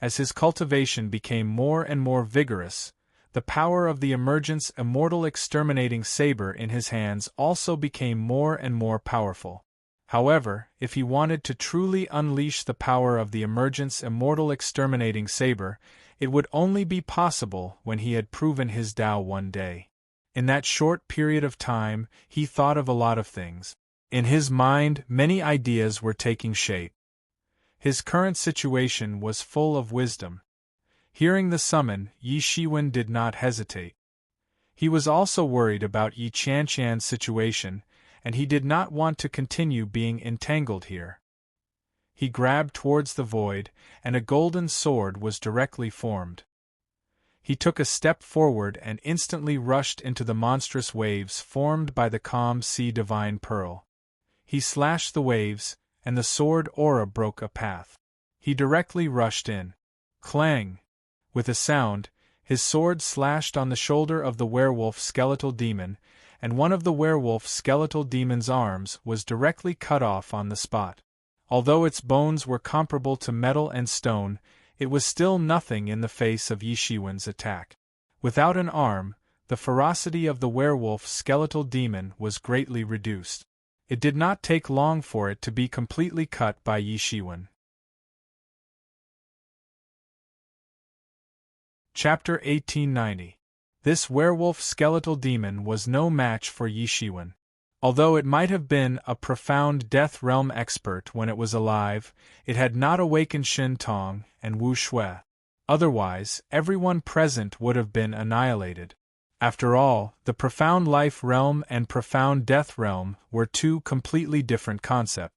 As his cultivation became more and more vigorous, the power of the emergence immortal exterminating saber in his hands also became more and more powerful. However, if he wanted to truly unleash the power of the emergence immortal exterminating saber, it would only be possible when he had proven his Tao one day. In that short period of time, he thought of a lot of things. In his mind, many ideas were taking shape. His current situation was full of wisdom. Hearing the summon, Yi Shiwen did not hesitate. He was also worried about Yi Qianqian's situation, and he did not want to continue being entangled here. He grabbed towards the void, and a golden sword was directly formed. He took a step forward and instantly rushed into the monstrous waves formed by the calm sea divine pearl. He slashed the waves, and the sword aura broke a path. He directly rushed in. Clang! With a sound, his sword slashed on the shoulder of the werewolf skeletal demon, and one of the werewolf skeletal demon's arms was directly cut off on the spot. Although its bones were comparable to metal and stone, it was still nothing in the face of Yi Shiwen's attack. Without an arm, the ferocity of the werewolf skeletal demon was greatly reduced. It did not take long for it to be completely cut by Yi Shiwen. Chapter 1890. This werewolf skeletal demon was no match for Yi Shiwen. Although it might have been a profound death realm expert when it was alive, it had not awakened Shen Tong and Wu Shui. Otherwise, everyone present would have been annihilated. After all, the profound life realm and profound death realm were two completely different concepts.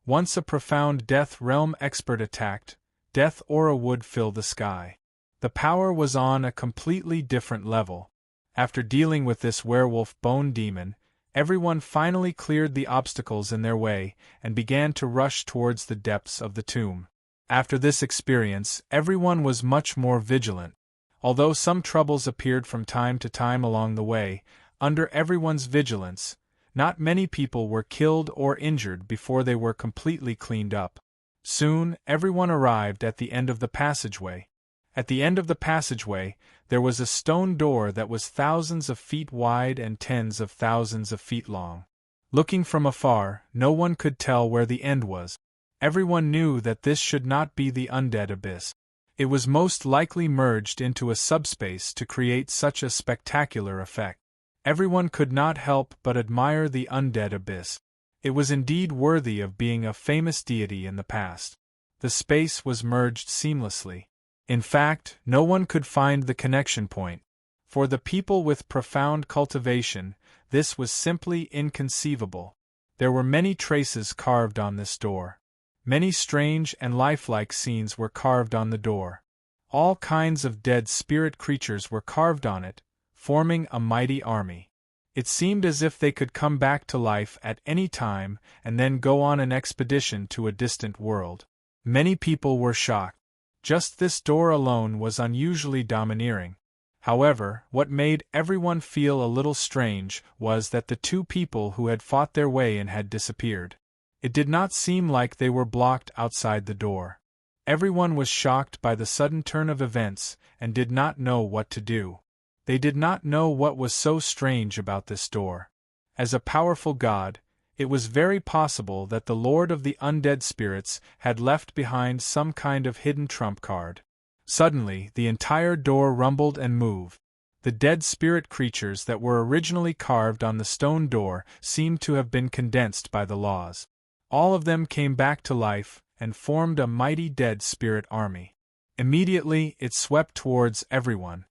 Once a profound death realm expert attacked, death aura would fill the sky. The power was on a completely different level. After dealing with this werewolf bone demon, everyone finally cleared the obstacles in their way and began to rush towards the depths of the tomb. After this experience, everyone was much more vigilant. Although some troubles appeared from time to time along the way, under everyone's vigilance, not many people were killed or injured before they were completely cleaned up. Soon, everyone arrived at the end of the passageway. At the end of the passageway, there was a stone door that was thousands of feet wide and tens of thousands of feet long. Looking from afar, no one could tell where the end was. Everyone knew that this should not be the undead abyss. It was most likely merged into a subspace to create such a spectacular effect. Everyone could not help but admire the undead abyss. It was indeed worthy of being a famous deity in the past. The space was merged seamlessly. In fact, no one could find the connection point. For the people with profound cultivation, this was simply inconceivable. There were many traces carved on this door. Many strange and lifelike scenes were carved on the door. All kinds of dead spirit creatures were carved on it, forming a mighty army. It seemed as if they could come back to life at any time and then go on an expedition to a distant world. Many people were shocked. Just this door alone was unusually domineering. However, what made everyone feel a little strange was that the two people who had fought their way in had disappeared. It did not seem like they were blocked outside the door. Everyone was shocked by the sudden turn of events and did not know what to do. They did not know what was so strange about this door. As a powerful god, it was very possible that the Lord of the Undead Spirits had left behind some kind of hidden trump card. Suddenly, the entire door rumbled and moved. The dead spirit creatures that were originally carved on the stone door seemed to have been condensed by the laws. All of them came back to life and formed a mighty dead spirit army. Immediately, it swept towards everyone.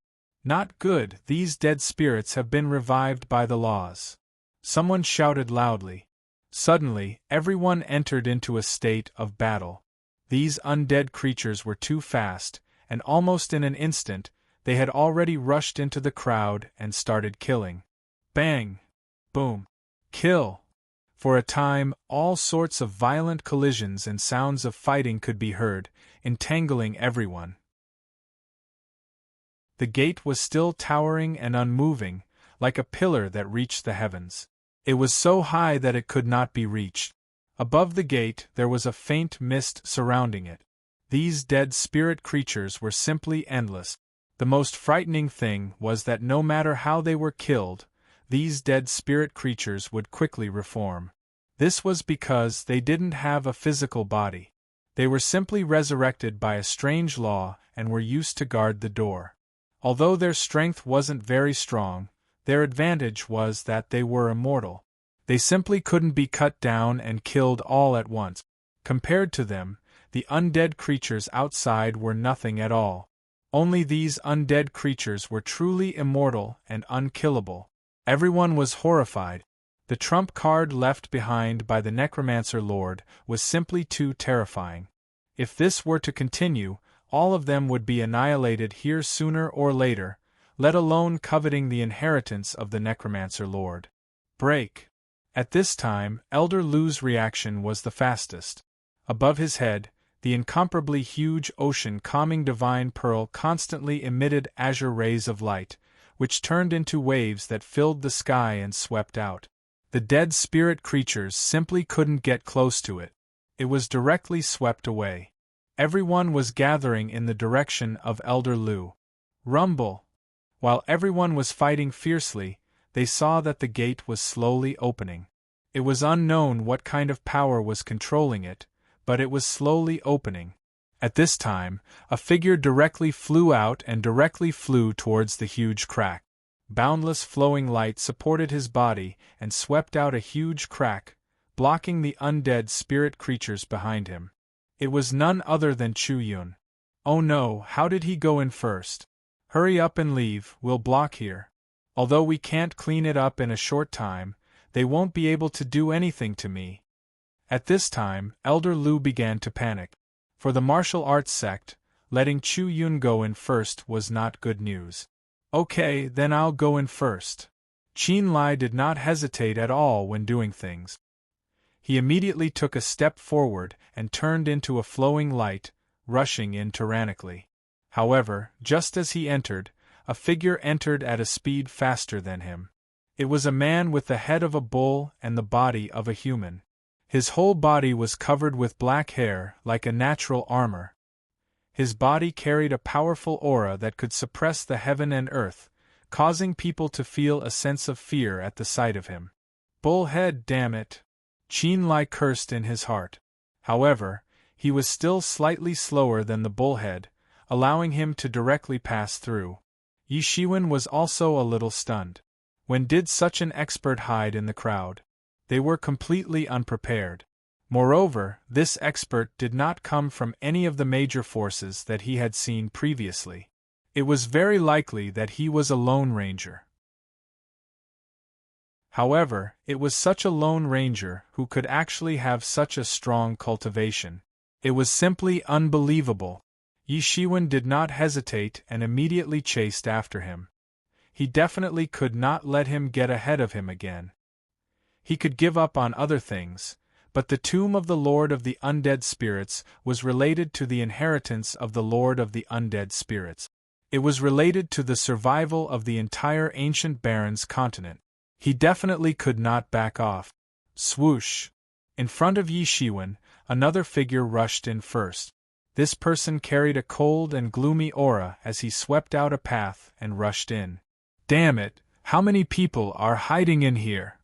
Not good, these dead spirits have been revived by the laws. Someone shouted loudly. Suddenly, everyone entered into a state of battle. These undead creatures were too fast, and almost in an instant, they had already rushed into the crowd and started killing. Bang! Boom! Kill! For a time, all sorts of violent collisions and sounds of fighting could be heard, entangling everyone. The gate was still towering and unmoving, like a pillar that reached the heavens. It was so high that it could not be reached. Above the gate there was a faint mist surrounding it. These dead spirit creatures were simply endless. The most frightening thing was that no matter how they were killed, these dead spirit creatures would quickly reform. This was because they didn't have a physical body. They were simply resurrected by a strange law and were used to guard the door. Although their strength wasn't very strong, their advantage was that they were immortal. They simply couldn't be cut down and killed all at once. Compared to them, the undead creatures outside were nothing at all. Only these undead creatures were truly immortal and unkillable. Everyone was horrified. The trump card left behind by the Necromancer Lord was simply too terrifying. If this were to continue, all of them would be annihilated here sooner or later, let alone coveting the inheritance of the Necromancer Lord. Break! At this time, Elder Lu's reaction was the fastest. Above his head, the incomparably huge ocean calming divine pearl constantly emitted azure rays of light, which turned into waves that filled the sky and swept out. The dead spirit creatures simply couldn't get close to it. It was directly swept away. Everyone was gathering in the direction of Elder Lu. Rumble! While everyone was fighting fiercely, they saw that the gate was slowly opening. It was unknown what kind of power was controlling it, but it was slowly opening. At this time, a figure directly flew out and directly flew towards the huge crack. Boundless flowing light supported his body and swept out a huge crack, blocking the undead spirit creatures behind him. It was none other than Chu Yun. Oh no, how did he go in first? Hurry up and leave, we'll block here. Although we can't clean it up in a short time, they won't be able to do anything to me. At this time, Elder Lu began to panic. For the martial arts sect, letting Chu Yun go in first was not good news. Okay, then I'll go in first. Qin Lai did not hesitate at all when doing things. He immediately took a step forward and turned into a flowing light, rushing in tyrannically. However, just as he entered, a figure entered at a speed faster than him. It was a man with the head of a bull and the body of a human. His whole body was covered with black hair, like a natural armor. His body carried a powerful aura that could suppress the heaven and earth, causing people to feel a sense of fear at the sight of him. Bullhead, damn it! Qin Lai cursed in his heart. However, he was still slightly slower than the bullhead, allowing him to directly pass through. Yi Shiwen was also a little stunned. When did such an expert hide in the crowd? They were completely unprepared. Moreover, this expert did not come from any of the major forces that he had seen previously. It was very likely that he was a Lone Ranger. However, it was such a Lone Ranger who could actually have such a strong cultivation. It was simply unbelievable. Yi Shiwen did not hesitate and immediately chased after him. He definitely could not let him get ahead of him again. He could give up on other things, but the tomb of the Lord of the Undead Spirits was related to the inheritance of the Lord of the Undead Spirits. It was related to the survival of the entire ancient Barrens continent. He definitely could not back off. Swoosh! In front of Yi Shiwen, another figure rushed in first. This person carried a cold and gloomy aura as he swept out a path and rushed in. Damn it, how many people are hiding in here?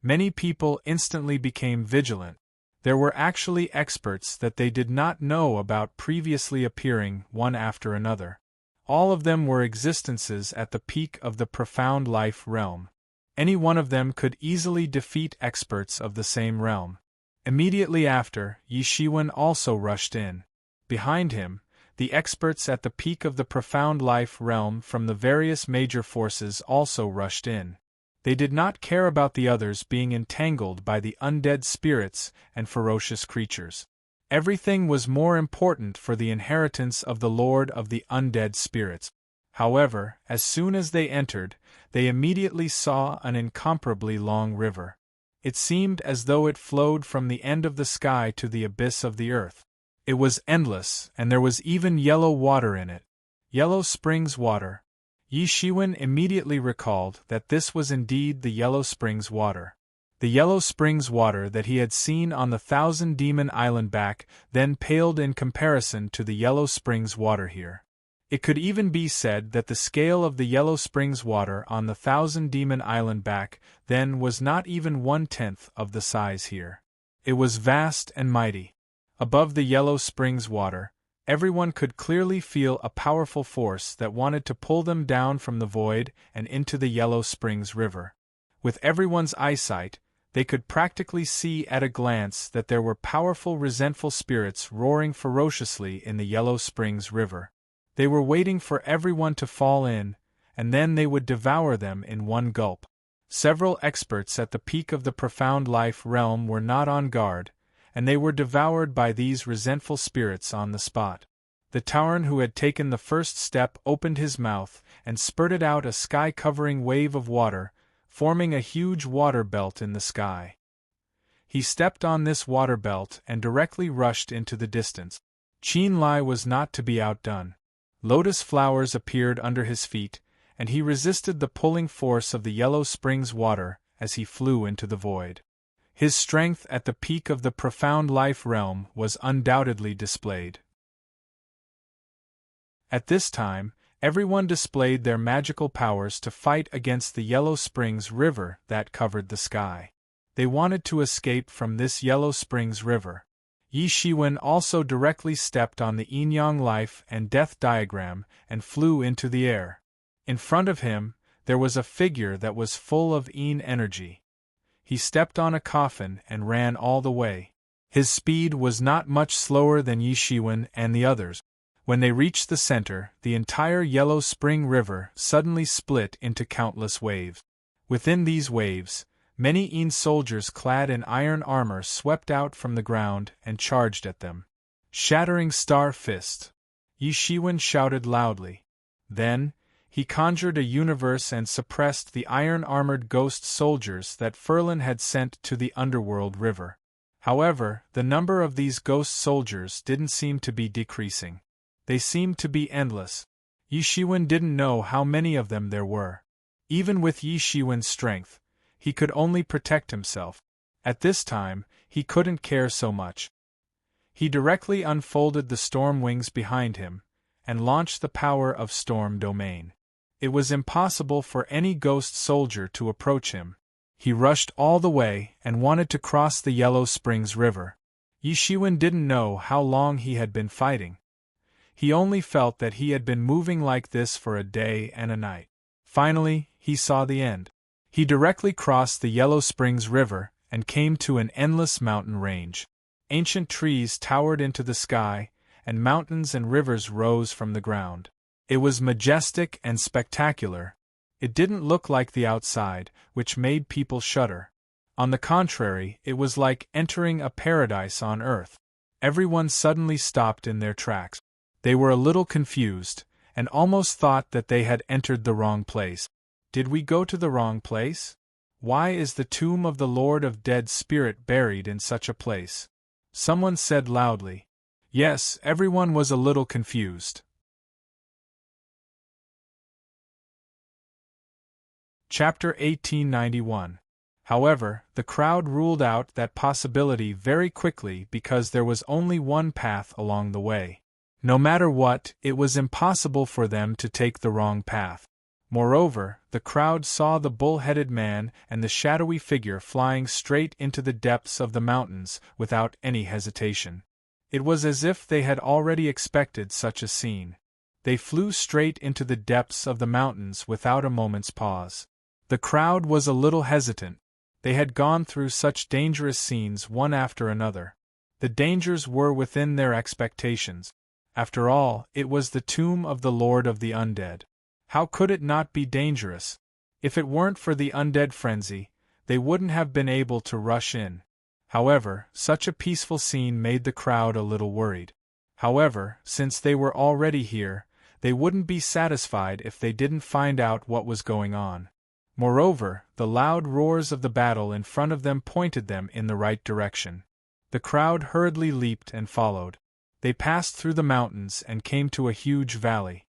Many people instantly became vigilant. There were actually experts that they did not know about previously appearing one after another. All of them were existences at the peak of the profound life realm. Any one of them could easily defeat experts of the same realm. Immediately after, Yi Shiwen also rushed in. Behind him, the experts at the peak of the profound life realm from the various major forces also rushed in. They did not care about the others being entangled by the undead spirits and ferocious creatures. Everything was more important for the inheritance of the Lord of the undead spirits. However, as soon as they entered, they immediately saw an incomparably long river. It seemed as though it flowed from the end of the sky to the abyss of the earth. It was endless, and there was even yellow water in it. Yellow Springs water. Yi Shiwen immediately recalled that this was indeed the Yellow Springs water. The Yellow Springs water that he had seen on the Thousand Demon Island back then paled in comparison to the Yellow Springs water here. It could even be said that the scale of the Yellow Springs water on the Thousand Demon Island back then was not even 1/10 of the size here. It was vast and mighty. Above the Yellow Springs water, everyone could clearly feel a powerful force that wanted to pull them down from the void and into the Yellow Springs River. With everyone's eyesight, they could practically see at a glance that there were powerful resentful spirits roaring ferociously in the Yellow Springs River. They were waiting for everyone to fall in, and then they would devour them in one gulp. Several experts at the peak of the profound life realm were not on guard, and they were devoured by these resentful spirits on the spot. The Tauren who had taken the first step opened his mouth and spurted out a sky-covering wave of water, forming a huge water belt in the sky. He stepped on this water belt and directly rushed into the distance. Qin Lai was not to be outdone. Lotus flowers appeared under his feet, and he resisted the pulling force of the Yellow Springs water as he flew into the void. His strength at the peak of the profound life realm was undoubtedly displayed. At this time, everyone displayed their magical powers to fight against the Yellow Springs River that covered the sky. They wanted to escape from this Yellow Springs River. Yi Shiwen also directly stepped on the yin-yang life and death diagram and flew into the air. In front of him, there was a figure that was full of yin energy. He stepped on a coffin and ran all the way. His speed was not much slower than Yi Shiwen and the others. When they reached the center, the entire Yellow Spring River suddenly split into countless waves. Within these waves, many yin soldiers clad in iron armor swept out from the ground and charged at them. Shattering Star Fist! Yi Shiwen shouted loudly. Then, he conjured a universe and suppressed the iron-armored ghost soldiers that Ferlin had sent to the underworld river. However, the number of these ghost soldiers didn't seem to be decreasing. They seemed to be endless. Yi Shiwen didn't know how many of them there were. Even with Yi Shiwen's strength, he could only protect himself. At this time, he couldn't care so much. He directly unfolded the storm wings behind him, and launched the power of Storm Domain. It was impossible for any ghost soldier to approach him. He rushed all the way and wanted to cross the Yellow Springs River. Yi Shiwen didn't know how long he had been fighting. He only felt that he had been moving like this for a day and a night. Finally, he saw the end. He directly crossed the Yellow Springs River and came to an endless mountain range. Ancient trees towered into the sky, and mountains and rivers rose from the ground. It was majestic and spectacular. It didn't look like the outside, which made people shudder. On the contrary, it was like entering a paradise on earth. Everyone suddenly stopped in their tracks. They were a little confused, and almost thought that they had entered the wrong place. Did we go to the wrong place? Why is the tomb of the Lord of Dead Spirit buried in such a place? Someone said loudly. Yes, everyone was a little confused. Chapter 1891. However, the crowd ruled out that possibility very quickly because there was only one path along the way. No matter what, it was impossible for them to take the wrong path. Moreover, the crowd saw the bull-headed man and the shadowy figure flying straight into the depths of the mountains without any hesitation. It was as if they had already expected such a scene. They flew straight into the depths of the mountains without a moment's pause. The crowd was a little hesitant. They had gone through such dangerous scenes one after another. The dangers were within their expectations. After all, it was the tomb of the Lord of the Undead. How could it not be dangerous? If it weren't for the undead frenzy, they wouldn't have been able to rush in. However, such a peaceful scene made the crowd a little worried. However, since they were already here, they wouldn't be satisfied if they didn't find out what was going on. Moreover, the loud roars of the battle in front of them pointed them in the right direction. The crowd hurriedly leaped and followed. They passed through the mountains and came to a huge valley.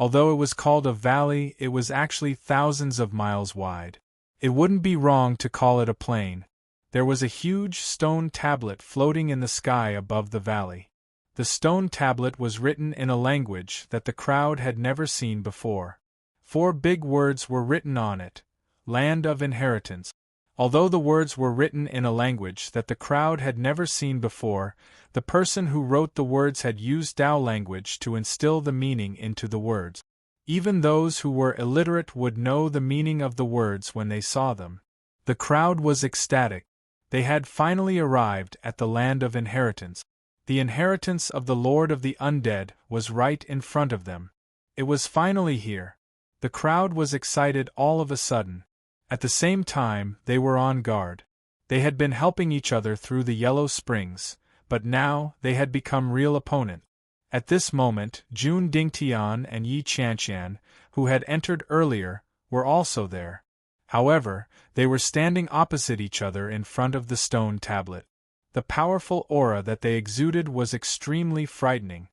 Although it was called a valley, it was actually thousands of miles wide. It wouldn't be wrong to call it a plain. There was a huge stone tablet floating in the sky above the valley. The stone tablet was written in a language that the crowd had never seen before. 4 big words were written on it: Land of Inheritance. Although the words were written in a language that the crowd had never seen before, the person who wrote the words had used Tao language to instill the meaning into the words. Even those who were illiterate would know the meaning of the words when they saw them. The crowd was ecstatic. They had finally arrived at the Land of Inheritance. The inheritance of the Lord of the Undead was right in front of them. It was finally here. The crowd was excited all of a sudden. At the same time, they were on guard. They had been helping each other through the Yellow Springs, but now they had become real opponents. At this moment, Jun Dingtian and Yi Qianqian, who had entered earlier, were also there. However, they were standing opposite each other in front of the stone tablet. The powerful aura that they exuded was extremely frightening.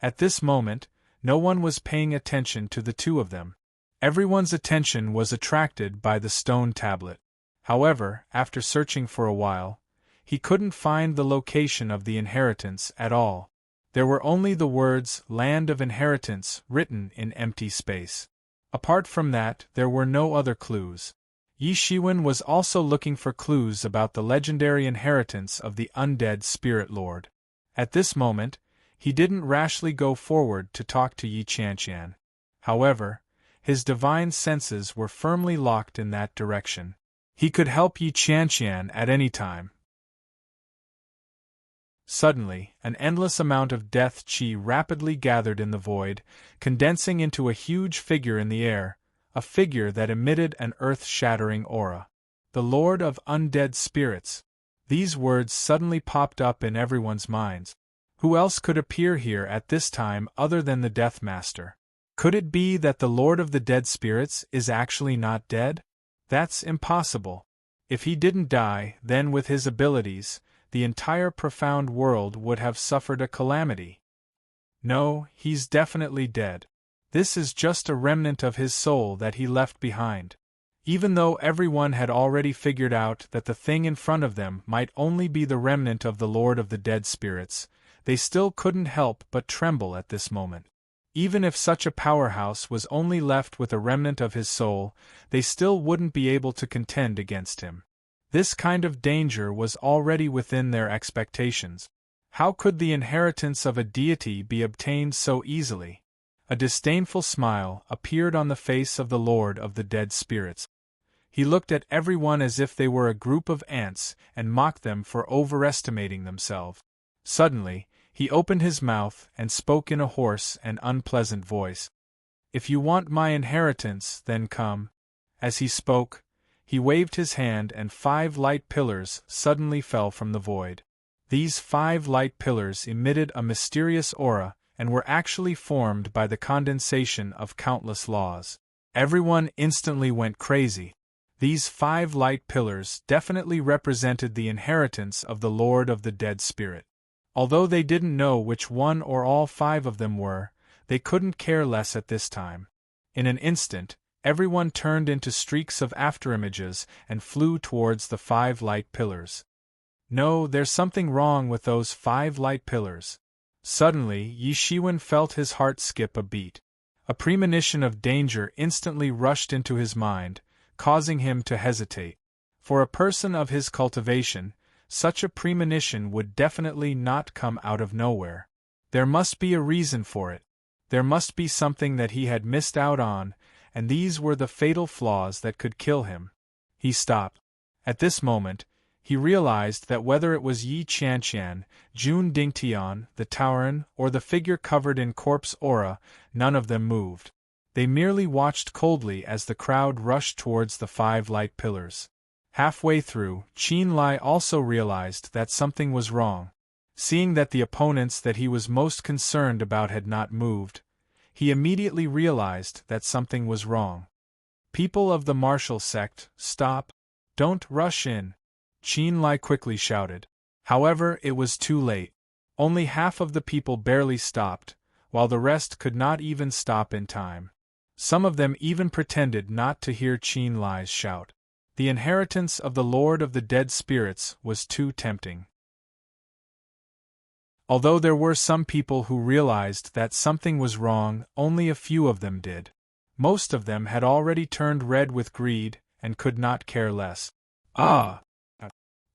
At this moment, no one was paying attention to the two of them. Everyone's attention was attracted by the stone tablet. However, after searching for a while, he couldn't find the location of the inheritance at all. There were only the words Land of Inheritance written in empty space. Apart from that, there were no other clues. Yi Shiwen was also looking for clues about the legendary inheritance of the undead spirit lord. At this moment, he didn't rashly go forward to talk to Yi Qianqian. However, his divine senses were firmly locked in that direction. He could help Yi Qianqian at any time. Suddenly, an endless amount of death qi rapidly gathered in the void, condensing into a huge figure in the air, a figure that emitted an earth-shattering aura. The Lord of Undead Spirits. These words suddenly popped up in everyone's minds. Who else could appear here at this time other than the Death Master? Could it be that the Lord of the Dead Spirits is actually not dead? That's impossible. If he didn't die, then with his abilities, the entire profound world would have suffered a calamity. No, he's definitely dead. This is just a remnant of his soul that he left behind. Even though everyone had already figured out that the thing in front of them might only be the remnant of the Lord of the Dead Spirits, they still couldn't help but tremble at this moment. Even if such a powerhouse was only left with a remnant of his soul, they still wouldn't be able to contend against him. This kind of danger was already within their expectations. How could the inheritance of a deity be obtained so easily? A disdainful smile appeared on the face of the Lord of the Dead Spirits. He looked at everyone as if they were a group of ants and mocked them for overestimating themselves. Suddenly, he opened his mouth and spoke in a hoarse and unpleasant voice. "If you want my inheritance, then come." As he spoke, he waved his hand and 5 light pillars suddenly fell from the void. These 5 light pillars emitted a mysterious aura and were actually formed by the condensation of countless laws. Everyone instantly went crazy. These 5 light pillars definitely represented the inheritance of the Lord of the Dead Spirit. Although they didn't know which one or all 5 of them were, they couldn't care less at this time. In an instant, everyone turned into streaks of afterimages and flew towards the 5 light pillars. No, there's something wrong with those 5 light pillars. Suddenly, Yi Shiwen felt his heart skip a beat. A premonition of danger instantly rushed into his mind, causing him to hesitate. For a person of his cultivation, such a premonition would definitely not come out of nowhere. There must be a reason for it. There must be something that he had missed out on, and these were the fatal flaws that could kill him. He stopped. At this moment, he realized that whether it was Yi Qianqian, Jun Dingtian, the Taoran, or the figure covered in corpse aura, none of them moved. They merely watched coldly as the crowd rushed towards the 5 light pillars. Halfway through, Qin Lai also realized that something was wrong. Seeing that the opponents that he was most concerned about had not moved, he immediately realized that something was wrong. People of the martial sect, stop! Don't rush in! Qin Lai quickly shouted. However, it was too late. Only half of the people barely stopped, while the rest could not even stop in time. Some of them even pretended not to hear Qin Lai's shout. The inheritance of the Lord of the Dead Spirits was too tempting. Although there were some people who realized that something was wrong, only a few of them did. Most of them had already turned red with greed, and could not care less. Ah!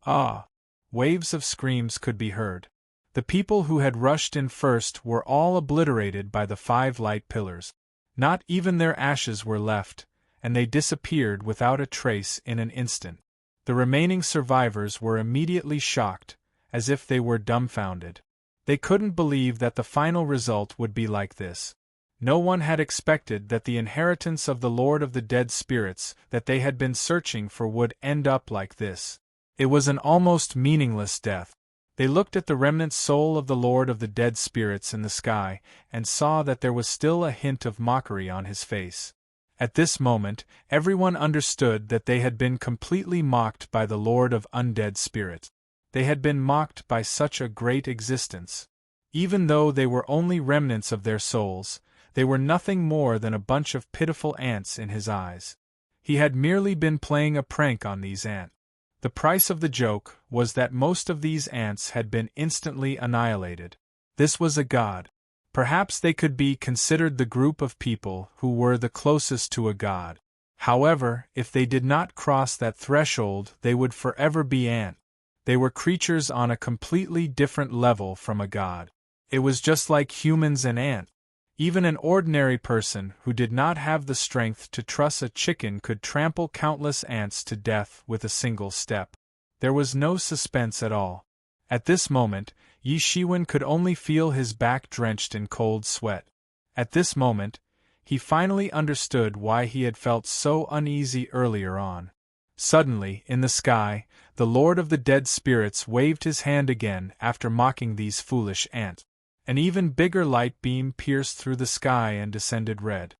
Ah! Waves of screams could be heard. The people who had rushed in first were all obliterated by the 5 light pillars. Not even their ashes were left, and they disappeared without a trace in an instant. The remaining survivors were immediately shocked, as if they were dumbfounded. They couldn't believe that the final result would be like this. No one had expected that the inheritance of the Lord of the Dead Spirits that they had been searching for would end up like this. It was an almost meaningless death. They looked at the remnant soul of the Lord of the Dead Spirits in the sky, and saw that there was still a hint of mockery on his face. At this moment, everyone understood that they had been completely mocked by the Lord of Undead Spirits. They had been mocked by such a great existence. Even though they were only remnants of their souls, they were nothing more than a bunch of pitiful ants in his eyes. He had merely been playing a prank on these ants. The price of the joke was that most of these ants had been instantly annihilated. This was a god. Perhaps they could be considered the group of people who were the closest to a god. However, if they did not cross that threshold, they would forever be ants. They were creatures on a completely different level from a god. It was just like humans and ants. Even an ordinary person who did not have the strength to truss a chicken could trample countless ants to death with a single step. There was no suspense at all. At this moment, Yi Shiwen could only feel his back drenched in cold sweat. At this moment, he finally understood why he had felt so uneasy earlier on. Suddenly, in the sky, the Lord of the Dead Spirits waved his hand again after mocking these foolish ants. An even bigger light beam pierced through the sky and descended red.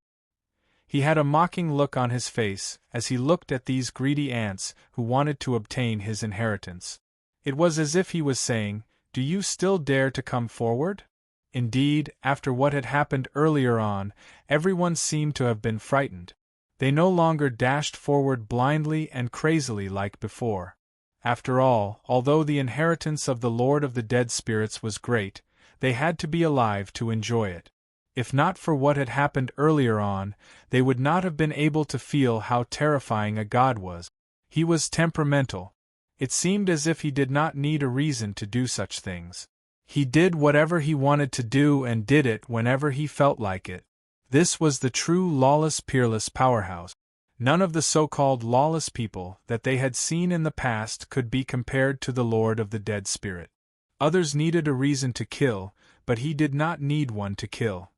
He had a mocking look on his face as he looked at these greedy ants who wanted to obtain his inheritance. It was as if he was saying, "Do you still dare to come forward?" Indeed, after what had happened earlier on, everyone seemed to have been frightened. They no longer dashed forward blindly and crazily like before. After all, although the inheritance of the Lord of the Dead Spirits was great, they had to be alive to enjoy it. If not for what had happened earlier on, they would not have been able to feel how terrifying a god was. He was temperamental. It seemed as if he did not need a reason to do such things. He did whatever he wanted to do and did it whenever he felt like it. This was the true lawless peerless powerhouse. None of the so-called lawless people that they had seen in the past could be compared to the Lord of the Dead Spirit. Others needed a reason to kill, but he did not need one to kill.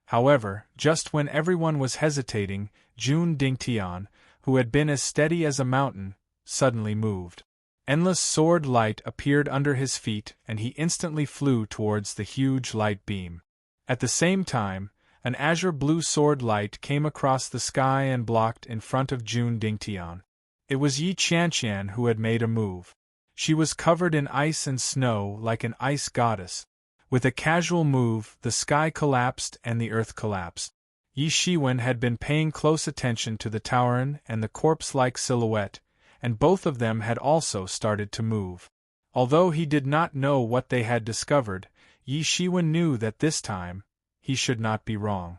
However, just when everyone was hesitating, Jun Dingtian, who had been as steady as a mountain, suddenly moved. Endless sword light appeared under his feet and he instantly flew towards the huge light beam. At the same time, an azure blue sword light came across the sky and blocked in front of Jun Dingtian. It was Yi Qianqian who had made a move. She was covered in ice and snow like an ice goddess. With a casual move, the sky collapsed and the earth collapsed. Yi Shiwen had been paying close attention to the Taoran and the corpse-like silhouette, and both of them had also started to move. Although he did not know what they had discovered, Yi Shiwen knew that this time, he should not be wrong.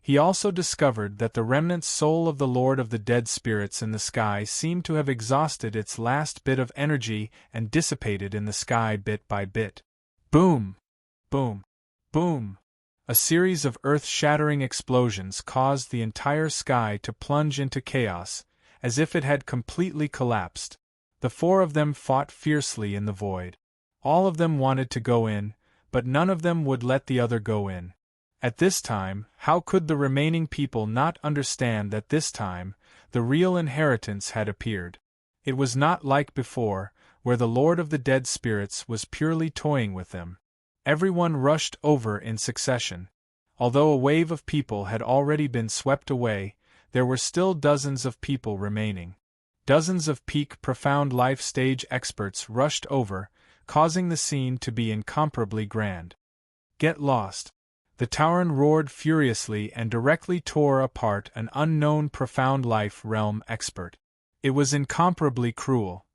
He also discovered that the remnant soul of the Lord of the Dead Spirits in the sky seemed to have exhausted its last bit of energy and dissipated in the sky bit by bit. Boom! Boom! Boom! A series of earth-shattering explosions caused the entire sky to plunge into chaos, as if it had completely collapsed. The four of them fought fiercely in the void. All of them wanted to go in, but none of them would let the other go in. At this time, how could the remaining people not understand that this time, the real inheritance had appeared? It was not like before, where the Lord of the Dead Spirits was purely toying with them. Everyone rushed over in succession. Although a wave of people had already been swept away, there were still dozens of people remaining. Dozens of peak profound life stage experts rushed over, causing the scene to be incomparably grand. Get lost! The Tauren roared furiously and directly tore apart an unknown profound life realm expert. It was incomparably cruel.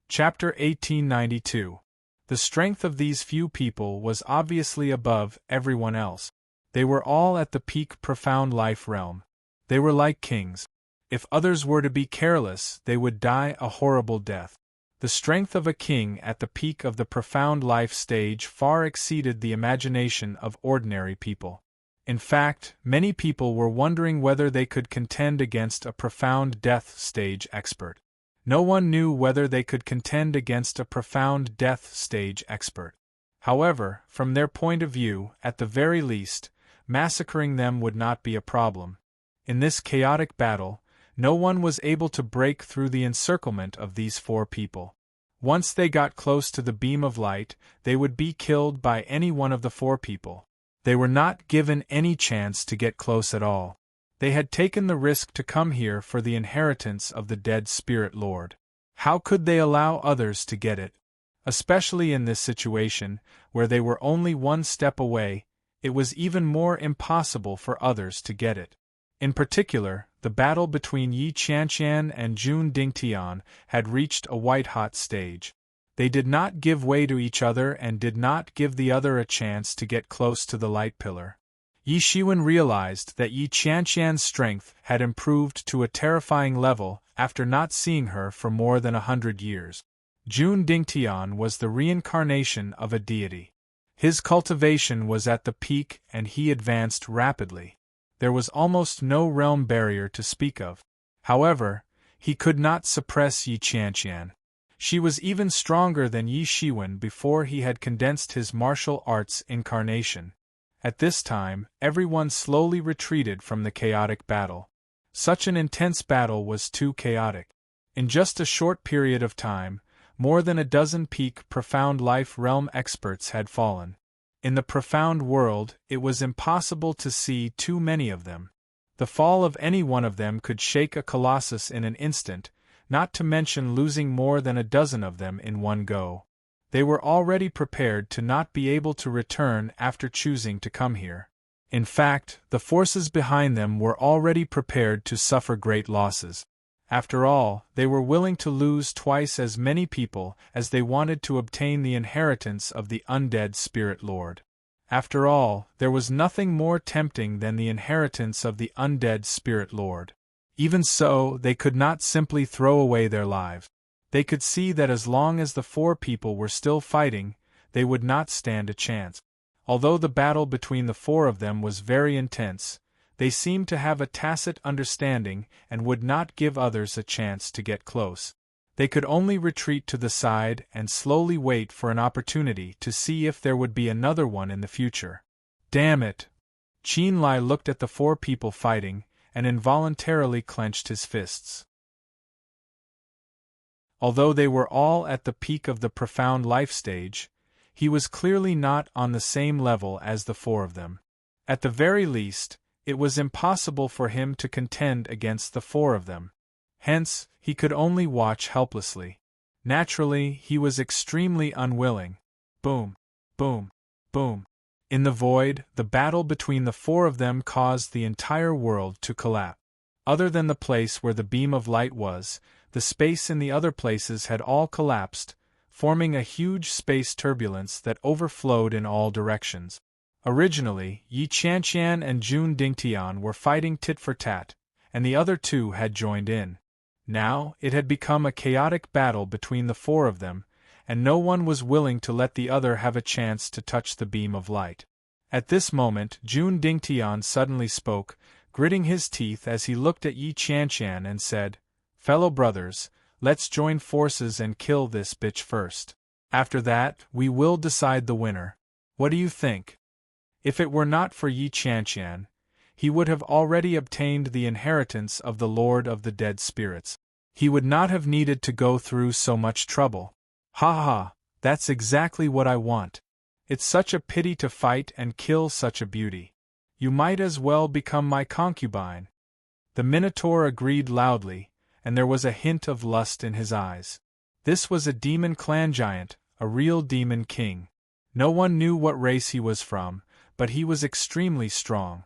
Chapter 1892. The strength of these few people was obviously above everyone else. They were all at the peak profound life realm. They were like kings. If others were to be careless, they would die a horrible death. The strength of a king at the peak of the profound life stage far exceeded the imagination of ordinary people. In fact, many people were wondering whether they could contend against a profound death stage expert. No one knew whether they could contend against a profound death stage expert. However, from their point of view, at the very least, massacring them would not be a problem. In this chaotic battle, no one was able to break through the encirclement of these four people. Once they got close to the beam of light, they would be killed by any one of the four people. They were not given any chance to get close at all. They had taken the risk to come here for the inheritance of the Dead Spirit Lord. How could they allow others to get it? Especially in this situation, where they were only one step away, it was even more impossible for others to get it. In particular, the battle between Yi Qianqian and Jun Dingtian had reached a white-hot stage. They did not give way to each other and did not give the other a chance to get close to the light pillar. Yi Shiwen realized that Yi Qianqian's strength had improved to a terrifying level after not seeing her for more than 100 years. Jun Dingtian was the reincarnation of a deity. His cultivation was at the peak and he advanced rapidly. There was almost no realm barrier to speak of. However, he could not suppress Yi Qianqian. She was even stronger than Yi Shiwen before he had condensed his martial arts incarnation. At this time, everyone slowly retreated from the chaotic battle. Such an intense battle was too chaotic. In just a short period of time, more than a dozen peak profound life realm experts had fallen. In the profound world, it was impossible to see too many of them. The fall of any one of them could shake a colossus in an instant, not to mention losing more than a dozen of them in one go. They were already prepared to not be able to return after choosing to come here. In fact, the forces behind them were already prepared to suffer great losses. After all, they were willing to lose twice as many people as they wanted to obtain the inheritance of the undead Spirit Lord. After all, there was nothing more tempting than the inheritance of the undead Spirit Lord. Even so, they could not simply throw away their lives. They could see that as long as the four people were still fighting, they would not stand a chance. Although the battle between the four of them was very intense, they seemed to have a tacit understanding and would not give others a chance to get close. They could only retreat to the side and slowly wait for an opportunity to see if there would be another one in the future. Damn it! Qin Lai looked at the four people fighting, and involuntarily clenched his fists. Although they were all at the peak of the profound life stage, he was clearly not on the same level as the four of them. At the very least, it was impossible for him to contend against the four of them. Hence, he could only watch helplessly. Naturally, he was extremely unwilling. Boom, boom, boom. In the void, the battle between the four of them caused the entire world to collapse. Other than the place where the beam of light was, the space in the other places had all collapsed, forming a huge space turbulence that overflowed in all directions. Originally, Yi Qianqian and Jun Dingtian were fighting tit for tat, and the other two had joined in. Now, it had become a chaotic battle between the four of them, and no one was willing to let the other have a chance to touch the beam of light. At this moment, Jun Dingtian suddenly spoke, gritting his teeth as he looked at Yi Qianqian and said, "Fellow brothers, let's join forces and kill this bitch first. After that, we will decide the winner. What do you think?" If it were not for Yi Qianqian, he would have already obtained the inheritance of the Lord of the Dead Spirits. He would not have needed to go through so much trouble. Ha ha, that's exactly what I want. It's such a pity to fight and kill such a beauty. You might as well become my concubine. The Minotaur agreed loudly, and there was a hint of lust in his eyes. This was a demon clan giant, a real demon king. No one knew what race he was from, but he was extremely strong.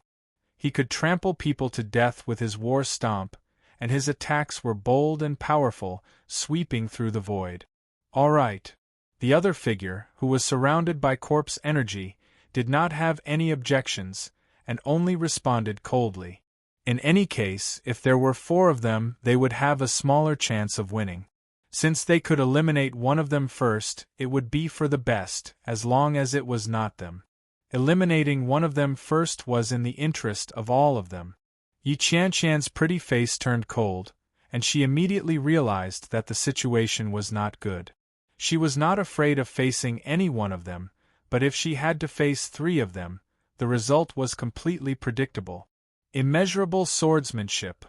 He could trample people to death with his war stomp, and his attacks were bold and powerful, sweeping through the void. All right. The other figure, who was surrounded by corpse energy, did not have any objections, and only responded coldly. In any case, if there were four of them, they would have a smaller chance of winning. Since they could eliminate one of them first, it would be for the best, as long as it was not them. Eliminating one of them first was in the interest of all of them. Yi Qianqian's pretty face turned cold, and she immediately realized that the situation was not good. She was not afraid of facing any one of them, but if she had to face three of them, the result was completely predictable. Immeasurable swordsmanship.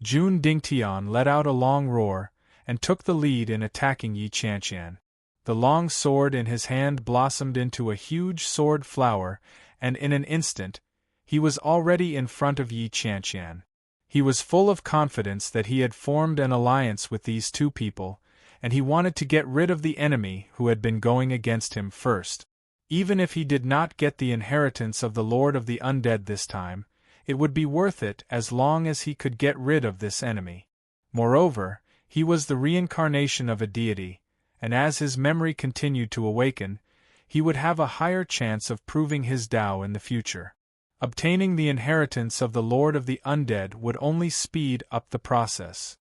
Jun Dingtian let out a long roar, and took the lead in attacking Yi Qianqian. The long sword in his hand blossomed into a huge sword flower, and in an instant, he was already in front of Yi Qianqian. He was full of confidence that he had formed an alliance with these two people, and he wanted to get rid of the enemy who had been going against him first. Even if he did not get the inheritance of the Lord of the Undead this time, it would be worth it as long as he could get rid of this enemy. Moreover, he was the reincarnation of a deity, and as his memory continued to awaken, he would have a higher chance of proving his Tao in the future. Obtaining the inheritance of the Lord of the Undead would only speed up the process.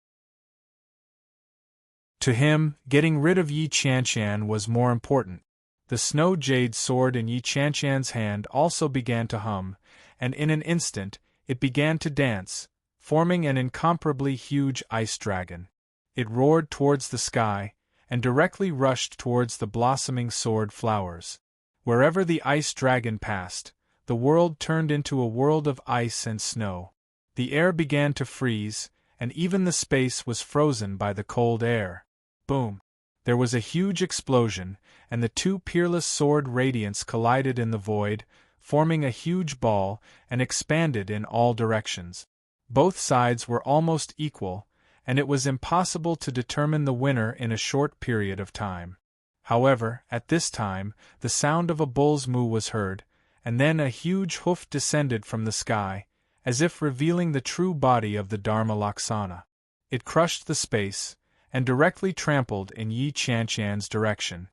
To him, getting rid of Yi Qianqian was more important. The snow jade sword in Yi Qianqian's hand also began to hum, and in an instant, it began to dance, forming an incomparably huge ice dragon. It roared towards the sky, and directly rushed towards the blossoming sword flowers. Wherever the ice dragon passed, the world turned into a world of ice and snow. The air began to freeze, and even the space was frozen by the cold air. Boom! There was a huge explosion, and the two peerless sword radiants collided in the void, forming a huge ball, and expanded in all directions. Both sides were almost equal, and it was impossible to determine the winner in a short period of time. However, at this time, the sound of a bull's moo was heard, and then a huge hoof descended from the sky, as if revealing the true body of the Dharma Laksana. It crushed the space, and directly trampled in Yi Qianqian's direction.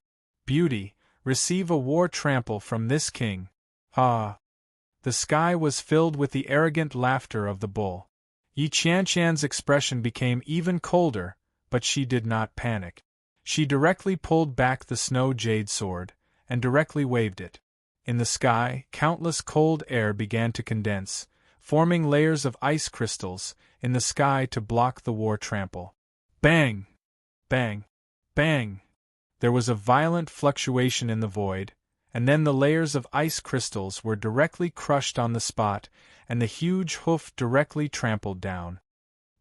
Beauty, receive a war trample from this king. Ah! The sky was filled with the arrogant laughter of the bull. Yi Qianqian's expression became even colder, but she did not panic. She directly pulled back the snow jade sword, and directly waved it. In the sky, countless cold air began to condense, forming layers of ice crystals in the sky to block the war trample. Bang! Bang! Bang! There was a violent fluctuation in the void, and then the layers of ice crystals were directly crushed on the spot, and the huge hoof directly trampled down.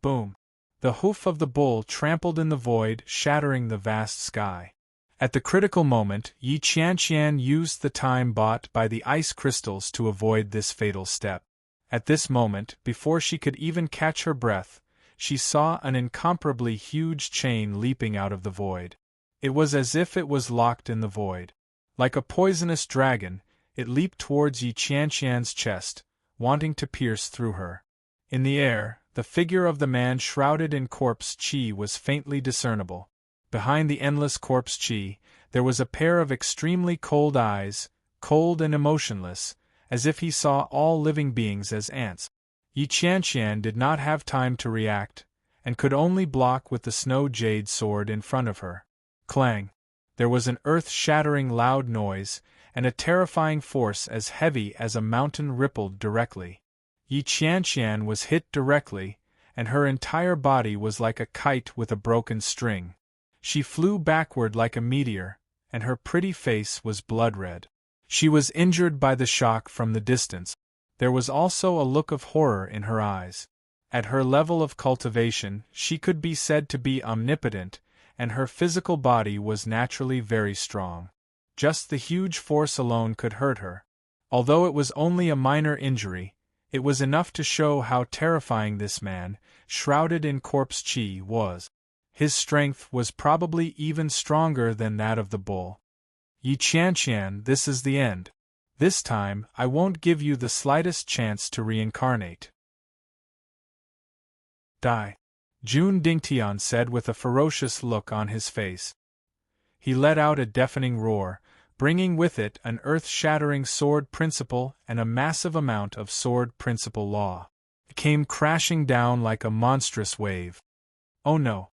Boom! The hoof of the bull trampled in the void, shattering the vast sky. At the critical moment, Yi Qianqian used the time bought by the ice crystals to avoid this fatal step. At this moment, before she could even catch her breath, she saw an incomparably huge chain leaping out of the void. It was as if it was locked in the void. Like a poisonous dragon, it leaped towards Yi Qianqian's chest, wanting to pierce through her. In the air, the figure of the man shrouded in corpse qi was faintly discernible. behind the endless corpse chi, there was a pair of extremely cold eyes, cold and emotionless, as if he saw all living beings as ants. Yi Qianqian did not have time to react, and could only block with the snow jade sword in front of her. Clang! There was an earth-shattering loud noise, and a terrifying force as heavy as a mountain rippled directly. Yi Qianqian was hit directly, and her entire body was like a kite with a broken string. She flew backward like a meteor, and her pretty face was blood-red. She was injured by the shock from the distance. There was also a look of horror in her eyes. At her level of cultivation, she could be said to be omnipotent, and her physical body was naturally very strong. Just the huge force alone could hurt her. Although it was only a minor injury, it was enough to show how terrifying this man, shrouded in corpse chi, was. His strength was probably even stronger than that of the bull. Yi Qianqian, this is the end. This time, I won't give you the slightest chance to reincarnate. Die. Jun Dingtian said with a ferocious look on his face. He let out a deafening roar, bringing with it an earth-shattering sword principle and a massive amount of sword principle law. It came crashing down like a monstrous wave. Oh no!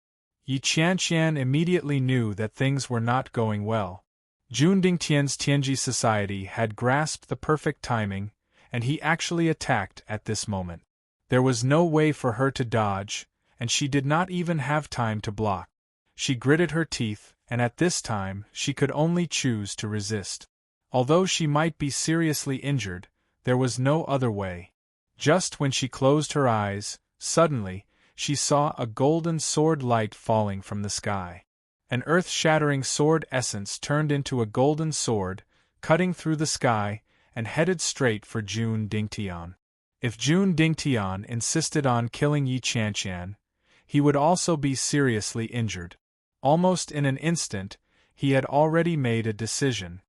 Yi Qianqian immediately knew that things were not going well. Jun Dingtian's Tianji society had grasped the perfect timing, and he actually attacked at this moment. There was no way for her to dodge, and she did not even have time to block. She gritted her teeth, and at this time she could only choose to resist. Although she might be seriously injured, there was no other way. Just when she closed her eyes, suddenly, she saw a golden sword light falling from the sky. An earth-shattering sword essence turned into a golden sword, cutting through the sky, and headed straight for Jun Dingtian. If Jun Dingtian insisted on killing Yi Qianqian, he would also be seriously injured. Almost in an instant, he had already made a decision.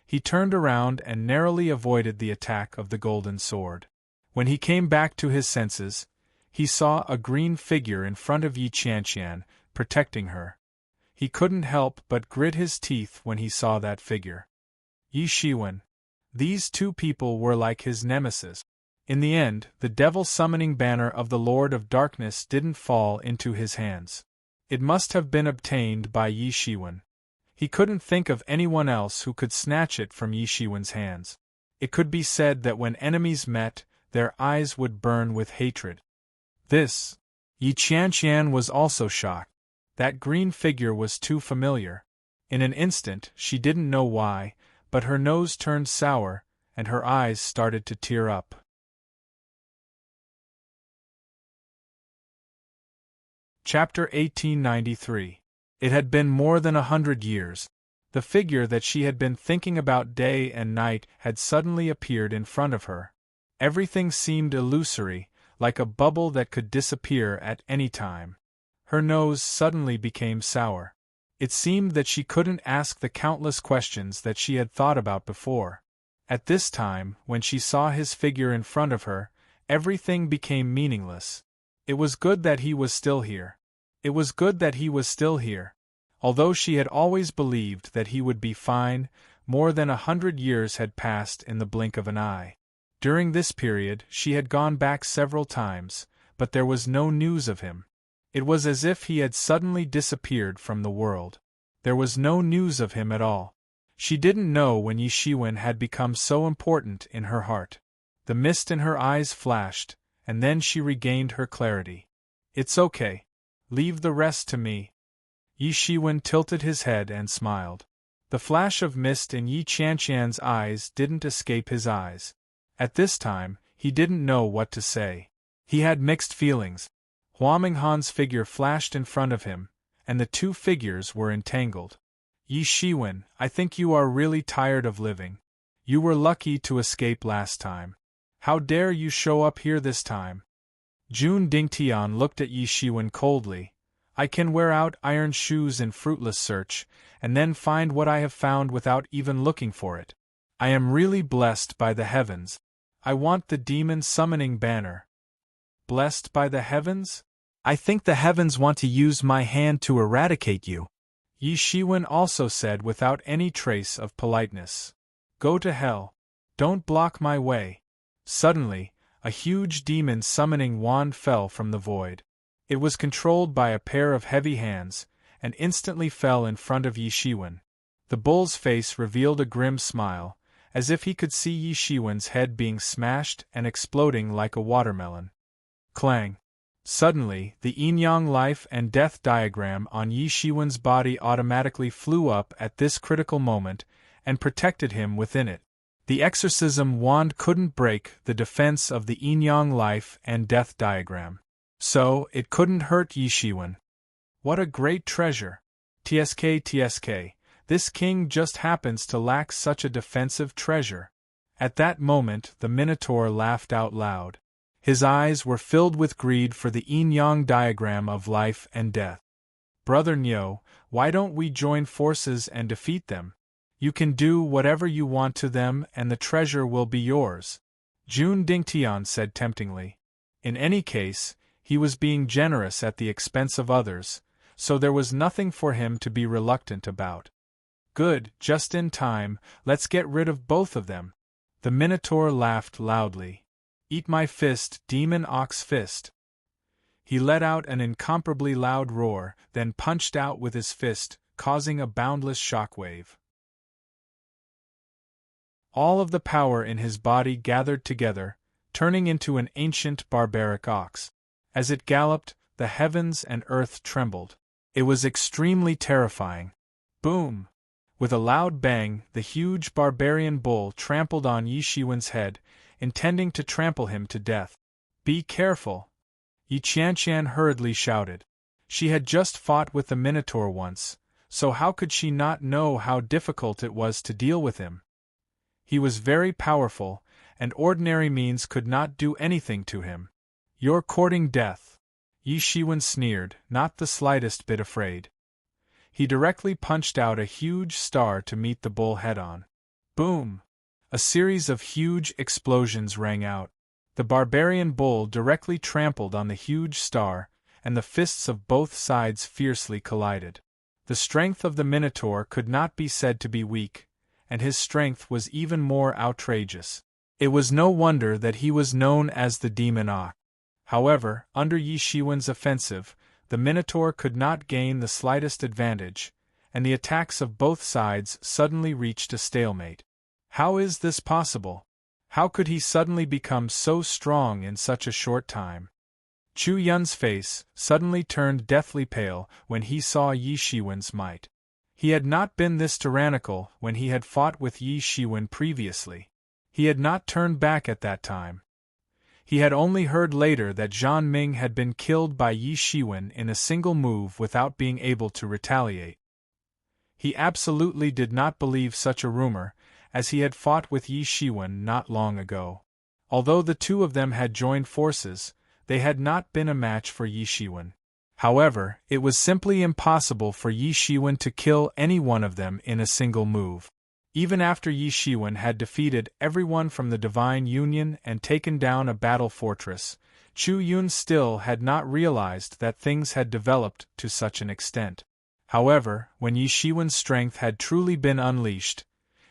He turned around and narrowly avoided the attack of the golden sword. When he came back to his senses, he saw a green figure in front of Yi Qianqian, protecting her. He couldn't help but grit his teeth when he saw that figure. Yi Shiwen. These two people were like his nemesis. In the end, the devil-summoning banner of the Lord of Darkness didn't fall into his hands. It must have been obtained by Yi Shiwen. He couldn't think of anyone else who could snatch it from Yi Shiwen's hands. It could be said that when enemies met, their eyes would burn with hatred. This. Yi Qianqian was also shocked. That green figure was too familiar. In an instant, she didn't know why, but her nose turned sour, and her eyes started to tear up. Chapter 1893. It had been more than 100 years. The figure that she had been thinking about day and night had suddenly appeared in front of her. Everything seemed illusory, like a bubble that could disappear at any time. Her nose suddenly became sour. It seemed that she couldn't ask the countless questions that she had thought about before. At this time, when she saw his figure in front of her, everything became meaningless. It was good that he was still here. It was good that he was still here. Although she had always believed that he would be fine, more than 100 years had passed in the blink of an eye. During this period, she had gone back several times, but there was no news of him. It was as if he had suddenly disappeared from the world. There was no news of him at all. She didn't know when Yi Shiwen had become so important in her heart. The mist in her eyes flashed, and then she regained her clarity. It's okay. Leave the rest to me. Yi Shiwen tilted his head and smiled. The flash of mist in Yi Qianqian's eyes didn't escape his eyes. At this time, he didn't know what to say. He had mixed feelings. Hua Minghan's figure flashed in front of him, and the two figures were entangled. Yi Shiwen, I think you are really tired of living. You were lucky to escape last time. How dare you show up here this time? Jun Dingtian looked at Yi Shiwen coldly. I can wear out iron shoes in fruitless search, and then find what I have found without even looking for it. I am really blessed by the heavens. I want the demon summoning banner. Blessed by the heavens? I think the heavens want to use my hand to eradicate you. Yi Shiwen also said without any trace of politeness. Go to hell. Don't block my way. Suddenly, a huge demon summoning wand fell from the void. It was controlled by a pair of heavy hands, and instantly fell in front of Yi Shiwen. The bull's face revealed a grim smile, as if he could see Yi Shiwen's head being smashed and exploding like a watermelon. Clang! Suddenly, the yin-yang life and death diagram on Yi Shiwen's body automatically flew up at this critical moment and protected him within it. The exorcism wand couldn't break the defense of the yin-yang life and death diagram. So, it couldn't hurt Yi Shiwen. What a great treasure! TSK, this king just happens to lack such a defensive treasure. At that moment, the Minotaur laughed out loud. His eyes were filled with greed for the yin-yang diagram of life and death. Brother Nyo, why don't we join forces and defeat them? You can do whatever you want to them and the treasure will be yours. Jun Dingtian said temptingly. In any case, he was being generous at the expense of others, so there was nothing for him to be reluctant about. Good, just in time, let's get rid of both of them. The Minotaur laughed loudly. Eat my fist, demon ox fist. He let out an incomparably loud roar, then punched out with his fist, causing a boundless shockwave. All of the power in his body gathered together, turning into an ancient barbaric ox. As it galloped, the heavens and earth trembled. It was extremely terrifying. Boom! With a loud bang, the huge barbarian bull trampled on Yi Shiwen's head, intending to trample him to death. Be careful! Yi Qianqian hurriedly shouted. She had just fought with the Minotaur once, so how could she not know how difficult it was to deal with him? He was very powerful, and ordinary means could not do anything to him. You're courting death. Yi Shiwen sneered, not the slightest bit afraid. He directly punched out a huge star to meet the bull head-on. Boom! A series of huge explosions rang out. The barbarian bull directly trampled on the huge star, and the fists of both sides fiercely collided. The strength of the Minotaur could not be said to be weak, and his strength was even more outrageous. It was no wonder that he was known as the Demon Ox. However, under Yi Shiwen's offensive, the Minotaur could not gain the slightest advantage, and the attacks of both sides suddenly reached a stalemate. How is this possible? How could he suddenly become so strong in such a short time? Chu Yun's face suddenly turned deathly pale when he saw Yi Shiwen's might. He had not been this tyrannical when he had fought with Yi Shiwen previously. He had not turned back at that time. He had only heard later that Zhan Ming had been killed by Yi Shiwen in a single move without being able to retaliate. He absolutely did not believe such a rumor, as he had fought with Yi Shiwen not long ago. Although the two of them had joined forces, they had not been a match for Yi Shiwen. However, it was simply impossible for Yi Shiwen to kill any one of them in a single move. Even after Yi Shiwen had defeated everyone from the Divine Union and taken down a battle fortress, Chu Yun still had not realized that things had developed to such an extent. However, when Yi Shiwen's strength had truly been unleashed,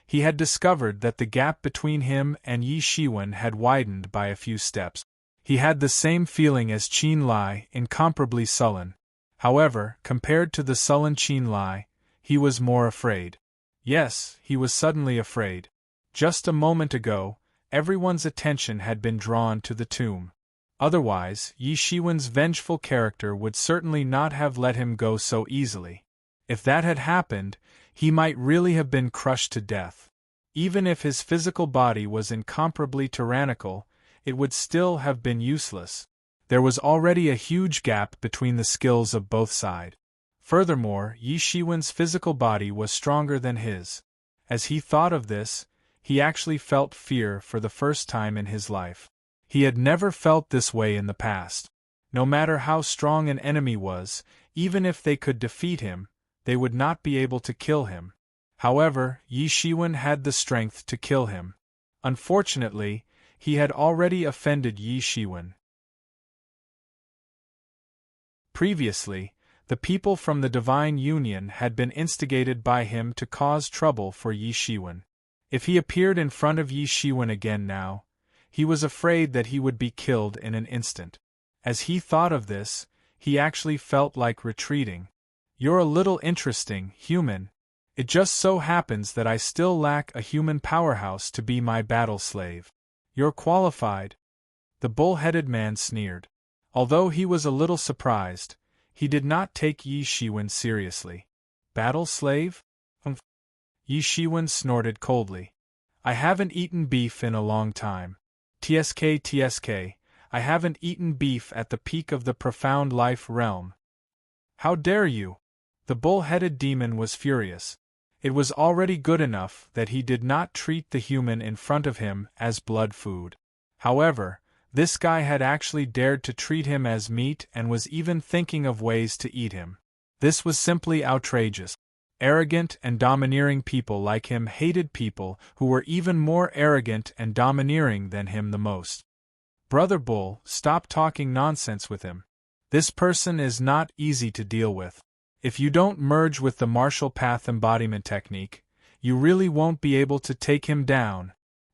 he had discovered that the gap between him and Yi Shiwen had widened by a few steps. He had the same feeling as Qin Lai, incomparably sullen. However, compared to the sullen Qin Lai, he was more afraid. Yes, he was suddenly afraid. Just a moment ago, everyone's attention had been drawn to the tomb. Otherwise, Yi Shiwen's vengeful character would certainly not have let him go so easily. If that had happened, he might really have been crushed to death. Even if his physical body was incomparably tyrannical, it would still have been useless. There was already a huge gap between the skills of both sides. Furthermore, Yi Shiwen's physical body was stronger than his. As he thought of this, he actually felt fear for the first time in his life. He had never felt this way in the past. No matter how strong an enemy was, even if they could defeat him, they would not be able to kill him. However, Yi Shiwen had the strength to kill him. Unfortunately, he had already offended Yi Shiwen. Previously, the people from the Divine Union had been instigated by him to cause trouble for Yi Shiwen. If he appeared in front of Yi Shiwen again now, he was afraid that he would be killed in an instant. As he thought of this, he actually felt like retreating. "You're a little interesting, human. It just so happens that I still lack a human powerhouse to be my battle slave. You're qualified." The bull-headed man sneered. Although he was a little surprised, he did not take Yi Shiwen seriously. "Battle slave?" Yi Shiwen snorted coldly. "I haven't eaten beef in a long time. TSK, I haven't eaten beef at the peak of the profound life realm." "How dare you?" The bull-headed demon was furious. It was already good enough that he did not treat the human in front of him as blood food. However, this guy had actually dared to treat him as meat and was even thinking of ways to eat him. This was simply outrageous. Arrogant and domineering people like him hated people who were even more arrogant and domineering than him the most. "Brother Bull, stop talking nonsense with him. This person is not easy to deal with. If you don't merge with the martial path embodiment technique, you really won't be able to take him down,"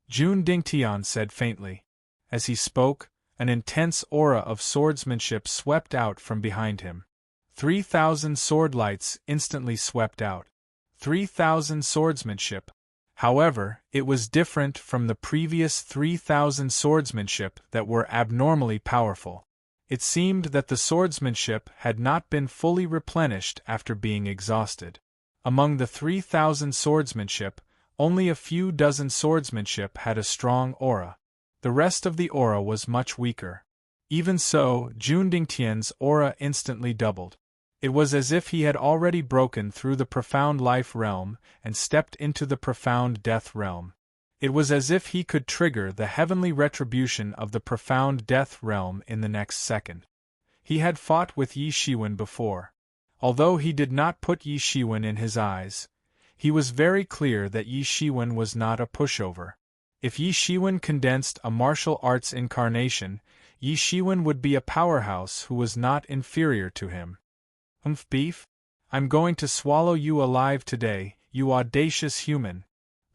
Jun Dingtian said faintly. As he spoke, an intense aura of swordsmanship swept out from behind him. 3,000 sword lights instantly swept out. 3,000 swordsmanship. However, it was different from the previous 3,000 swordsmanship that were abnormally powerful. It seemed that the swordsmanship had not been fully replenished after being exhausted. Among the 3,000 swordsmanship, only a few dozen swordsmanship had a strong aura. The rest of the aura was much weaker. Even so, Jun Dingtian's aura instantly doubled. It was as if he had already broken through the profound life realm and stepped into the profound death realm. It was as if he could trigger the heavenly retribution of the profound death realm in the next second. He had fought with Yi Shiwen before. Although he did not put Yi Shiwen in his eyes, he was very clear that Yi Shiwen was not a pushover. If Yi Shiwen condensed a martial arts incarnation, Yi Shiwen would be a powerhouse who was not inferior to him. "Beef? I'm going to swallow you alive today, you audacious human."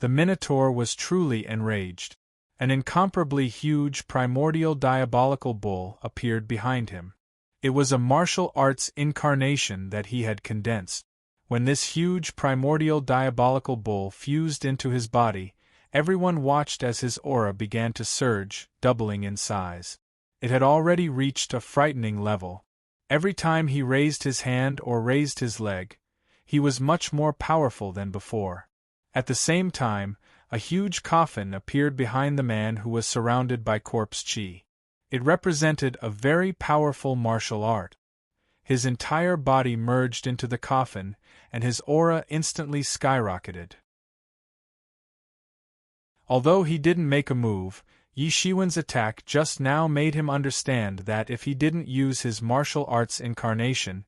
The Minotaur was truly enraged. An incomparably huge primordial diabolical bull appeared behind him. It was a martial arts incarnation that he had condensed. When this huge primordial diabolical bull fused into his body, everyone watched as his aura began to surge, doubling in size. It had already reached a frightening level. Every time he raised his hand or raised his leg, he was much more powerful than before. At the same time, a huge coffin appeared behind the man who was surrounded by corpse chi. It represented a very powerful martial art. His entire body merged into the coffin, and his aura instantly skyrocketed. Although he didn't make a move, Yi Shiwen's attack just now made him understand that if he didn't use his martial arts incarnation,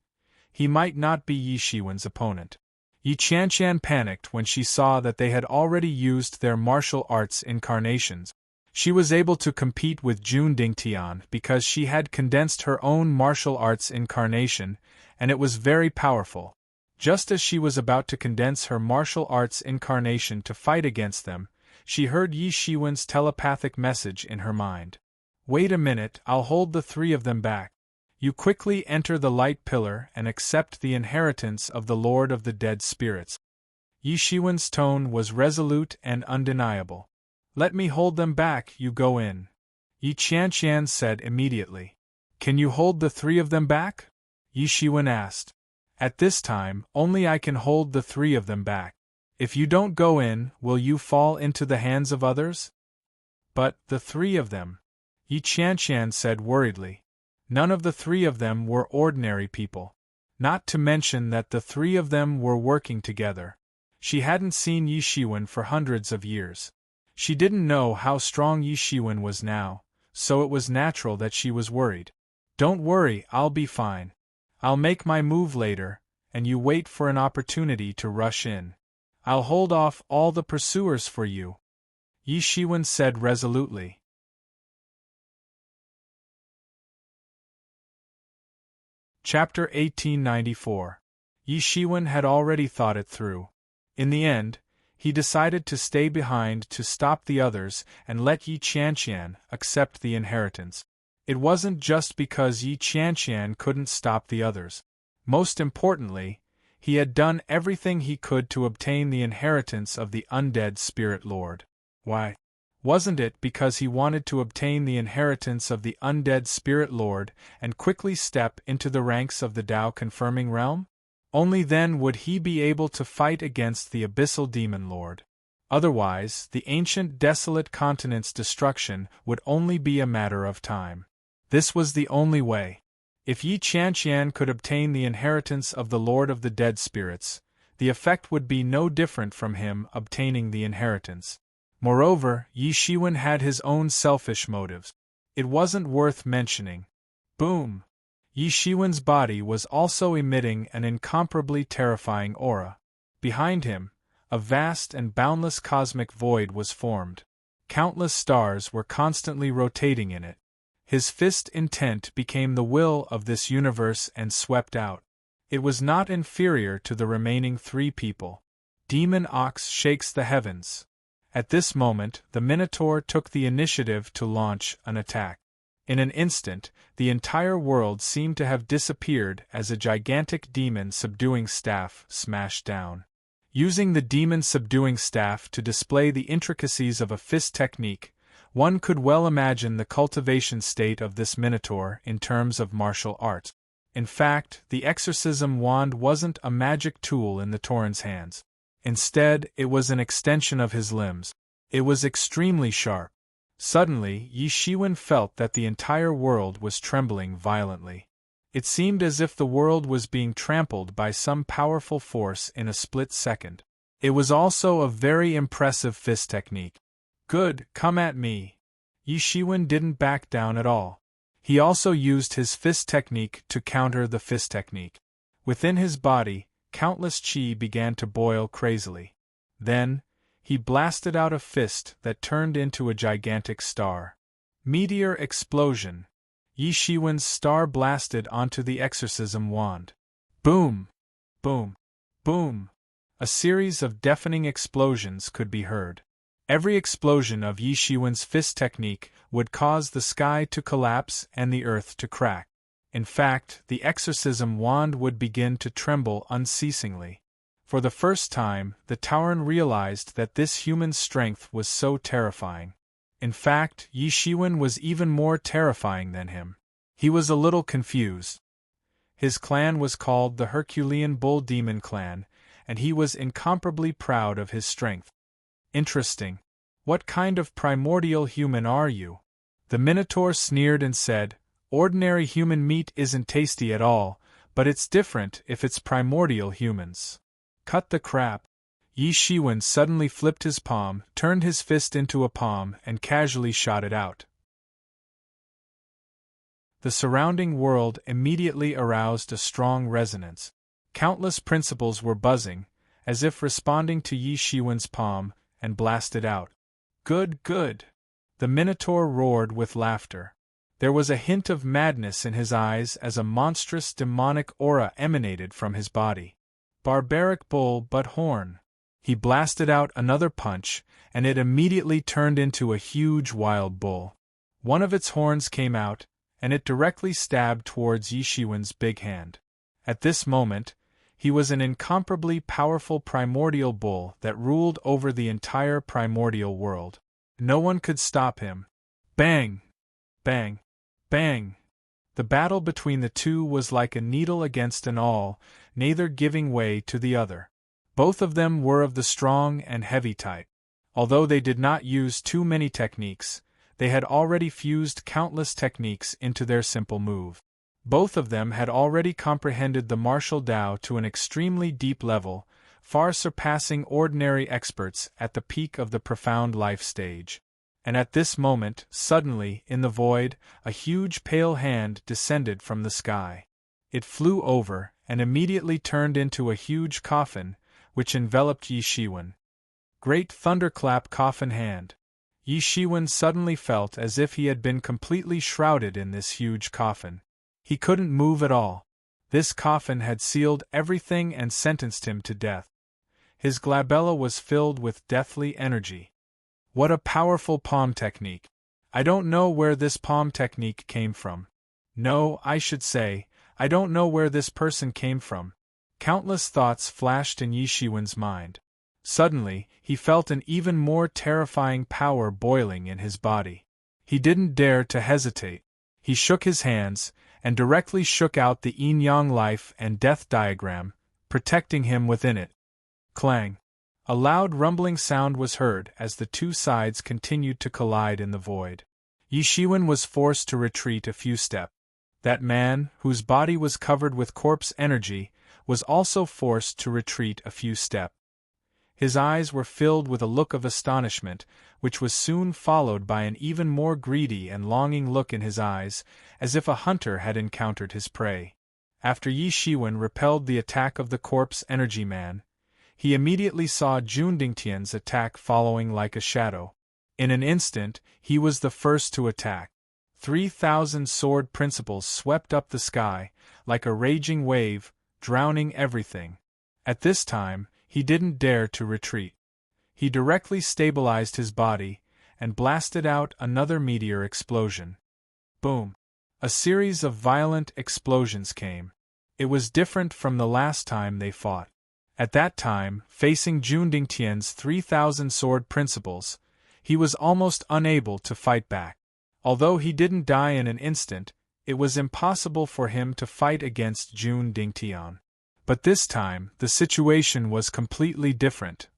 he might not be Yi Shiwen's opponent. Yi Qianqian panicked when she saw that they had already used their martial arts incarnations. She was able to compete with Jun Dingtian because she had condensed her own martial arts incarnation, and it was very powerful. Just as she was about to condense her martial arts incarnation to fight against them, she heard Yi Shiwen's telepathic message in her mind. "Wait a minute, I'll hold the three of them back. You quickly enter the light pillar and accept the inheritance of the Lord of the Dead Spirits." Yi Shiwen's tone was resolute and undeniable. "Let me hold them back, you go in," Yi Qianqian said immediately. "Can you hold the three of them back?" Yi Shiwen asked. "At this time, only I can hold the three of them back. If you don't go in, will you fall into the hands of others?" "But, the three of them," Yi Qianqian said worriedly. None of the three of them were ordinary people. Not to mention that the three of them were working together. She hadn't seen Yi Shiwen for hundreds of years. She didn't know how strong Yi Shiwen was now, so it was natural that she was worried. "Don't worry, I'll be fine. I'll make my move later, and you wait for an opportunity to rush in. I'll hold off all the pursuers for you," Yi Shiwen said resolutely. Chapter 1894. Yi Shiwen had already thought it through. In the end, he decided to stay behind to stop the others and let Yi Qianqian accept the inheritance. It wasn't just because Yi Qianqian couldn't stop the others. Most importantly, he had done everything he could to obtain the inheritance of the undead spirit lord. Why? Wasn't it because he wanted to obtain the inheritance of the undead spirit lord and quickly step into the ranks of the Tao-confirming realm? Only then would he be able to fight against the abyssal demon lord. Otherwise, the ancient desolate continent's destruction would only be a matter of time. This was the only way. If Yi Qianqian could obtain the inheritance of the Lord of the Dead Spirits, the effect would be no different from him obtaining the inheritance. Moreover, Yi Shiwen had his own selfish motives. It wasn't worth mentioning. Boom! Yi Shiwen's body was also emitting an incomparably terrifying aura. Behind him, a vast and boundless cosmic void was formed. Countless stars were constantly rotating in it. His fist intent became the will of this universe and swept out. It was not inferior to the remaining three people. Demon Ox shakes the heavens. At this moment, the Minotaur took the initiative to launch an attack. In an instant, the entire world seemed to have disappeared as a gigantic demon subduing staff smashed down. Using the demon subduing staff to display the intricacies of a fist technique, one could well imagine the cultivation state of this Minotaur in terms of martial arts. In fact, the exorcism wand wasn't a magic tool in the Tauren's hands. Instead, it was an extension of his limbs. It was extremely sharp. Suddenly, Yi Shiwen felt that the entire world was trembling violently. It seemed as if the world was being trampled by some powerful force in a split second. It was also a very impressive fist technique. Good, come at me. Yi Shiwen didn't back down at all. He also used his fist technique to counter the fist technique. Within his body, countless qi began to boil crazily. Then, he blasted out a fist that turned into a gigantic star. Meteor explosion. Yi Shiwen's star blasted onto the exorcism wand. Boom! Boom! Boom! A series of deafening explosions could be heard. Every explosion of Yi Shiwen's fist technique would cause the sky to collapse and the earth to crack. In fact, the exorcism wand would begin to tremble unceasingly. For the first time, the Tauren realized that this human strength was so terrifying. In fact, Yi Shiwen was even more terrifying than him. He was a little confused. His clan was called the Herculean Bull Demon Clan, and he was incomparably proud of his strength. Interesting. What kind of primordial human are you? The Minotaur sneered and said, "Ordinary human meat isn't tasty at all, but it's different if it's primordial humans." Cut the crap. Yi Shiwen suddenly flipped his palm, turned his fist into a palm, and casually shot it out. The surrounding world immediately aroused a strong resonance. Countless principles were buzzing, as if responding to Yi Shiwen's palm, and blasted out. Good, good! The Minotaur roared with laughter. There was a hint of madness in his eyes as a monstrous demonic aura emanated from his body. Barbaric bull but horn. He blasted out another punch, and it immediately turned into a huge wild bull. One of its horns came out, and it directly stabbed towards Yi Shiwen's big hand. At this moment, he was an incomparably powerful primordial bull that ruled over the entire primordial world. No one could stop him. Bang! Bang! Bang! The battle between the two was like a needle against an awl, neither giving way to the other. Both of them were of the strong and heavy type. Although they did not use too many techniques, they had already fused countless techniques into their simple move. Both of them had already comprehended the martial Tao to an extremely deep level, far surpassing ordinary experts at the peak of the profound life stage. And at this moment, suddenly, in the void, a huge pale hand descended from the sky. It flew over, and immediately turned into a huge coffin, which enveloped Yi Shiwen. Great thunderclap coffin hand. Yi Shiwen suddenly felt as if he had been completely shrouded in this huge coffin. He couldn't move at all. This coffin had sealed everything and sentenced him to death. His glabella was filled with deathly energy. What a powerful palm technique! I don't know where this palm technique came from. No, I should say, I don't know where this person came from. Countless thoughts flashed in Yi Shiwen's mind. Suddenly, he felt an even more terrifying power boiling in his body. He didn't dare to hesitate. He shook his hands, and directly shook out the yin-yang life and death diagram, protecting him within it. Clang! A loud rumbling sound was heard as the two sides continued to collide in the void. Yi Shiwen was forced to retreat a few steps. That man, whose body was covered with corpse energy, was also forced to retreat a few steps. His eyes were filled with a look of astonishment, which was soon followed by an even more greedy and longing look in his eyes, as if a hunter had encountered his prey. After Yi Shiwen repelled the attack of the corpse energy man, he immediately saw Jun Dingtian's attack following like a shadow. In an instant, he was the first to attack. 3,000 sword principles swept up the sky, like a raging wave, drowning everything. At this time, he didn't dare to retreat. He directly stabilized his body, and blasted out another meteor explosion. Boom! A series of violent explosions came. It was different from the last time they fought. At that time, facing Jun Dingtian's 3,000 sword principles, he was almost unable to fight back. Although he didn't die in an instant, it was impossible for him to fight against Jun Dingtian. But this time, the situation was completely different.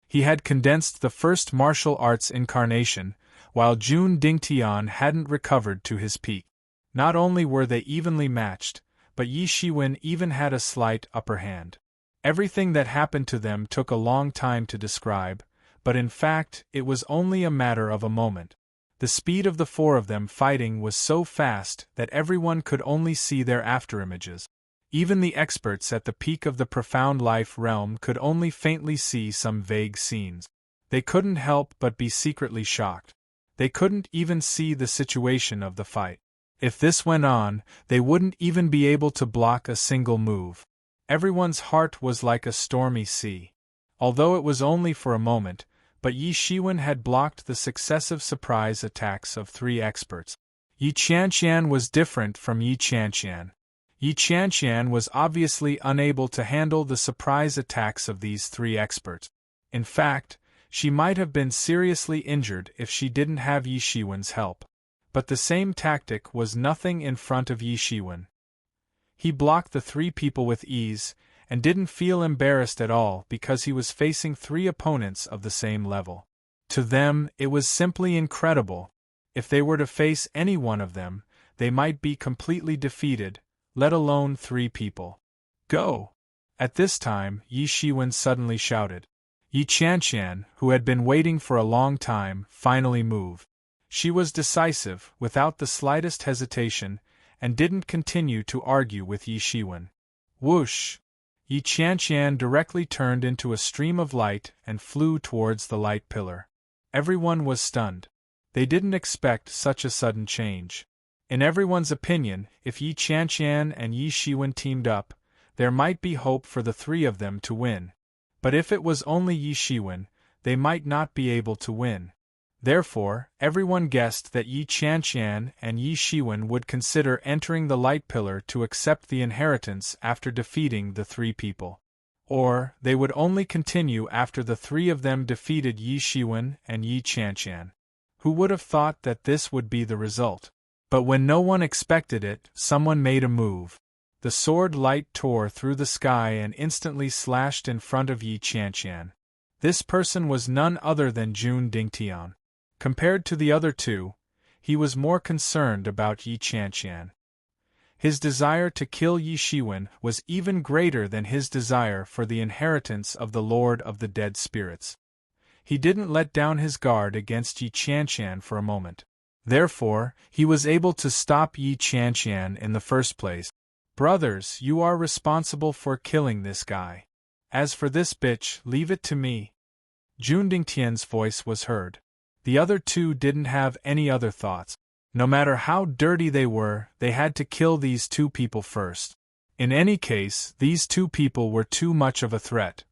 He had condensed the first martial arts incarnation, while Jun Dingtian hadn't recovered to his peak. Not only were they evenly matched, but Yi Shiwen even had a slight upper hand. Everything that happened to them took a long time to describe, but in fact, it was only a matter of a moment. The speed of the four of them fighting was so fast that everyone could only see their afterimages. Even the experts at the peak of the profound life realm could only faintly see some vague scenes. They couldn't help but be secretly shocked. They couldn't even see the situation of the fight. If this went on, they wouldn't even be able to block a single move. Everyone's heart was like a stormy sea. Although it was only for a moment, but Yi Shiwen had blocked the successive surprise attacks of three experts. Yi Qianqian was different from Yi Qianqian. Yi Qianqian was obviously unable to handle the surprise attacks of these three experts. In fact, she might have been seriously injured if she didn't have Yi Shiwen's help. But the same tactic was nothing in front of Yi Shiwen. He blocked the three people with ease, and didn't feel embarrassed at all because he was facing three opponents of the same level. To them, it was simply incredible. If they were to face any one of them, they might be completely defeated, let alone three people. Go! At this time, Yi Shiwen suddenly shouted. Yi Qianqian, who had been waiting for a long time, finally moved. She was decisive, without the slightest hesitation, and didn't continue to argue with Yi Shiwen. Whoosh! Yi Qianqian directly turned into a stream of light and flew towards the light pillar. Everyone was stunned. They didn't expect such a sudden change. In everyone's opinion, if Yi Qianqian and Yi Shiwen teamed up, there might be hope for the three of them to win. But if it was only Yi Shiwen, they might not be able to win. Therefore, everyone guessed that Yi Qianqian and Yi Shiwen would consider entering the light pillar to accept the inheritance after defeating the three people. Or, they would only continue after the three of them defeated Yi Shiwen and Yi Qianqian. Who would have thought that this would be the result? But when no one expected it, someone made a move. The sword light tore through the sky and instantly slashed in front of Yi Qianqian. This person was none other than Jun Dingtian. Compared to the other two, he was more concerned about Yi Qianqian. His desire to kill Yi Shiwen was even greater than his desire for the inheritance of the Lord of the Dead Spirits. He didn't let down his guard against Yi Qianqian for a moment. Therefore, he was able to stop Yi Qianqian in the first place. Brothers, you are responsible for killing this guy. As for this bitch, leave it to me. Jun Dingtian's voice was heard. The other two didn't have any other thoughts. No matter how dirty they were, they had to kill these two people first. In any case, these two people were too much of a threat.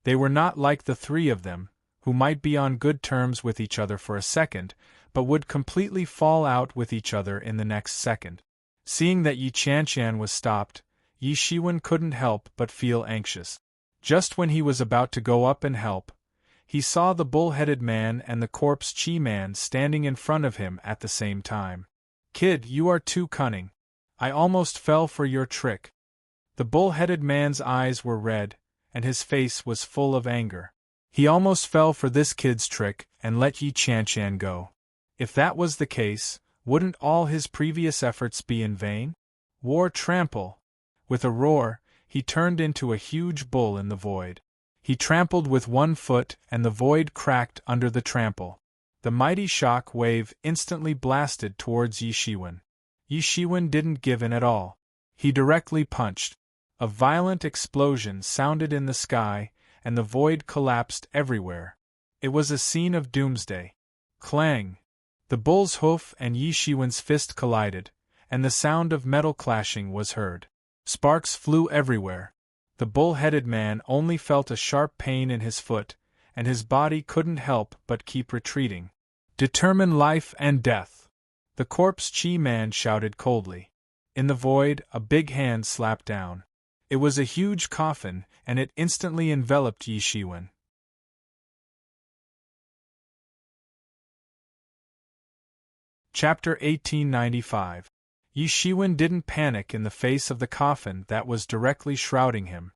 They were not like the three of them, who might be on good terms with each other for a second, but would completely fall out with each other in the next second. Seeing that Yi Qianqian was stopped, Yi Shiwen couldn't help but feel anxious. Just when he was about to go up and help, he saw the bull-headed man and the corpse Qi man standing in front of him at the same time. "Kid, you are too cunning. I almost fell for your trick." The bull-headed man's eyes were red, and his face was full of anger. He almost fell for this kid's trick and let Yi Qianqian go. If that was the case, wouldn't all his previous efforts be in vain? War trample! With a roar, he turned into a huge bull in the void. He trampled with one foot and the void cracked under the trample. The mighty shock wave instantly blasted towards Yi Shiwen. Yi Shiwen didn't give in at all. He directly punched. A violent explosion sounded in the sky, and the void collapsed everywhere. It was a scene of doomsday. Clang! The bull's hoof and Yi Shiwen's fist collided, and the sound of metal clashing was heard. Sparks flew everywhere. The bull-headed man only felt a sharp pain in his foot, and his body couldn't help but keep retreating. "Determine life and death!" The corpse Qi man shouted coldly. In the void, a big hand slapped down. It was a huge coffin, and it instantly enveloped Yi Shiwen. Chapter 1895. Yi Shiwen didn't panic in the face of the coffin that was directly shrouding him.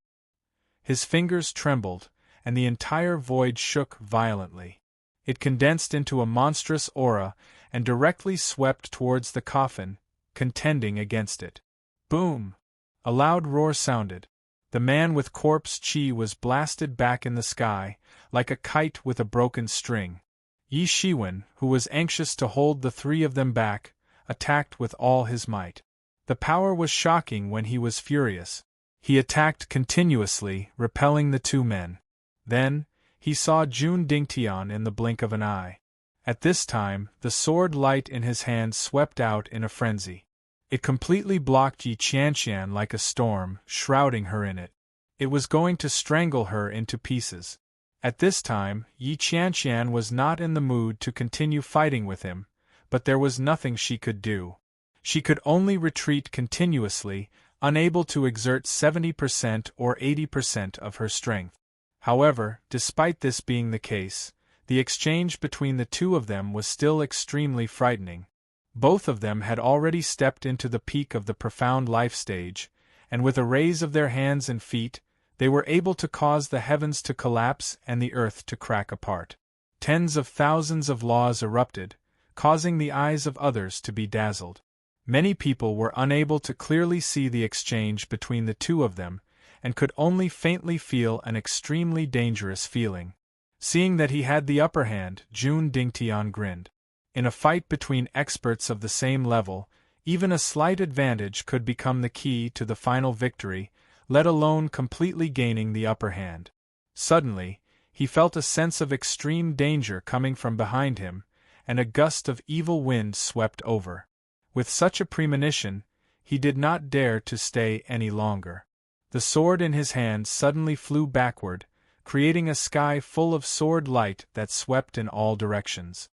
His fingers trembled, and the entire void shook violently. It condensed into a monstrous aura and directly swept towards the coffin, contending against it. Boom! A loud roar sounded. The man with corpse Qi was blasted back in the sky, like a kite with a broken string. Yi Shiwen, who was anxious to hold the three of them back, attacked with all his might. The power was shocking when he was furious. He attacked continuously, repelling the two men. Then, he saw Jun Dingtian in the blink of an eye. At this time, the sword light in his hand swept out in a frenzy. It completely blocked Yi Qianqian like a storm, shrouding her in it. It was going to strangle her into pieces. At this time, Yi Qianqian was not in the mood to continue fighting with him, but there was nothing she could do. She could only retreat continuously, unable to exert 70% or 80% of her strength. However, despite this being the case, the exchange between the two of them was still extremely frightening. Both of them had already stepped into the peak of the profound life stage, and with a raise of their hands and feet, they were able to cause the heavens to collapse and the earth to crack apart. Tens of thousands of laws erupted, causing the eyes of others to be dazzled. Many people were unable to clearly see the exchange between the two of them, and could only faintly feel an extremely dangerous feeling. Seeing that he had the upper hand, Jun Dingtian grinned. In a fight between experts of the same level, even a slight advantage could become the key to the final victory, let alone completely gaining the upper hand. Suddenly, he felt a sense of extreme danger coming from behind him, and a gust of evil wind swept over. With such a premonition, he did not dare to stay any longer. The sword in his hand suddenly flew backward, creating a sky full of sword light that swept in all directions.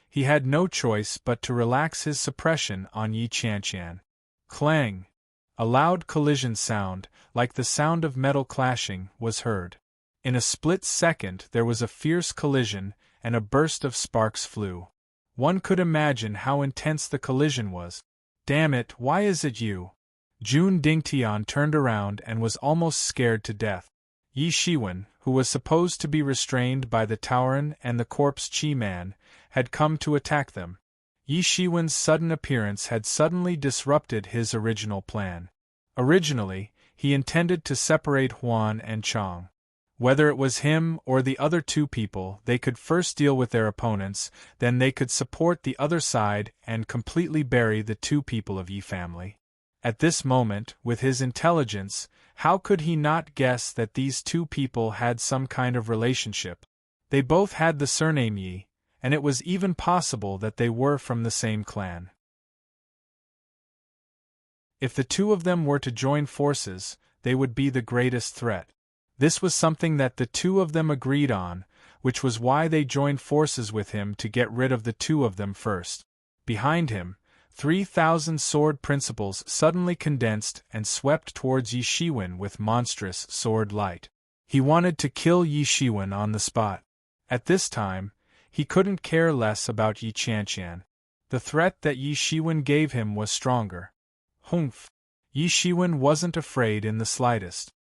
He had no choice but to relax his suppression on Yi Qianqian. Clang! A loud collision sound, like the sound of metal clashing, was heard. In a split second there was a fierce collision, and a burst of sparks flew. One could imagine how intense the collision was. "Damn it, why is it you?" Jun Dingtian turned around and was almost scared to death. Yi Shiwen, who was supposed to be restrained by the Taoran and the corpse Qi man, had come to attack them. Yi Shiwen's sudden appearance had suddenly disrupted his original plan. Originally, he intended to separate Huan and Chang. Whether it was him or the other two people, they could first deal with their opponents, then they could support the other side and completely bury the two people of Yi family. At this moment, with his intelligence, how could he not guess that these two people had some kind of relationship? They both had the surname Yi, and it was even possible that they were from the same clan. If the two of them were to join forces, they would be the greatest threat. This was something that the two of them agreed on, which was why they joined forces with him to get rid of the two of them first. Behind him, 3,000 sword principles suddenly condensed and swept towards Yi Shiwen with monstrous sword light. He wanted to kill Yi Shiwen on the spot. At this time, he couldn't care less about Yi Qianqian. The threat that Yi Shiwen gave him was stronger. Humph! Yi Shiwen wasn't afraid in the slightest.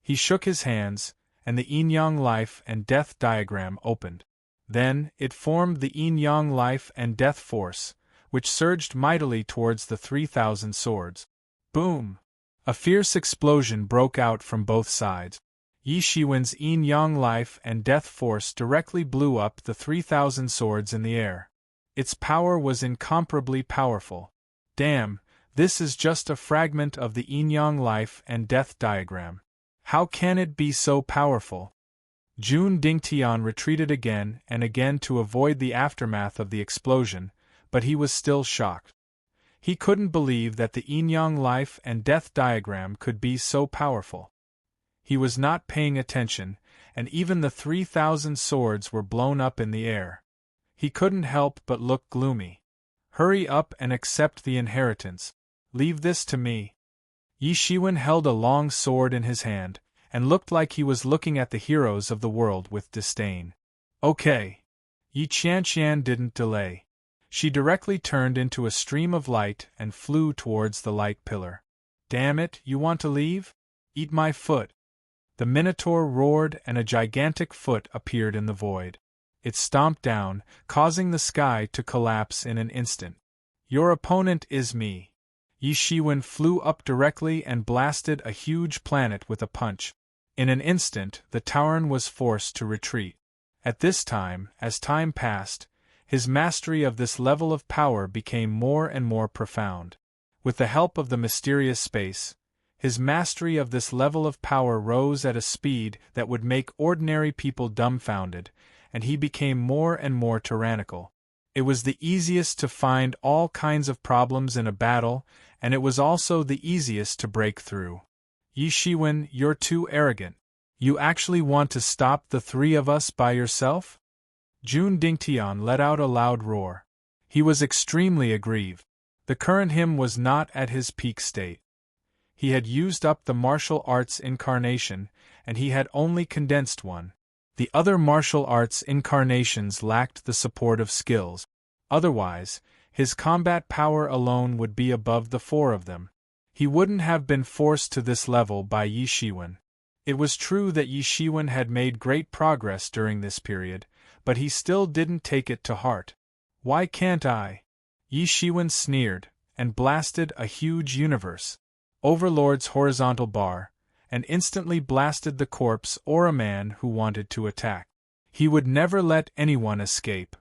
He shook his hands, and the yin-yang life and death diagram opened. Then, it formed the yin-yang life and death force, which surged mightily towards the 3,000 swords. Boom! A fierce explosion broke out from both sides. Yi Shiwen's yin-yang life and death force directly blew up the 3,000 swords in the air. Its power was incomparably powerful. Damn, this is just a fragment of the yin-yang life and death diagram. How can it be so powerful? Jun Dingtian retreated again and again to avoid the aftermath of the explosion, but he was still shocked. He couldn't believe that the yin-yang life and death diagram could be so powerful. He was not paying attention, and even the 3,000 swords were blown up in the air. He couldn't help but look gloomy. Hurry up and accept the inheritance. Leave this to me. Yi Shiwen held a long sword in his hand, and looked like he was looking at the heroes of the world with disdain. Okay. Yi Qianqian didn't delay. She directly turned into a stream of light and flew towards the light pillar. Damn it, you want to leave? Eat my foot. The Minotaur roared and a gigantic foot appeared in the void. It stomped down, causing the sky to collapse in an instant. Your opponent is me. Yi Shiwen flew up directly and blasted a huge planet with a punch. In an instant, the Tauren was forced to retreat. At this time, as time passed, his mastery of this level of power became more and more profound. With the help of the mysterious space, his mastery of this level of power rose at a speed that would make ordinary people dumbfounded, and he became more and more tyrannical. It was the easiest to find all kinds of problems in a battle, and it was also the easiest to break through. Yi Shiwen, you're too arrogant. You actually want to stop the three of us by yourself? Jun Dingtian let out a loud roar. He was extremely aggrieved. The current him was not at his peak state. He had used up the martial arts incarnation, and he had only condensed one. The other martial arts incarnations lacked the support of skills. Otherwise, his combat power alone would be above the four of them. He wouldn't have been forced to this level by Yi Shiwen. It was true that Yi Shiwen had made great progress during this period, but he still didn't take it to heart. Why can't I? Yi Shiwen sneered, and blasted a huge universe. Overlord's horizontal bar, and instantly blasted the corpse or a man who wanted to attack. He would never let anyone escape.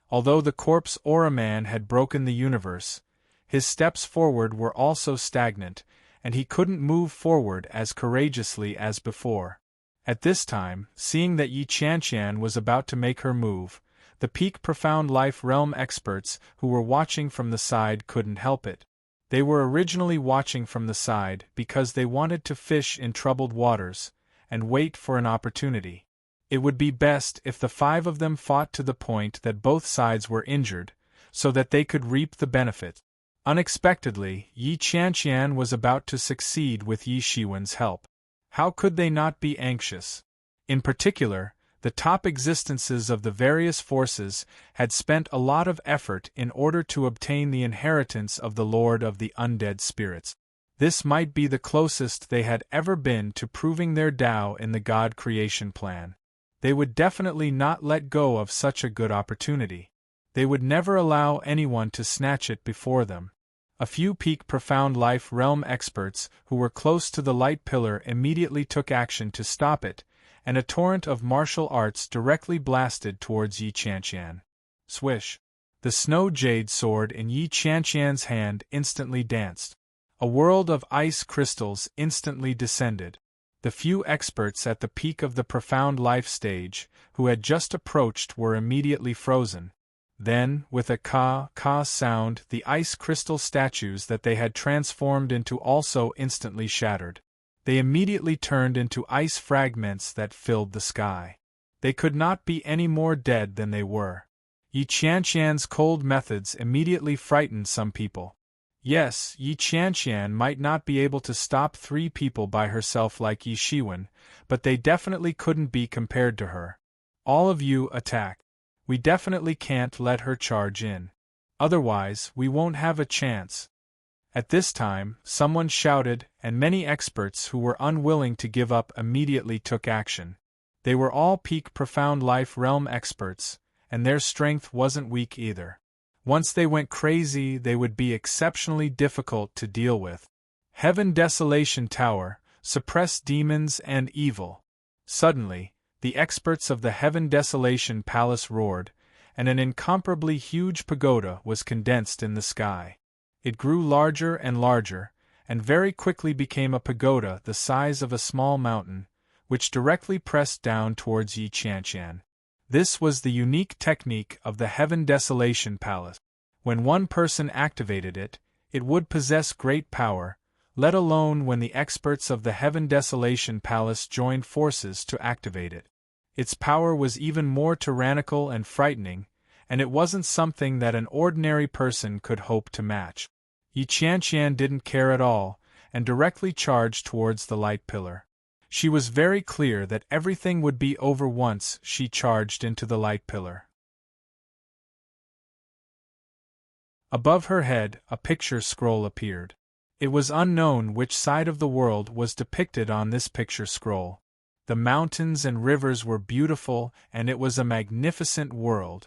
Although the corpse or a man had broken the universe, his steps forward were also stagnant, and he couldn't move forward as courageously as before. At this time, seeing that Yi Qianqian was about to make her move, the peak profound life realm experts who were watching from the side couldn't help it. They were originally watching from the side because they wanted to fish in troubled waters, and wait for an opportunity. It would be best if the five of them fought to the point that both sides were injured, so that they could reap the benefit. Unexpectedly, Yi Qianqian was about to succeed with Yi Shiwen's help. How could they not be anxious? In particular, the top existences of the various forces had spent a lot of effort in order to obtain the inheritance of the Lord of the Undead Spirits. This might be the closest they had ever been to proving their Tao in the God creation plan. They would definitely not let go of such a good opportunity. They would never allow anyone to snatch it before them. A few peak profound life realm experts who were close to the light pillar immediately took action to stop it, and a torrent of martial arts directly blasted towards Yi Qianqian. Swish! The snow jade sword in Yi Qianqian's hand instantly danced. A world of ice crystals instantly descended. The few experts at the peak of the profound life stage, who had just approached, were immediately frozen. Then, with a ka sound, the ice crystal statues that they had transformed into also instantly shattered. They immediately turned into ice fragments that filled the sky. They could not be any more dead than they were. Yi Qianqian's cold methods immediately frightened some people. Yes, Yi Qianqian might not be able to stop 3 people by herself like Yi Shiwen, but they definitely couldn't be compared to her. All of you attack. We definitely can't let her charge in. Otherwise, we won't have a chance. At this time, someone shouted, and many experts who were unwilling to give up immediately took action. They were all peak profound life realm experts, and their strength wasn't weak either. Once they went crazy, they would be exceptionally difficult to deal with. Heaven Desolation Tower, suppress demons and evil. Suddenly, the experts of the Heaven Desolation Palace roared, and an incomparably huge pagoda was condensed in the sky. It grew larger and larger, and very quickly became a pagoda the size of a small mountain, which directly pressed down towards Yi Qianqian. This was the unique technique of the Heaven Desolation Palace. When one person activated it, it would possess great power, let alone when the experts of the Heaven Desolation Palace joined forces to activate it. Its power was even more tyrannical and frightening, and it wasn't something that an ordinary person could hope to match. Yi Qianqian didn't care at all, and directly charged towards the light pillar. She was very clear that everything would be over once she charged into the light pillar. Above her head, a picture scroll appeared. It was unknown which side of the world was depicted on this picture scroll. The mountains and rivers were beautiful, and it was a magnificent world.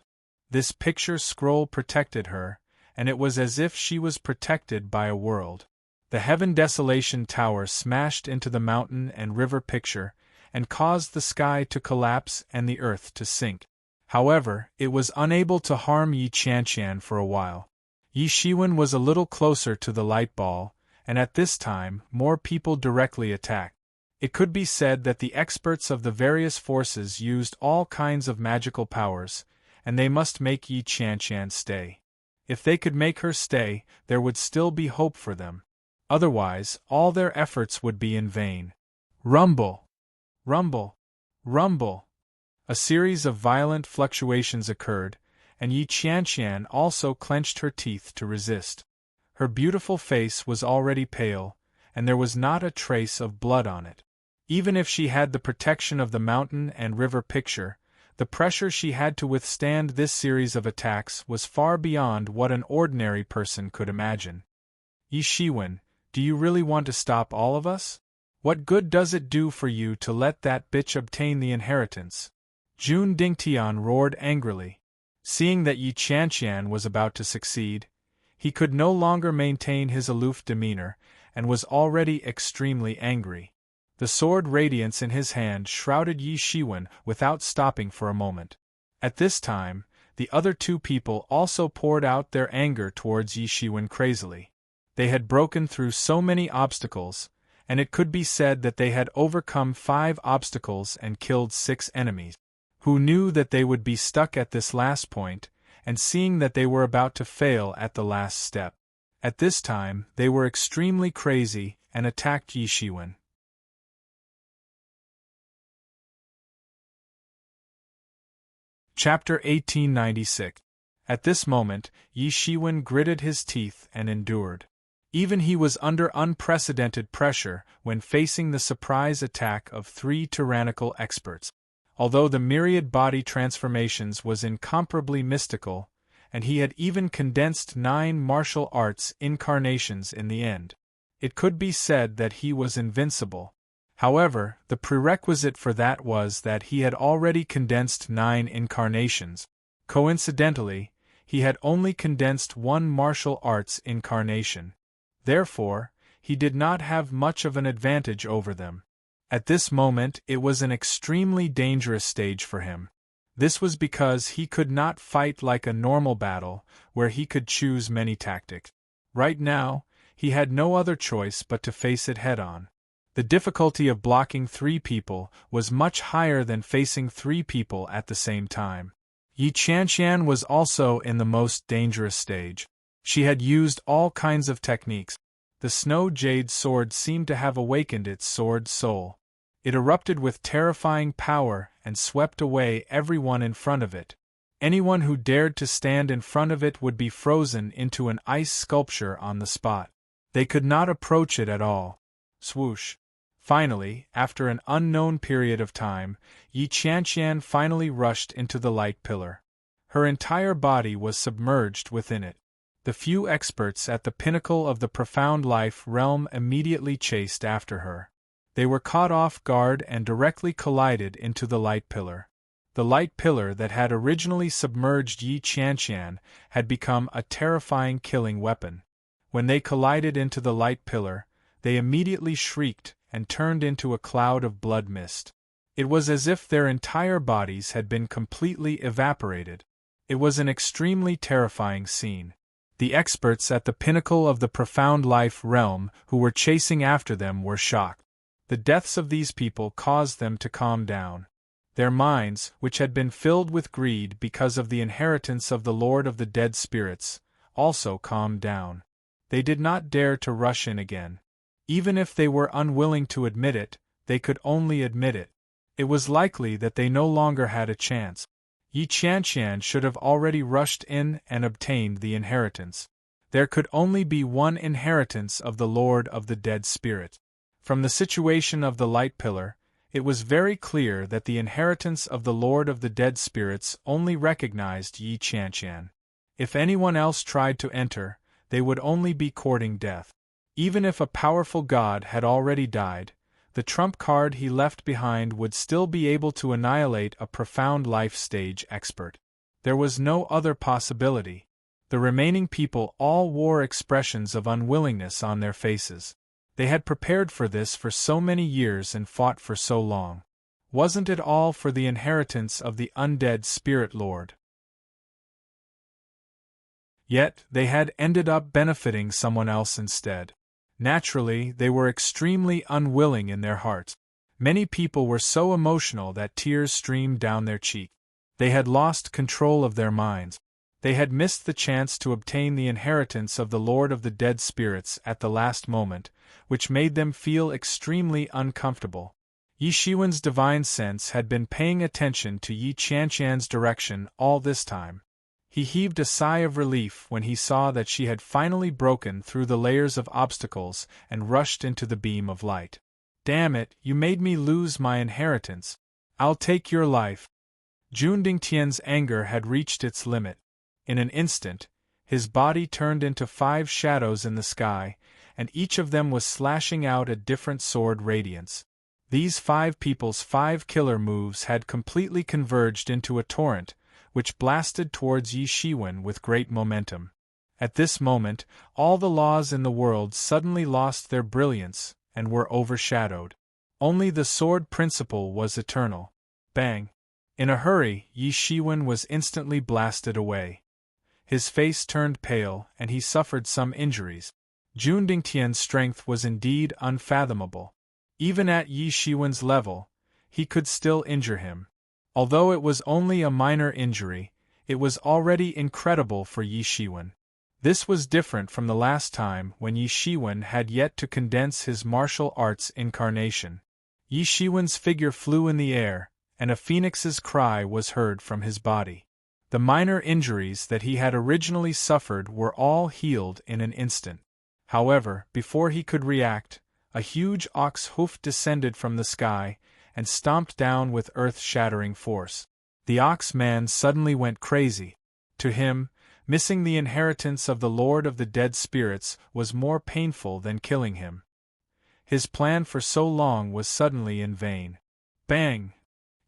This picture scroll protected her, and it was as if she was protected by a world. The Heaven Desolation Tower smashed into the mountain and river picture, and caused the sky to collapse and the earth to sink. However, it was unable to harm Yi Qianqian for a while. Yi Shiwen was a little closer to the light ball, and at this time, more people directly attacked. It could be said that the experts of the various forces used all kinds of magical powers, and they must make Yi Qianqian stay. If they could make her stay, there would still be hope for them. Otherwise, all their efforts would be in vain. Rumble! Rumble! Rumble! A series of violent fluctuations occurred, and Yi Qianqian also clenched her teeth to resist. Her beautiful face was already pale, and there was not a trace of blood on it. Even if she had the protection of the mountain and river picture, the pressure she had to withstand this series of attacks was far beyond what an ordinary person could imagine. Yi Shiwen, do you really want to stop all of us? What good does it do for you to let that bitch obtain the inheritance? Jun Dingtian roared angrily. Seeing that Yi Qianqian was about to succeed, he could no longer maintain his aloof demeanor, and was already extremely angry. The sword radiance in his hand shrouded Yi Shiwen without stopping for a moment. At this time, the other 2 people also poured out their anger towards Yi Shiwen crazily. They had broken through so many obstacles, and it could be said that they had overcome 5 obstacles and killed 6 enemies. Who knew that they would be stuck at this last point, and seeing that they were about to fail at the last step. At this time, they were extremely crazy and attacked Yi Shiwen. Chapter 1896. At this moment, Yi Shiwen gritted his teeth and endured. Even he was under unprecedented pressure when facing the surprise attack of 3 tyrannical experts. Although the myriad body transformations was incomparably mystical, and he had even condensed 9 martial arts incarnations in the end, it could be said that he was invincible. However, the prerequisite for that was that he had already condensed 9 incarnations. Coincidentally, he had only condensed 1 martial arts incarnation. Therefore, he did not have much of an advantage over them. At this moment, it was an extremely dangerous stage for him. This was because he could not fight like a normal battle, where he could choose many tactics. Right now, he had no other choice but to face it head-on. The difficulty of blocking 3 people was much higher than facing 3 people at the same time. Yi Qianqian was also in the most dangerous stage. She had used all kinds of techniques. The snow jade sword seemed to have awakened its sword soul. It erupted with terrifying power and swept away everyone in front of it. Anyone who dared to stand in front of it would be frozen into an ice sculpture on the spot. They could not approach it at all. Swoosh. Finally, after an unknown period of time, Yi Qianqian finally rushed into the light pillar. Her entire body was submerged within it. The few experts at the pinnacle of the profound life realm immediately chased after her. They were caught off guard and directly collided into the light pillar. The light pillar that had originally submerged Yi Qianqian had become a terrifying killing weapon. When they collided into the light pillar, they immediately shrieked and turned into a cloud of blood mist. It was as if their entire bodies had been completely evaporated. It was an extremely terrifying scene. The experts at the pinnacle of the profound life realm who were chasing after them were shocked. The deaths of these people caused them to calm down. Their minds, which had been filled with greed because of the inheritance of the Lord of the Dead Spirits, also calmed down. They did not dare to rush in again. Even if they were unwilling to admit it, they could only admit it. It was likely that they no longer had a chance. Yi Qianqian should have already rushed in and obtained the inheritance. There could only be one inheritance of the Lord of the Dead Spirit. From the situation of the light pillar, it was very clear that the inheritance of the Lord of the Dead Spirits only recognized Yi Qianqian. If anyone else tried to enter, they would only be courting death. Even if a powerful god had already died, the trump card he left behind would still be able to annihilate a profound life stage expert. There was no other possibility. The remaining people all wore expressions of unwillingness on their faces. They had prepared for this for so many years and fought for so long. Wasn't it all for the inheritance of the undead spirit lord? Yet, they had ended up benefiting someone else instead. Naturally, they were extremely unwilling in their hearts. Many people were so emotional that tears streamed down their cheeks. They had lost control of their minds. They had missed the chance to obtain the inheritance of the Lord of the Dead Spirits at the last moment, which made them feel extremely uncomfortable. Yi Shiwen's divine sense had been paying attention to Yi Qianqian's direction all this time. He heaved a sigh of relief when he saw that she had finally broken through the layers of obstacles and rushed into the beam of light. "Damn it, you made me lose my inheritance. I'll take your life." Jundingtian's anger had reached its limit. In an instant, his body turned into 5 shadows in the sky, and each of them was slashing out a different sword radiance. These 5 people's 5 killer moves had completely converged into a torrent, which blasted towards Yi Shiwen with great momentum. At this moment, all the laws in the world suddenly lost their brilliance and were overshadowed. Only the sword principle was eternal. Bang! In a hurry, Yi Shiwen was instantly blasted away. His face turned pale, and he suffered some injuries. Jundingtian's strength was indeed unfathomable. Even at Yi Shiwen's level, he could still injure him. Although it was only a minor injury, it was already incredible for Yi Shiwen. This was different from the last time when Yi Shiwen had yet to condense his martial arts incarnation. Yi Shiwen's figure flew in the air, and a phoenix's cry was heard from his body. The minor injuries that he had originally suffered were all healed in an instant. However, before he could react, a huge ox hoof descended from the sky and stomped down with earth-shattering force. The ox-man suddenly went crazy. To him, missing the inheritance of the Lord of the Dead Spirits was more painful than killing him. His plan for so long was suddenly in vain. Bang!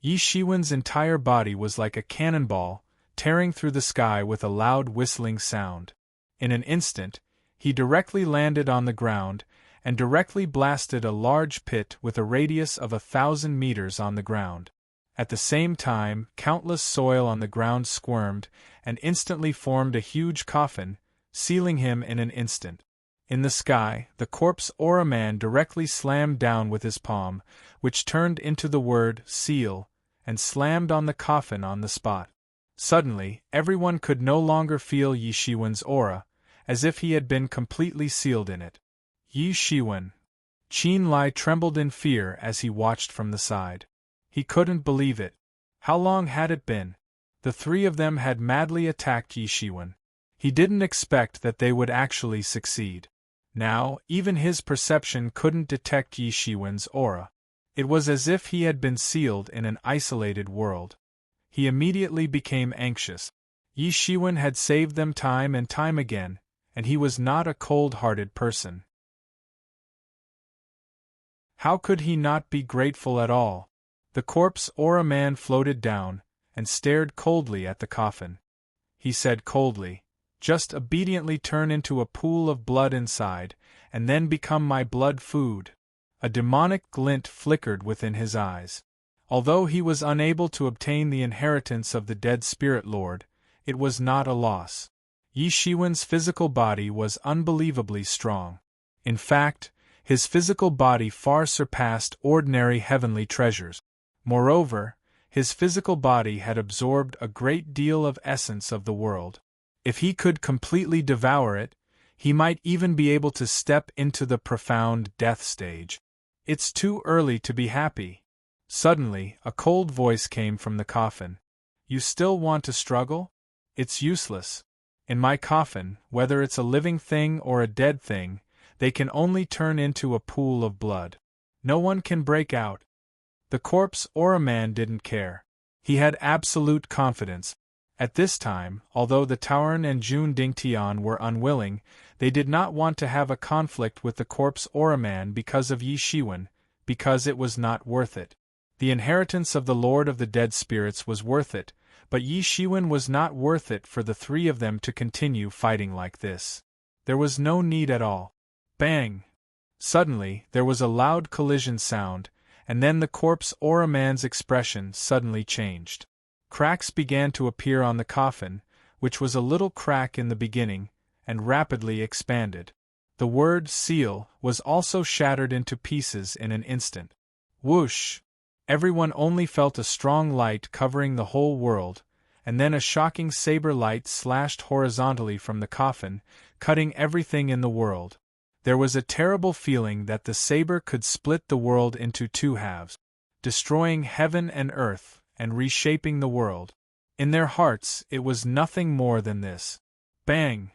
Yi Shiwen's entire body was like a cannonball, tearing through the sky with a loud whistling sound. In an instant, he directly landed on the ground, and directly blasted a large pit with a radius of 1,000 meters on the ground. At the same time, countless soil on the ground squirmed, and instantly formed a huge coffin, sealing him in an instant. In the sky, the corpse aura man directly slammed down with his palm, which turned into the word seal, and slammed on the coffin on the spot. Suddenly, everyone could no longer feel Yi Shiwen's aura, as if he had been completely sealed in it. Yi Shiwen. Qin Lai trembled in fear as he watched from the side. He couldn't believe it. How long had it been? The three of them had madly attacked Yi Shiwen. He didn't expect that they would actually succeed. Now, even his perception couldn't detect Yi Shiwen's aura. It was as if he had been sealed in an isolated world. He immediately became anxious. Yi Shiwen had saved them time and time again, and he was not a cold-hearted person. How could he not be grateful at all? The corpse aura man floated down, and stared coldly at the coffin. He said coldly, "Just obediently turn into a pool of blood inside, and then become my blood food." A demonic glint flickered within his eyes. Although he was unable to obtain the inheritance of the dead spirit lord, it was not a loss. Yi Shiwen's physical body was unbelievably strong. In fact, his physical body far surpassed ordinary heavenly treasures. Moreover, his physical body had absorbed a great deal of essence of the world. If he could completely devour it, he might even be able to step into the profound death stage. It's too early to be happy. Suddenly, a cold voice came from the coffin. You still want to struggle? It's useless. In my coffin, whether it's a living thing or a dead thing, they can only turn into a pool of blood. No one can break out. The corpse aura man didn't care. He had absolute confidence. At this time, although the Tauren and Jun Dingtian were unwilling, they did not want to have a conflict with the corpse aura man because of Yi Shiwen, because it was not worth it. The inheritance of the Lord of the Dead Spirits was worth it, but Yi Shiwen was not worth it for the three of them to continue fighting like this. There was no need at all. Bang! Suddenly, there was a loud collision sound, and then the corpse aura man's expression suddenly changed. Cracks began to appear on the coffin, which was a little crack in the beginning, and rapidly expanded. The word seal was also shattered into pieces in an instant. Whoosh! Everyone only felt a strong light covering the whole world, and then a shocking saber light slashed horizontally from the coffin, cutting everything in the world. There was a terrible feeling that the saber could split the world into two halves, destroying heaven and earth, and reshaping the world. In their hearts, it was nothing more than this. Bang!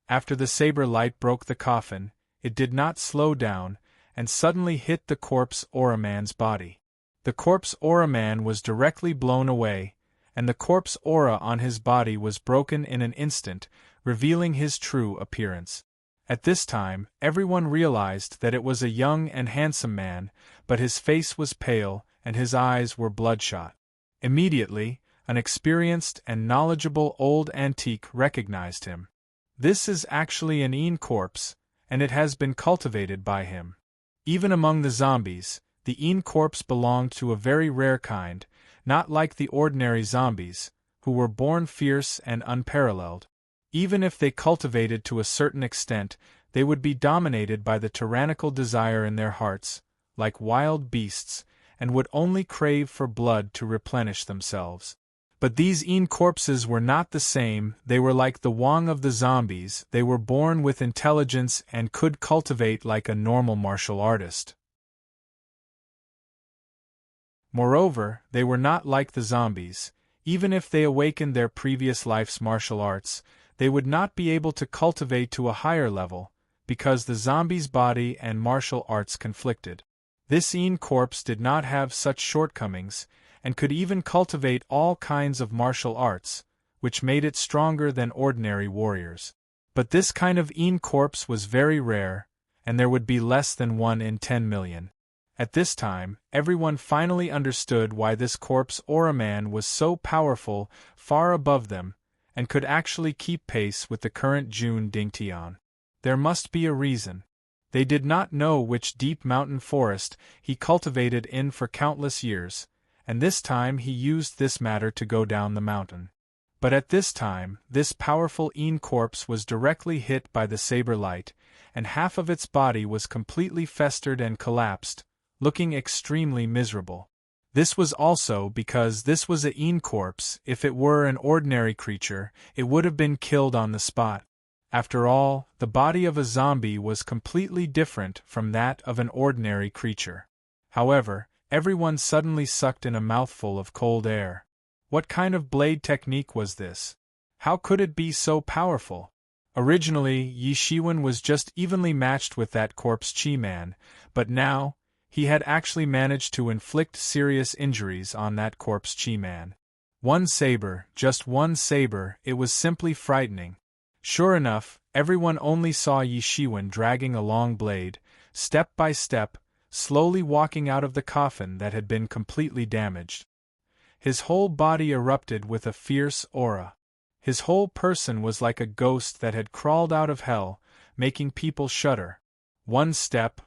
After the saber light broke the coffin, it did not slow down, and suddenly hit the corpse aura man's body. The corpse aura man was directly blown away, and the corpse aura on his body was broken in an instant, revealing his true appearance. At this time, everyone realized that it was a young and handsome man, but his face was pale, and his eyes were bloodshot. Immediately, an experienced and knowledgeable old antique recognized him. This is actually an Een corpse, and it has been cultivated by him. Even among the zombies, the Een corpse belonged to a very rare kind, not like the ordinary zombies, who were born fierce and unparalleled. Even if they cultivated to a certain extent, they would be dominated by the tyrannical desire in their hearts, like wild beasts, and would only crave for blood to replenish themselves. But these Een corpses were not the same. They were like the Wang of the zombies. They were born with intelligence and could cultivate like a normal martial artist. Moreover, they were not like the zombies. Even if they awakened their previous life's martial arts, they would not be able to cultivate to a higher level, because the zombie's body and martial arts conflicted. This Een corpse did not have such shortcomings, and could even cultivate all kinds of martial arts, which made it stronger than ordinary warriors. But this kind of Een corpse was very rare, and there would be less than 1 in 10 million. At this time, everyone finally understood why this corpse aura man was so powerful, far above them, and could actually keep pace with the current Jun Dingtian. There must be a reason. They did not know which deep mountain forest he cultivated in for countless years, and this time he used this matter to go down the mountain. But at this time, this powerful Een corpse was directly hit by the saber light, and half of its body was completely festered and collapsed, looking extremely miserable. This was also because this was a Een corpse. If it were an ordinary creature, it would have been killed on the spot. After all, the body of a zombie was completely different from that of an ordinary creature. However, everyone suddenly sucked in a mouthful of cold air. What kind of blade technique was this? How could it be so powerful? Originally, Yi Shiwen was just evenly matched with that corpse Chi man, but now, he had actually managed to inflict serious injuries on that corpse Chi man. One saber, just one saber, it was simply frightening. Sure enough, everyone only saw Yi Shiwen dragging a long blade, step by step, slowly walking out of the coffin that had been completely damaged. His whole body erupted with a fierce aura. His whole person was like a ghost that had crawled out of hell, making people shudder. One step,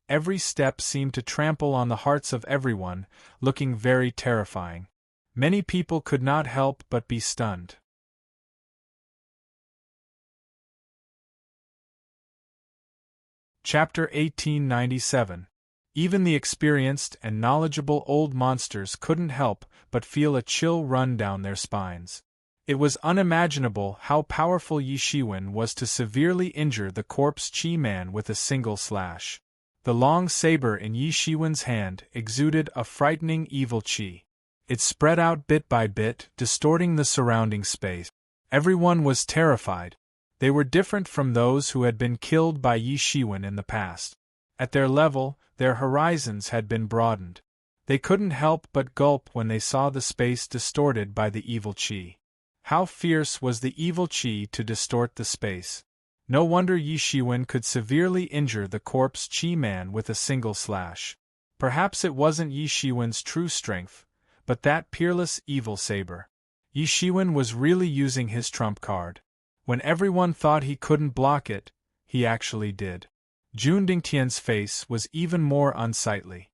every step seemed to trample on the hearts of everyone, looking very terrifying. Many people could not help but be stunned. Chapter 1897. Even the experienced and knowledgeable old monsters couldn't help but feel a chill run down their spines. It was unimaginable how powerful Yi Shiwen was to severely injure the corpse Chi man with a single slash. The long saber in Yi Shiwen's hand exuded a frightening evil chi. It spread out bit by bit, distorting the surrounding space. Everyone was terrified. They were different from those who had been killed by Yi Shiwen in the past. At their level, their horizons had been broadened. They couldn't help but gulp when they saw the space distorted by the evil chi. How fierce was the evil chi to distort the space! No wonder Yi Shiwen could severely injure the corpse Chi man with a single slash. Perhaps it wasn't Yi Shiwen's true strength, but that peerless evil saber. Yi Shiwen was really using his trump card. When everyone thought he couldn't block it, he actually did. Jun Dingtian's face was even more unsightly.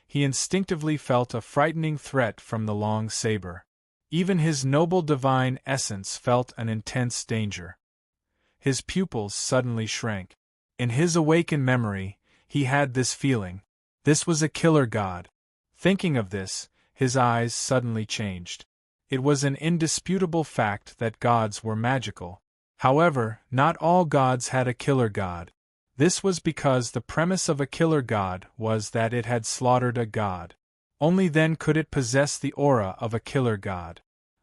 He instinctively felt a frightening threat from the long saber. Even his noble divine essence felt an intense danger. His pupils suddenly shrank. In his awakened memory, he had this feeling. This was a killer god. Thinking of this, his eyes suddenly changed. It was an indisputable fact that gods were magical. However, not all gods had a killer god. This was because the premise of a killer god was that it had slaughtered a god. Only then could it possess the aura of a killer god.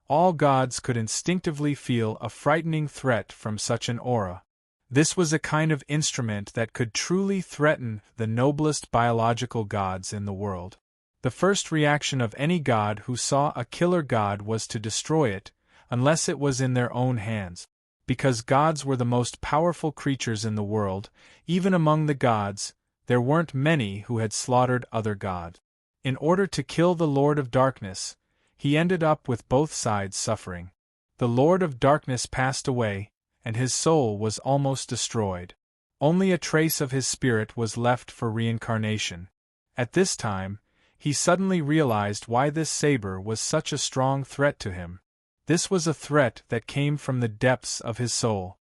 All gods could instinctively feel a frightening threat from such an aura. This was a kind of instrument that could truly threaten the noblest biological gods in the world. The first reaction of any god who saw a killer god was to destroy it, unless it was in their own hands. Because gods were the most powerful creatures in the world, even among the gods, there weren't many who had slaughtered other gods. In order to kill the Lord of Darkness, he ended up with both sides suffering. The Lord of Darkness passed away, and his soul was almost destroyed. Only a trace of his spirit was left for reincarnation. At this time, he suddenly realized why this saber was such a strong threat to him. This was a threat that came from the depths of his soul.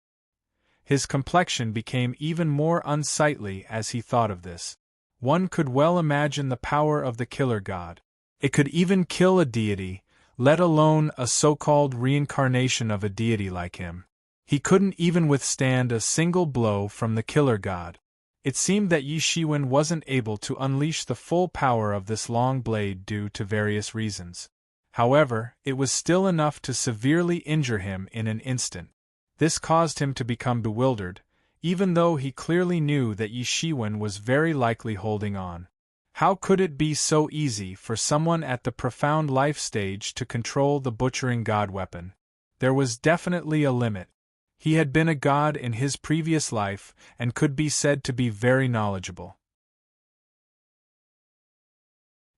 His complexion became even more unsightly as he thought of this. One could well imagine the power of the killer god. It could even kill a deity, let alone a so-called reincarnation of a deity like him. He couldn't even withstand a single blow from the killer god. It seemed that Yi Shiwen wasn't able to unleash the full power of this long blade due to various reasons. However, it was still enough to severely injure him in an instant. This caused him to become bewildered, even though he clearly knew that Yi Shiwen was very likely holding on. How could it be so easy for someone at the profound life stage to control the butchering god weapon? There was definitely a limit. He had been a god in his previous life and could be said to be very knowledgeable.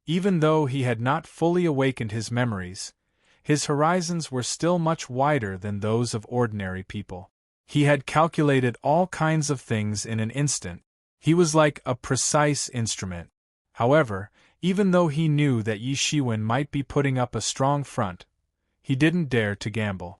Even though he had not fully awakened his memories, his horizons were still much wider than those of ordinary people. He had calculated all kinds of things in an instant. He was like a precise instrument. However, even though he knew that Yi Shiwen might be putting up a strong front, he didn't dare to gamble.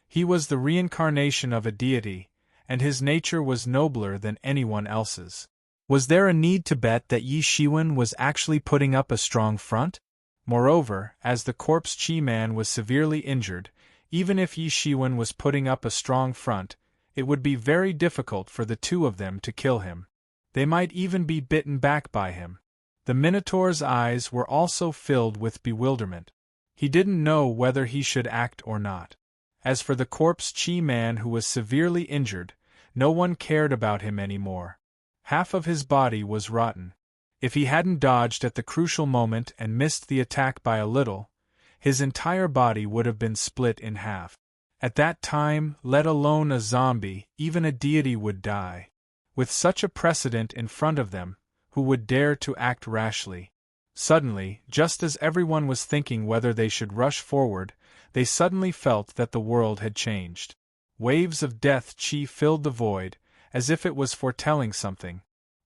He was the reincarnation of a deity, and his nature was nobler than anyone else's. Was there a need to bet that Yi Shiwen was actually putting up a strong front? Moreover, as the corpse Qi man was severely injured, even if Yi Shiwen was putting up a strong front, it would be very difficult for the two of them to kill him. They might even be bitten back by him. The Minotaur's eyes were also filled with bewilderment. He didn't know whether he should act or not. As for the corpse Qi man who was severely injured, no one cared about him anymore. Half of his body was rotten. If he hadn't dodged at the crucial moment and missed the attack by a little, his entire body would have been split in half. At that time, let alone a zombie, even a deity would die. With such a precedent in front of them, who would dare to act rashly? Suddenly, just as everyone was thinking whether they should rush forward, they suddenly felt that the world had changed. Waves of death Qi filled the void, as if it was foretelling something.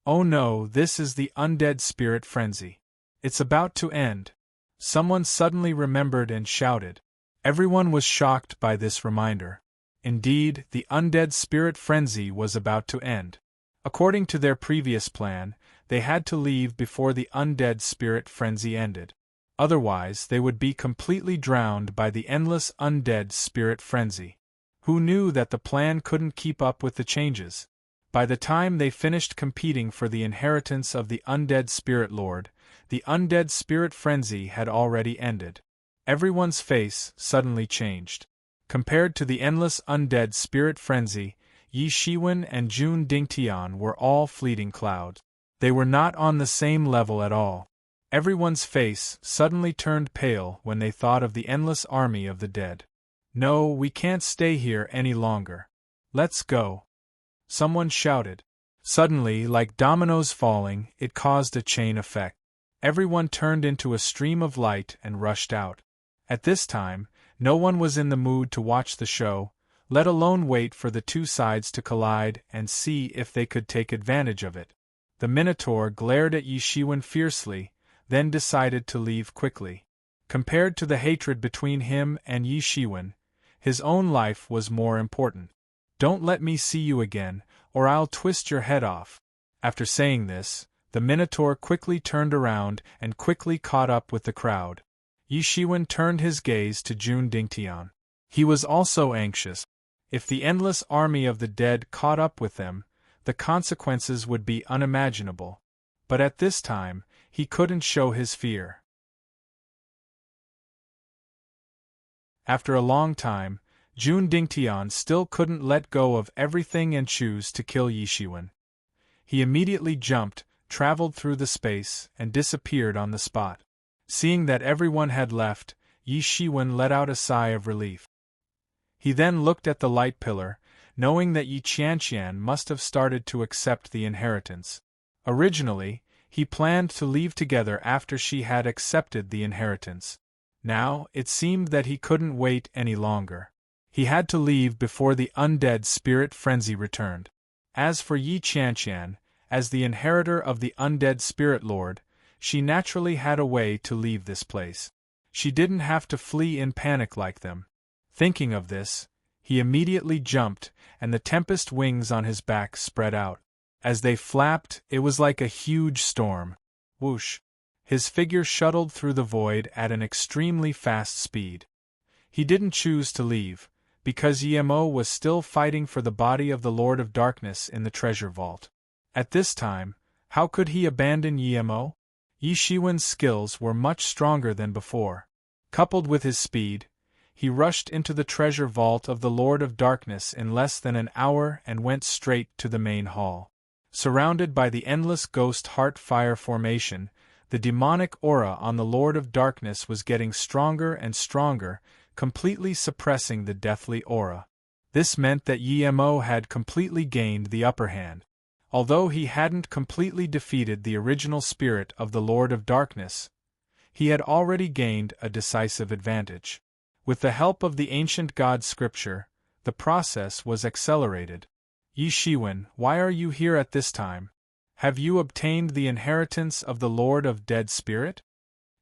Oh no, this is the undead spirit frenzy. It's about to end. Someone suddenly remembered and shouted. Everyone was shocked by this reminder. Indeed, the undead spirit frenzy was about to end. According to their previous plan, they had to leave before the undead spirit frenzy ended. Otherwise, they would be completely drowned by the endless undead spirit frenzy. Who knew that the plan couldn't keep up with the changes? By the time they finished competing for the inheritance of the undead spirit lord, the undead spirit frenzy had already ended. Everyone's face suddenly changed. Compared to the endless undead spirit frenzy, Yi Shiwen and Jun Dingtian were all fleeting clouds. They were not on the same level at all. Everyone's face suddenly turned pale when they thought of the endless army of the dead. No, we can't stay here any longer. Let's go. Someone shouted. Suddenly, like dominoes falling, it caused a chain effect. Everyone turned into a stream of light and rushed out. At this time, no one was in the mood to watch the show, let alone wait for the two sides to collide and see if they could take advantage of it. The Minotaur glared at Yi Shiwen fiercely, then decided to leave quickly. Compared to the hatred between him and Yi Shiwen, his own life was more important. Don't let me see you again, or I'll twist your head off. After saying this, the Minotaur quickly turned around and quickly caught up with the crowd. Yi Shiwen turned his gaze to Jun Dingtian. He was also anxious. If the endless army of the dead caught up with them, the consequences would be unimaginable. But at this time, he couldn't show his fear. After a long time, Jun Dingtian still couldn't let go of everything and choose to kill Yi Shiwen. He immediately jumped, traveled through the space, and disappeared on the spot. Seeing that everyone had left, Yi Shiwen let out a sigh of relief. He then looked at the light pillar, knowing that Yi Qianqian must have started to accept the inheritance. Originally, he planned to leave together after she had accepted the inheritance. Now, it seemed that he couldn't wait any longer. He had to leave before the undead spirit frenzy returned. As for Yi Qianqian, as the inheritor of the undead spirit lord, she naturally had a way to leave this place. She didn't have to flee in panic like them. Thinking of this, he immediately jumped, and the tempest wings on his back spread out. As they flapped, it was like a huge storm. Whoosh! His figure shuttled through the void at an extremely fast speed. He didn't choose to leave, because Yemo was still fighting for the body of the Lord of Darkness in the treasure vault. At this time, how could he abandon Yemo? Yi Shiwen's skills were much stronger than before. Coupled with his speed, he rushed into the treasure vault of the Lord of Darkness in less than an hour and went straight to the main hall. Surrounded by the endless ghost heart fire formation, the demonic aura on the Lord of Darkness was getting stronger and stronger, completely suppressing the deathly aura. This meant that Yemo had completely gained the upper hand. Although he hadn't completely defeated the original spirit of the Lord of Darkness, he had already gained a decisive advantage. With the help of the ancient god scripture, the process was accelerated. Yi Shiwen, why are you here at this time? Have you obtained the inheritance of the Lord of Dead Spirit?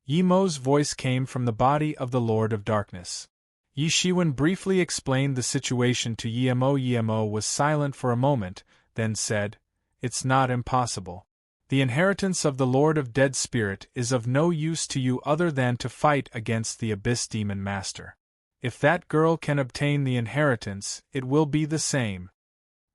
Yemo's voice came from the body of the Lord of Darkness. Yi Shiwen briefly explained the situation to Yemo. Yemo was silent for a moment, then said, "It's not impossible. The inheritance of the Lord of Dead Spirit is of no use to you other than to fight against the Abyss Demon Master. If that girl can obtain the inheritance, it will be the same.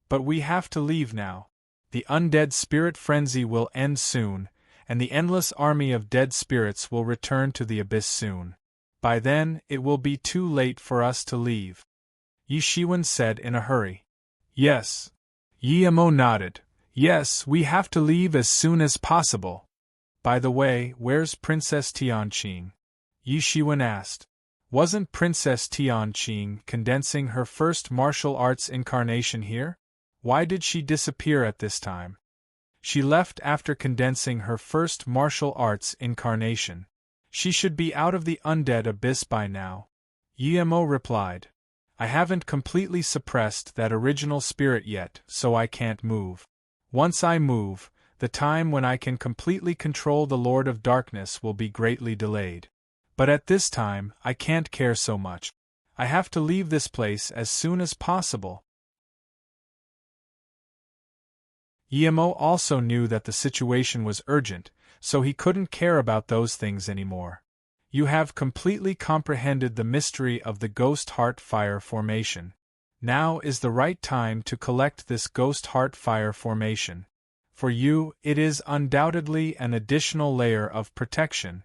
But we have to leave now. The undead spirit frenzy will end soon, and the endless army of dead spirits will return to the Abyss soon. By then, it will be too late for us to leave," Yi Shiwen said in a hurry. "Yes." Yemo nodded. "Yes, we have to leave as soon as possible. By the way, where's Princess Tianqing?" Yi Shiwen asked. Wasn't Princess Tianqing condensing her first martial arts incarnation here? Why did she disappear at this time? She left after condensing her first martial arts incarnation. She should be out of the undead abyss by now. Yemo replied. "I haven't completely suppressed that original spirit yet, so I can't move. Once I move, the time when I can completely control the Lord of Darkness will be greatly delayed. But at this time, I can't care so much. I have to leave this place as soon as possible." Yemo also knew that the situation was urgent, so he couldn't care about those things anymore. "You have completely comprehended the mystery of the Ghost Heart Fire Formation. Now is the right time to collect this Ghost Heart Fire Formation. For you, it is undoubtedly an additional layer of protection."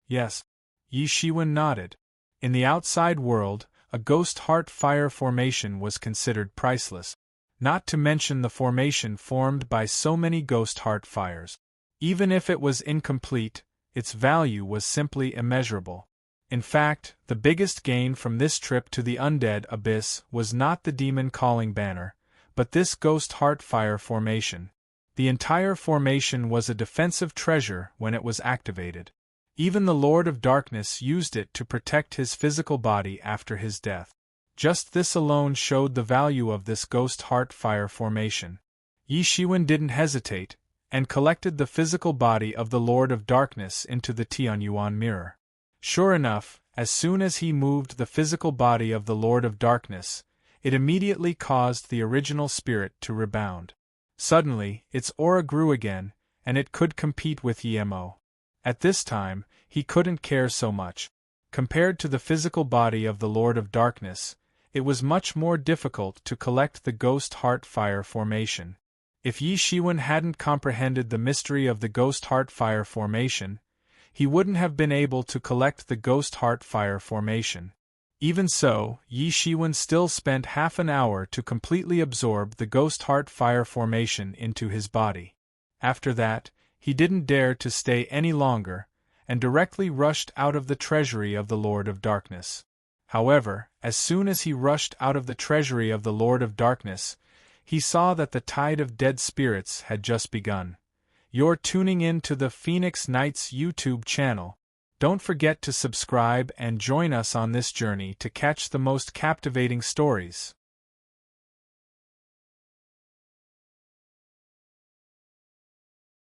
"Yes." Yi Shiwen nodded. In the outside world, a Ghost Heart Fire Formation was considered priceless. Not to mention the formation formed by so many Ghost Heart Fires. Even if it was incomplete, its value was simply immeasurable. In fact, the biggest gain from this trip to the undead abyss was not the demon calling banner, but this Ghost Heart Fire Formation. The entire formation was a defensive treasure when it was activated. Even the Lord of Darkness used it to protect his physical body after his death. Just this alone showed the value of this Ghost Heart Fire Formation. Yi Shiwen didn't hesitate, and collected the physical body of the Lord of Darkness into the Tianyuan mirror. Sure enough, as soon as he moved the physical body of the Lord of Darkness, it immediately caused the original spirit to rebound. Suddenly, its aura grew again, and it could compete with Yemo. At this time, he couldn't care so much. Compared to the physical body of the Lord of Darkness, it was much more difficult to collect the Ghost Heart Fire Formation. If Yi Shiwen hadn't comprehended the mystery of the Ghost Heart Fire Formation, he wouldn't have been able to collect the Ghost Heart Fire Formation. Even so, Yi Shiwen still spent half an hour to completely absorb the Ghost Heart Fire Formation into his body. After that, he didn't dare to stay any longer, and directly rushed out of the treasury of the Lord of Darkness. However, as soon as he rushed out of the treasury of the Lord of Darkness, he saw that the tide of dead spirits had just begun. You're tuning in to the Phoenix Knights YouTube channel. Don't forget to subscribe and join us on this journey to catch the most captivating stories.